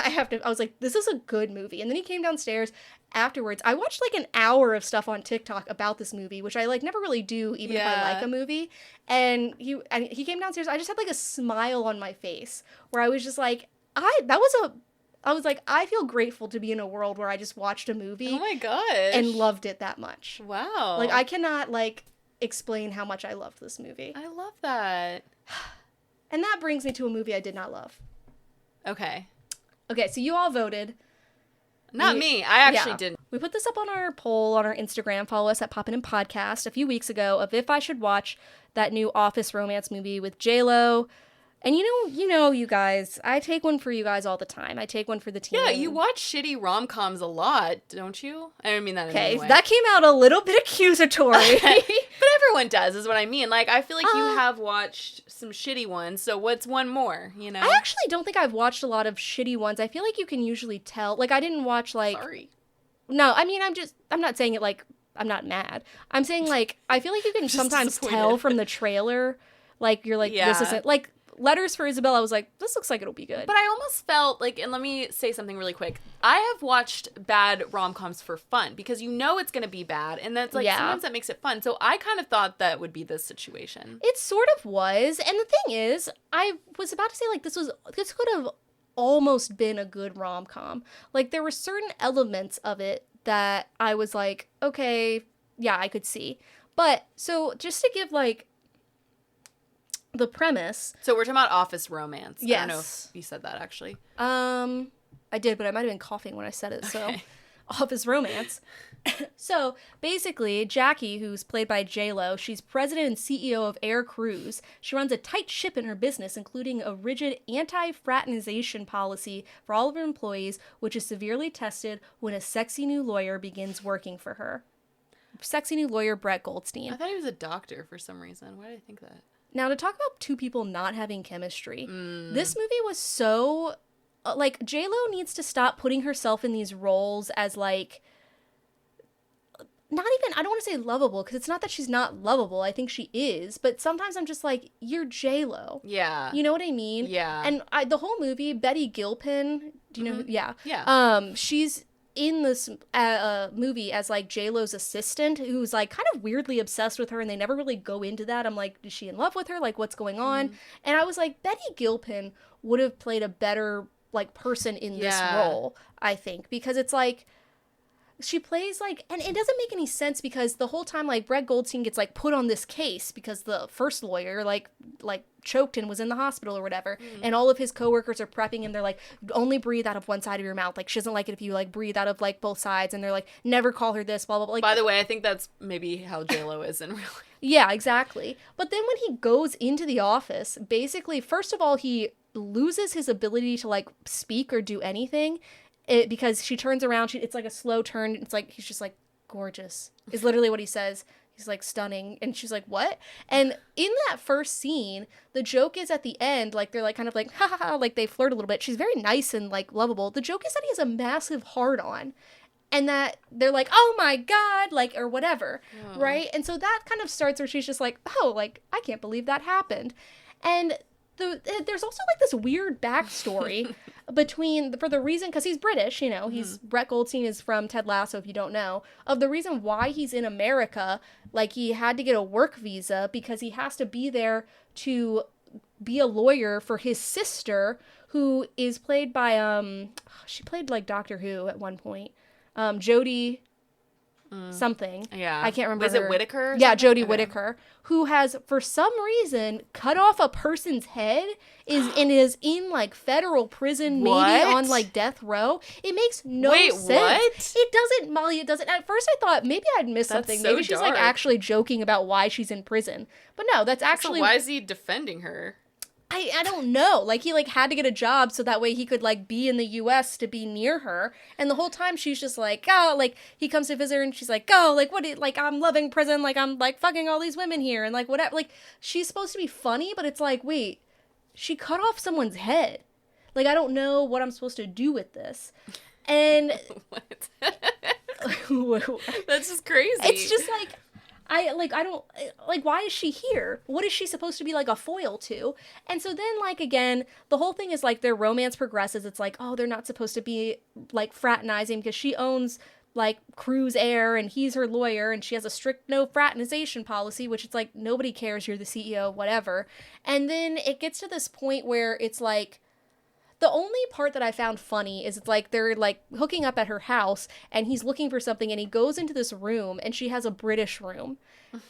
B: was like, this is a good movie. And then he came downstairs afterwards. I watched, like, an hour of stuff on TikTok about this movie, which I, like, never really do, even if I like a movie. And he came downstairs. I just had, like, a smile on my face where I was just like, I was like, I feel grateful to be in a world where I just watched a movie.
A: Oh my gosh.
B: And loved it that much.
A: Wow.
B: Like, I cannot, like, explain how much I loved this movie.
A: I love that.
B: And that brings me to a movie I did not love.
A: Okay,
B: so you all voted.
A: Not me. I actually didn't.
B: We put this up on our poll on our Instagram. Follow us at Poppin' and Podcast a few weeks ago of if I should watch that new Office romance movie with J-Lo. And you know, you guys, I take one for you guys all the time. I take one for the team.
A: Yeah, you watch shitty rom-coms a lot, don't you? I don't mean that in any way.
B: That came out a little bit accusatory.
A: But everyone does, is what I mean. Like, I feel like you have watched some shitty ones, so what's one more, you know?
B: I actually don't think I've watched a lot of shitty ones. I feel like you can usually tell. Like, I didn't watch, like...
A: Sorry.
B: No, I mean, I'm not saying it, like, I'm not mad. I'm saying, like, I feel like you can sometimes tell from the trailer, like, you're like, this isn't... Like, Letters for Isabelle, I was like, this looks like it'll be good.
A: But I almost felt like, and let me say something really quick. I have watched bad rom-coms for fun because you know it's going to be bad, and that's like sometimes that makes it fun. So I kind of thought that would be this situation.
B: It sort of was, and the thing is, I was about to say, like, this could have almost been a good rom-com. Like, there were certain elements of it that I was like, okay, yeah, I could see. But so just to give like the premise.
A: So we're talking about office romance.
B: Yes.
A: I don't know if you said that actually.
B: I did, but I might have been coughing when I said it. So
A: Okay.
B: office romance. So basically, Jackie, who's played by J-Lo, she's president and CEO of Air Cruise. She runs a tight ship in her business, including a rigid anti-fraternization policy for all of her employees, which is severely tested when a sexy new lawyer begins working for her. Sexy new lawyer Brett Goldstein.
A: I thought he was a doctor for some reason. Why did I think that?
B: Now, to talk about two people not having chemistry, this movie was so... like, J-Lo needs to stop putting herself in these roles as, like... not even, I don't want to say lovable, because it's not that she's not lovable. I think she is. But sometimes I'm just like, you're J-Lo.
A: Yeah.
B: You know what I mean?
A: Yeah.
B: And the whole movie, Betty Gilpin, do you know who? Yeah.
A: Yeah.
B: She's in this movie as, like, J-Lo's assistant, who's, like, kind of weirdly obsessed with her, and they never really go into that. I'm like, is she in love with her? Like, what's going on? And I was like, Betty Gilpin would have played a better, like, person in this role, I think. Because it's, like... she plays like, and it doesn't make any sense because the whole time, like, Brett Goldstein gets, like, put on this case because the first lawyer, like choked and was in the hospital or whatever, and all of his coworkers are prepping him. They're like, only breathe out of one side of your mouth. Like, she doesn't like it if you, like, breathe out of, like, both sides. And they're like, never call her this, blah, blah, blah. Like,
A: by the way, I think that's maybe how J-Lo is in real life.
B: yeah, exactly. But then when he goes into the office, basically, first of all, he loses his ability to, like, speak or do anything. Because she turns around, it's like a slow turn. It's like, he's just like, gorgeous, is literally what he says. He's like, stunning. And she's like, what? And in that first scene, the joke is at the end, like, they're like, kind of like, ha ha ha, like, they flirt a little bit. She's very nice and, like, lovable. The joke is that he has a massive hard-on. And that they're like, oh my God, like, or whatever, right? And so that kind of starts where she's just like, oh, like, I can't believe that happened. And there's also, like, this weird backstory for the reason, because he's British, you know, Brett Goldstein is from Ted Lasso, if you don't know, of the reason why he's in America. Like, he had to get a work visa because he has to be there to be a lawyer for his sister, who is played by, she played, like, Doctor Who at one point, Jodie something.
A: Yeah.
B: I can't remember
A: Was
B: her.
A: it Whittaker?
B: Yeah, Jodie Whittaker, who has, for some reason, cut off a person's head, is in, like, federal prison, maybe on, like, death row. It makes no sense.
A: What?
B: It doesn't, Molly, it doesn't. At first I thought maybe I'd missed something.
A: So
B: Maybe she's, like,
A: dark.
B: actually joking about why she's in prison. But no, that's actually...
A: So why is he defending her?
B: I don't know. Like, he, like, had to get a job so that way he could, like, be in the U.S. to be near her. And the whole time she's just like, oh, like, he comes to visit her and she's like, oh, like, like, I'm loving prison. Like, I'm, like, fucking all these women here. And, like, whatever. Like, she's supposed to be funny, but it's like, wait, she cut off someone's head. Like, I don't know what I'm supposed to do with this. And...
A: What? That's just crazy.
B: It's just, like... I don't, like, why is she here? What is she supposed to be, like, a foil to? And so then, like, again, the whole thing is, like, their romance progresses. It's like, oh, they're not supposed to be, like, fraternizing because she owns, like, Cruise Air and he's her lawyer and she has a strict no fraternization policy, which it's like, nobody cares, you're the CEO, whatever. And then it gets to this point where it's like, the only part that I found funny is it's like they're, like, hooking up at her house and he's looking for something and he goes into this room and she has a British room.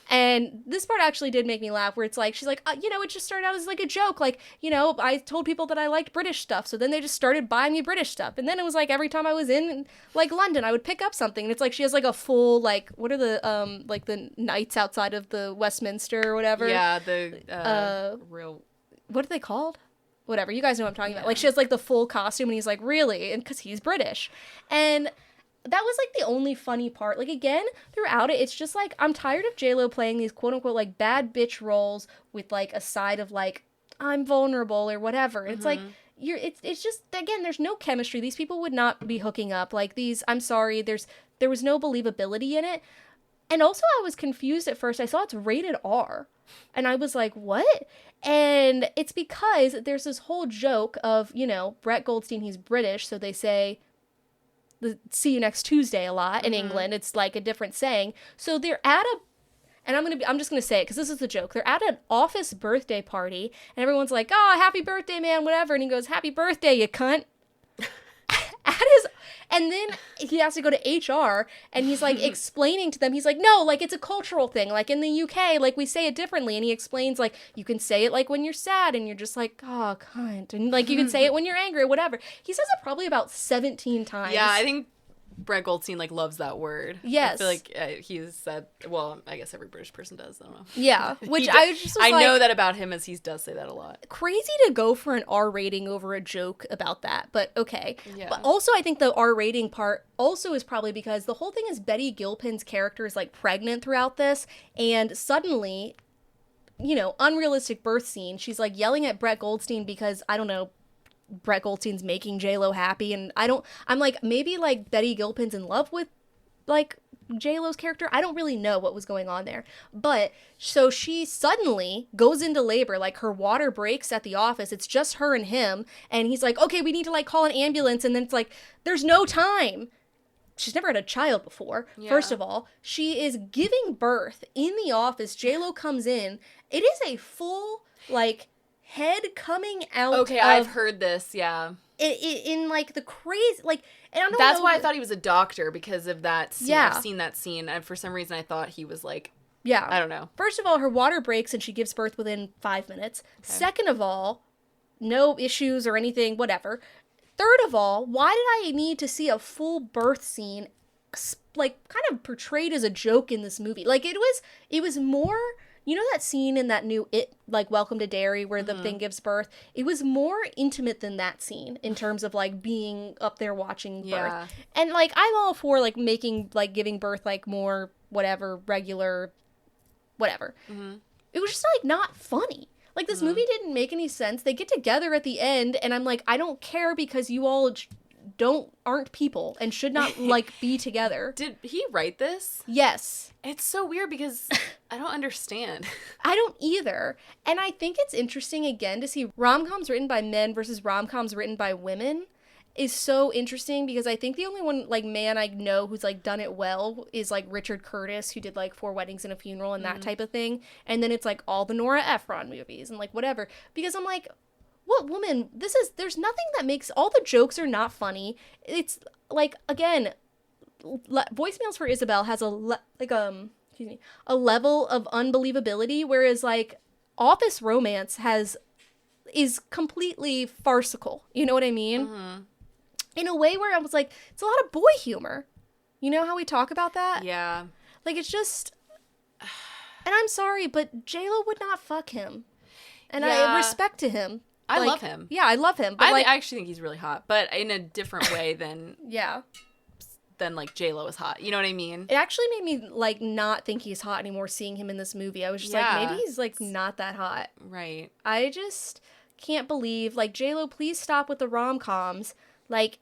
B: And this part actually did make me laugh, where it's like, she's like, you know, it just started out as, like, a joke. Like, you know, I told people that I liked British stuff, so then they just started buying me British stuff. And then it was like every time I was in, like, London, I would pick up something. And it's like she has, like, a full, like, what are the, like, the knights outside of the Westminster or whatever?
A: Yeah, the real...
B: What are they called? Whatever, you guys know what I'm talking about. Like, she has, like, the full costume, and he's like, really? And because he's British. And that was, like, the only funny part. Like, again, throughout it, it's just, like, I'm tired of J-Lo playing these quote-unquote, like, bad bitch roles with, like, a side of, like, I'm vulnerable or whatever. And it's, like, it's just, again, there's no chemistry. These people would not be hooking up. Like, I'm sorry, there was no believability in it. And also, I was confused at first. I saw it's rated R. And I was like, what? And it's because there's this whole joke of, you know, Brett Goldstein, he's British, so they say, see you next Tuesday a lot in England. It's like a different saying. So they're at and I'm just going to say it because this is the joke. They're at an office birthday party, and everyone's like, oh, happy birthday, man, whatever. And he goes, happy birthday, you cunt. And then he has to go to HR, and he's like explaining to them, he's like, no, like it's a cultural thing. Like in the UK, like we say it differently. And he explains like, you can say it like when you're sad and you're just like, oh, cunt. And like you can say it when you're angry or whatever. He says it probably about 17 times.
A: Yeah, I think Brett Goldstein like loves that word.
B: Yes.
A: I feel like he's said, well, I guess every British person does, I don't know.
B: Yeah, which I just was
A: I
B: like,
A: know that about him, as he does say that a lot.
B: crazy to go for an R rating over a joke about that, but okay.
A: Yeah.
B: But also I think the R rating part also is probably because the whole thing is Betty Gilpin's character is like pregnant throughout this, and suddenly, you know, unrealistic birth scene, she's like yelling at Brett Goldstein because, I don't know, Brett Goldstein's making J-Lo happy, and I'm like, maybe like Betty Gilpin's in love with like J-Lo's character. I don't really know what was going on there. But so she suddenly goes into labor, like her water breaks at the office. It's just her and him, and he's like, okay, we need to like call an ambulance, and then it's like, there's no time. She's never had a child before.
A: Yeah.
B: First of all, she is giving birth in the office. J-Lo comes in. It is a full like head coming out.
A: Okay, I've heard this, yeah.
B: In like the crazy, like, and I don't
A: That's
B: know,
A: why I thought he was a doctor, because of that scene.
B: Yeah.
A: I've seen that scene, and for some reason I thought he was like,
B: yeah,
A: I don't know.
B: First of all, her water breaks and she gives birth within 5 minutes. Okay. Second of all, no issues or anything, whatever. Third of all, why did I need to see a full birth scene, like, kind of portrayed as a joke in this movie? Like, it was more, you know that scene in that new like, Welcome to Derry, where the thing gives birth? It was more intimate than that scene in terms of, like, being up there watching birth.
A: Yeah.
B: And, like, I'm all for, like, making, like, giving birth, like, more, whatever, regular, whatever. Mm-hmm. It was just, like, not funny. Like, this movie didn't make any sense. They get together at the end, and I'm like, I don't care because you all aren't people and should not, like, be together.
A: Did he write this?
B: Yes.
A: It's so weird because I don't understand.
B: I don't either. And I think it's interesting, again, to see rom-coms written by men versus rom-coms written by women is so interesting, because I think the only one, like, man I know who's, like, done it well is, like, Richard Curtis, who did, like, 4 Weddings and a Funeral and that type of thing. And then it's, like, all the Nora Ephron movies and, like, whatever. Because I'm like, what woman? There's nothing that makes, all the jokes are not funny. It's, like, again, Voicemails for Isabelle has a level of unbelievability, whereas, like, Office Romance is completely farcical. You know what I mean? Mm-hmm. In a way where I was like, it's a lot of boy humor. You know how we talk about that?
A: Yeah.
B: Like, it's just, and I'm sorry, but J-Lo would not fuck him. And I respect to him.
A: I
B: like,
A: love him.
B: Yeah, I love him. But
A: I actually think he's really hot, but in a different way than
B: yeah,
A: than like J-Lo is hot. You know what I mean?
B: It actually made me like not think he's hot anymore seeing him in this movie. I was just like, maybe he's like not that hot.
A: Right.
B: I just can't believe, like, J-Lo, please stop with the rom-coms. Like,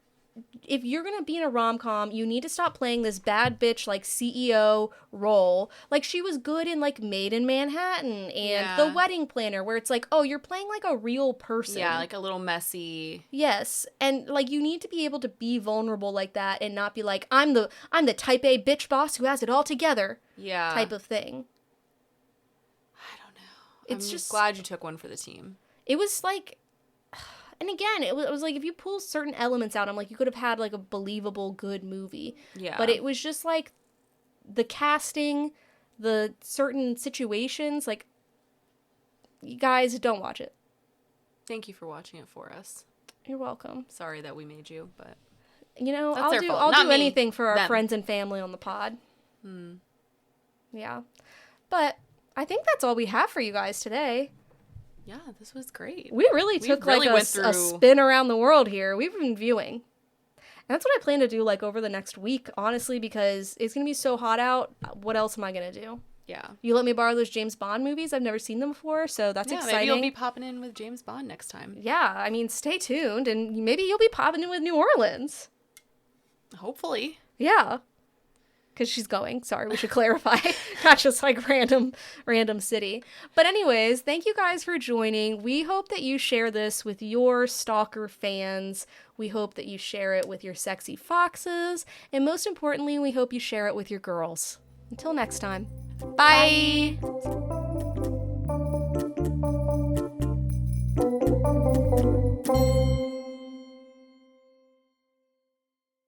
B: if you're gonna be in a rom-com, you need to stop playing this bad bitch, like, CEO role. Like, she was good in, like, Made in Manhattan and The Wedding Planner, where it's like, oh, you're playing, like, a real person.
A: Yeah, like a little messy.
B: Yes, and, like, you need to be able to be vulnerable like that and not be like, I'm the type A bitch boss who has it all together.
A: Yeah.
B: Type of thing.
A: I don't know.
B: It's
A: I'm
B: just
A: glad you took one for the team.
B: It was, like... And again, it was like, if you pull certain elements out, I'm like, you could have had, like, a believable, good movie.
A: Yeah.
B: But it was just, like, the casting, the certain situations, like, you guys, don't watch it.
A: Thank you for watching it for us.
B: You're welcome.
A: Sorry that we made you, but...
B: You know,
A: I'll
B: do anything for our friends and family on the pod. Yeah. But I think that's all we have for you guys today.
A: Yeah, this was great.
B: We really took like a spin around the world here. We've been viewing. And that's what I plan to do like over the next week, honestly, because it's going to be so hot out. What else am I going to do?
A: Yeah.
B: You let me borrow those James Bond movies. I've never seen them before, so that's exciting.
A: Maybe you'll be popping in with James Bond next time.
B: Yeah, I mean, stay tuned, and maybe you'll be popping in with New Orleans.
A: Hopefully.
B: Yeah. Because she's going. Sorry, we should clarify. Not just like random city. But anyways, thank you guys for joining. We hope that you share this with your stalker fans. We hope that you share it with your sexy foxes. And most importantly, we hope you share it with your girls. Until next time. Bye.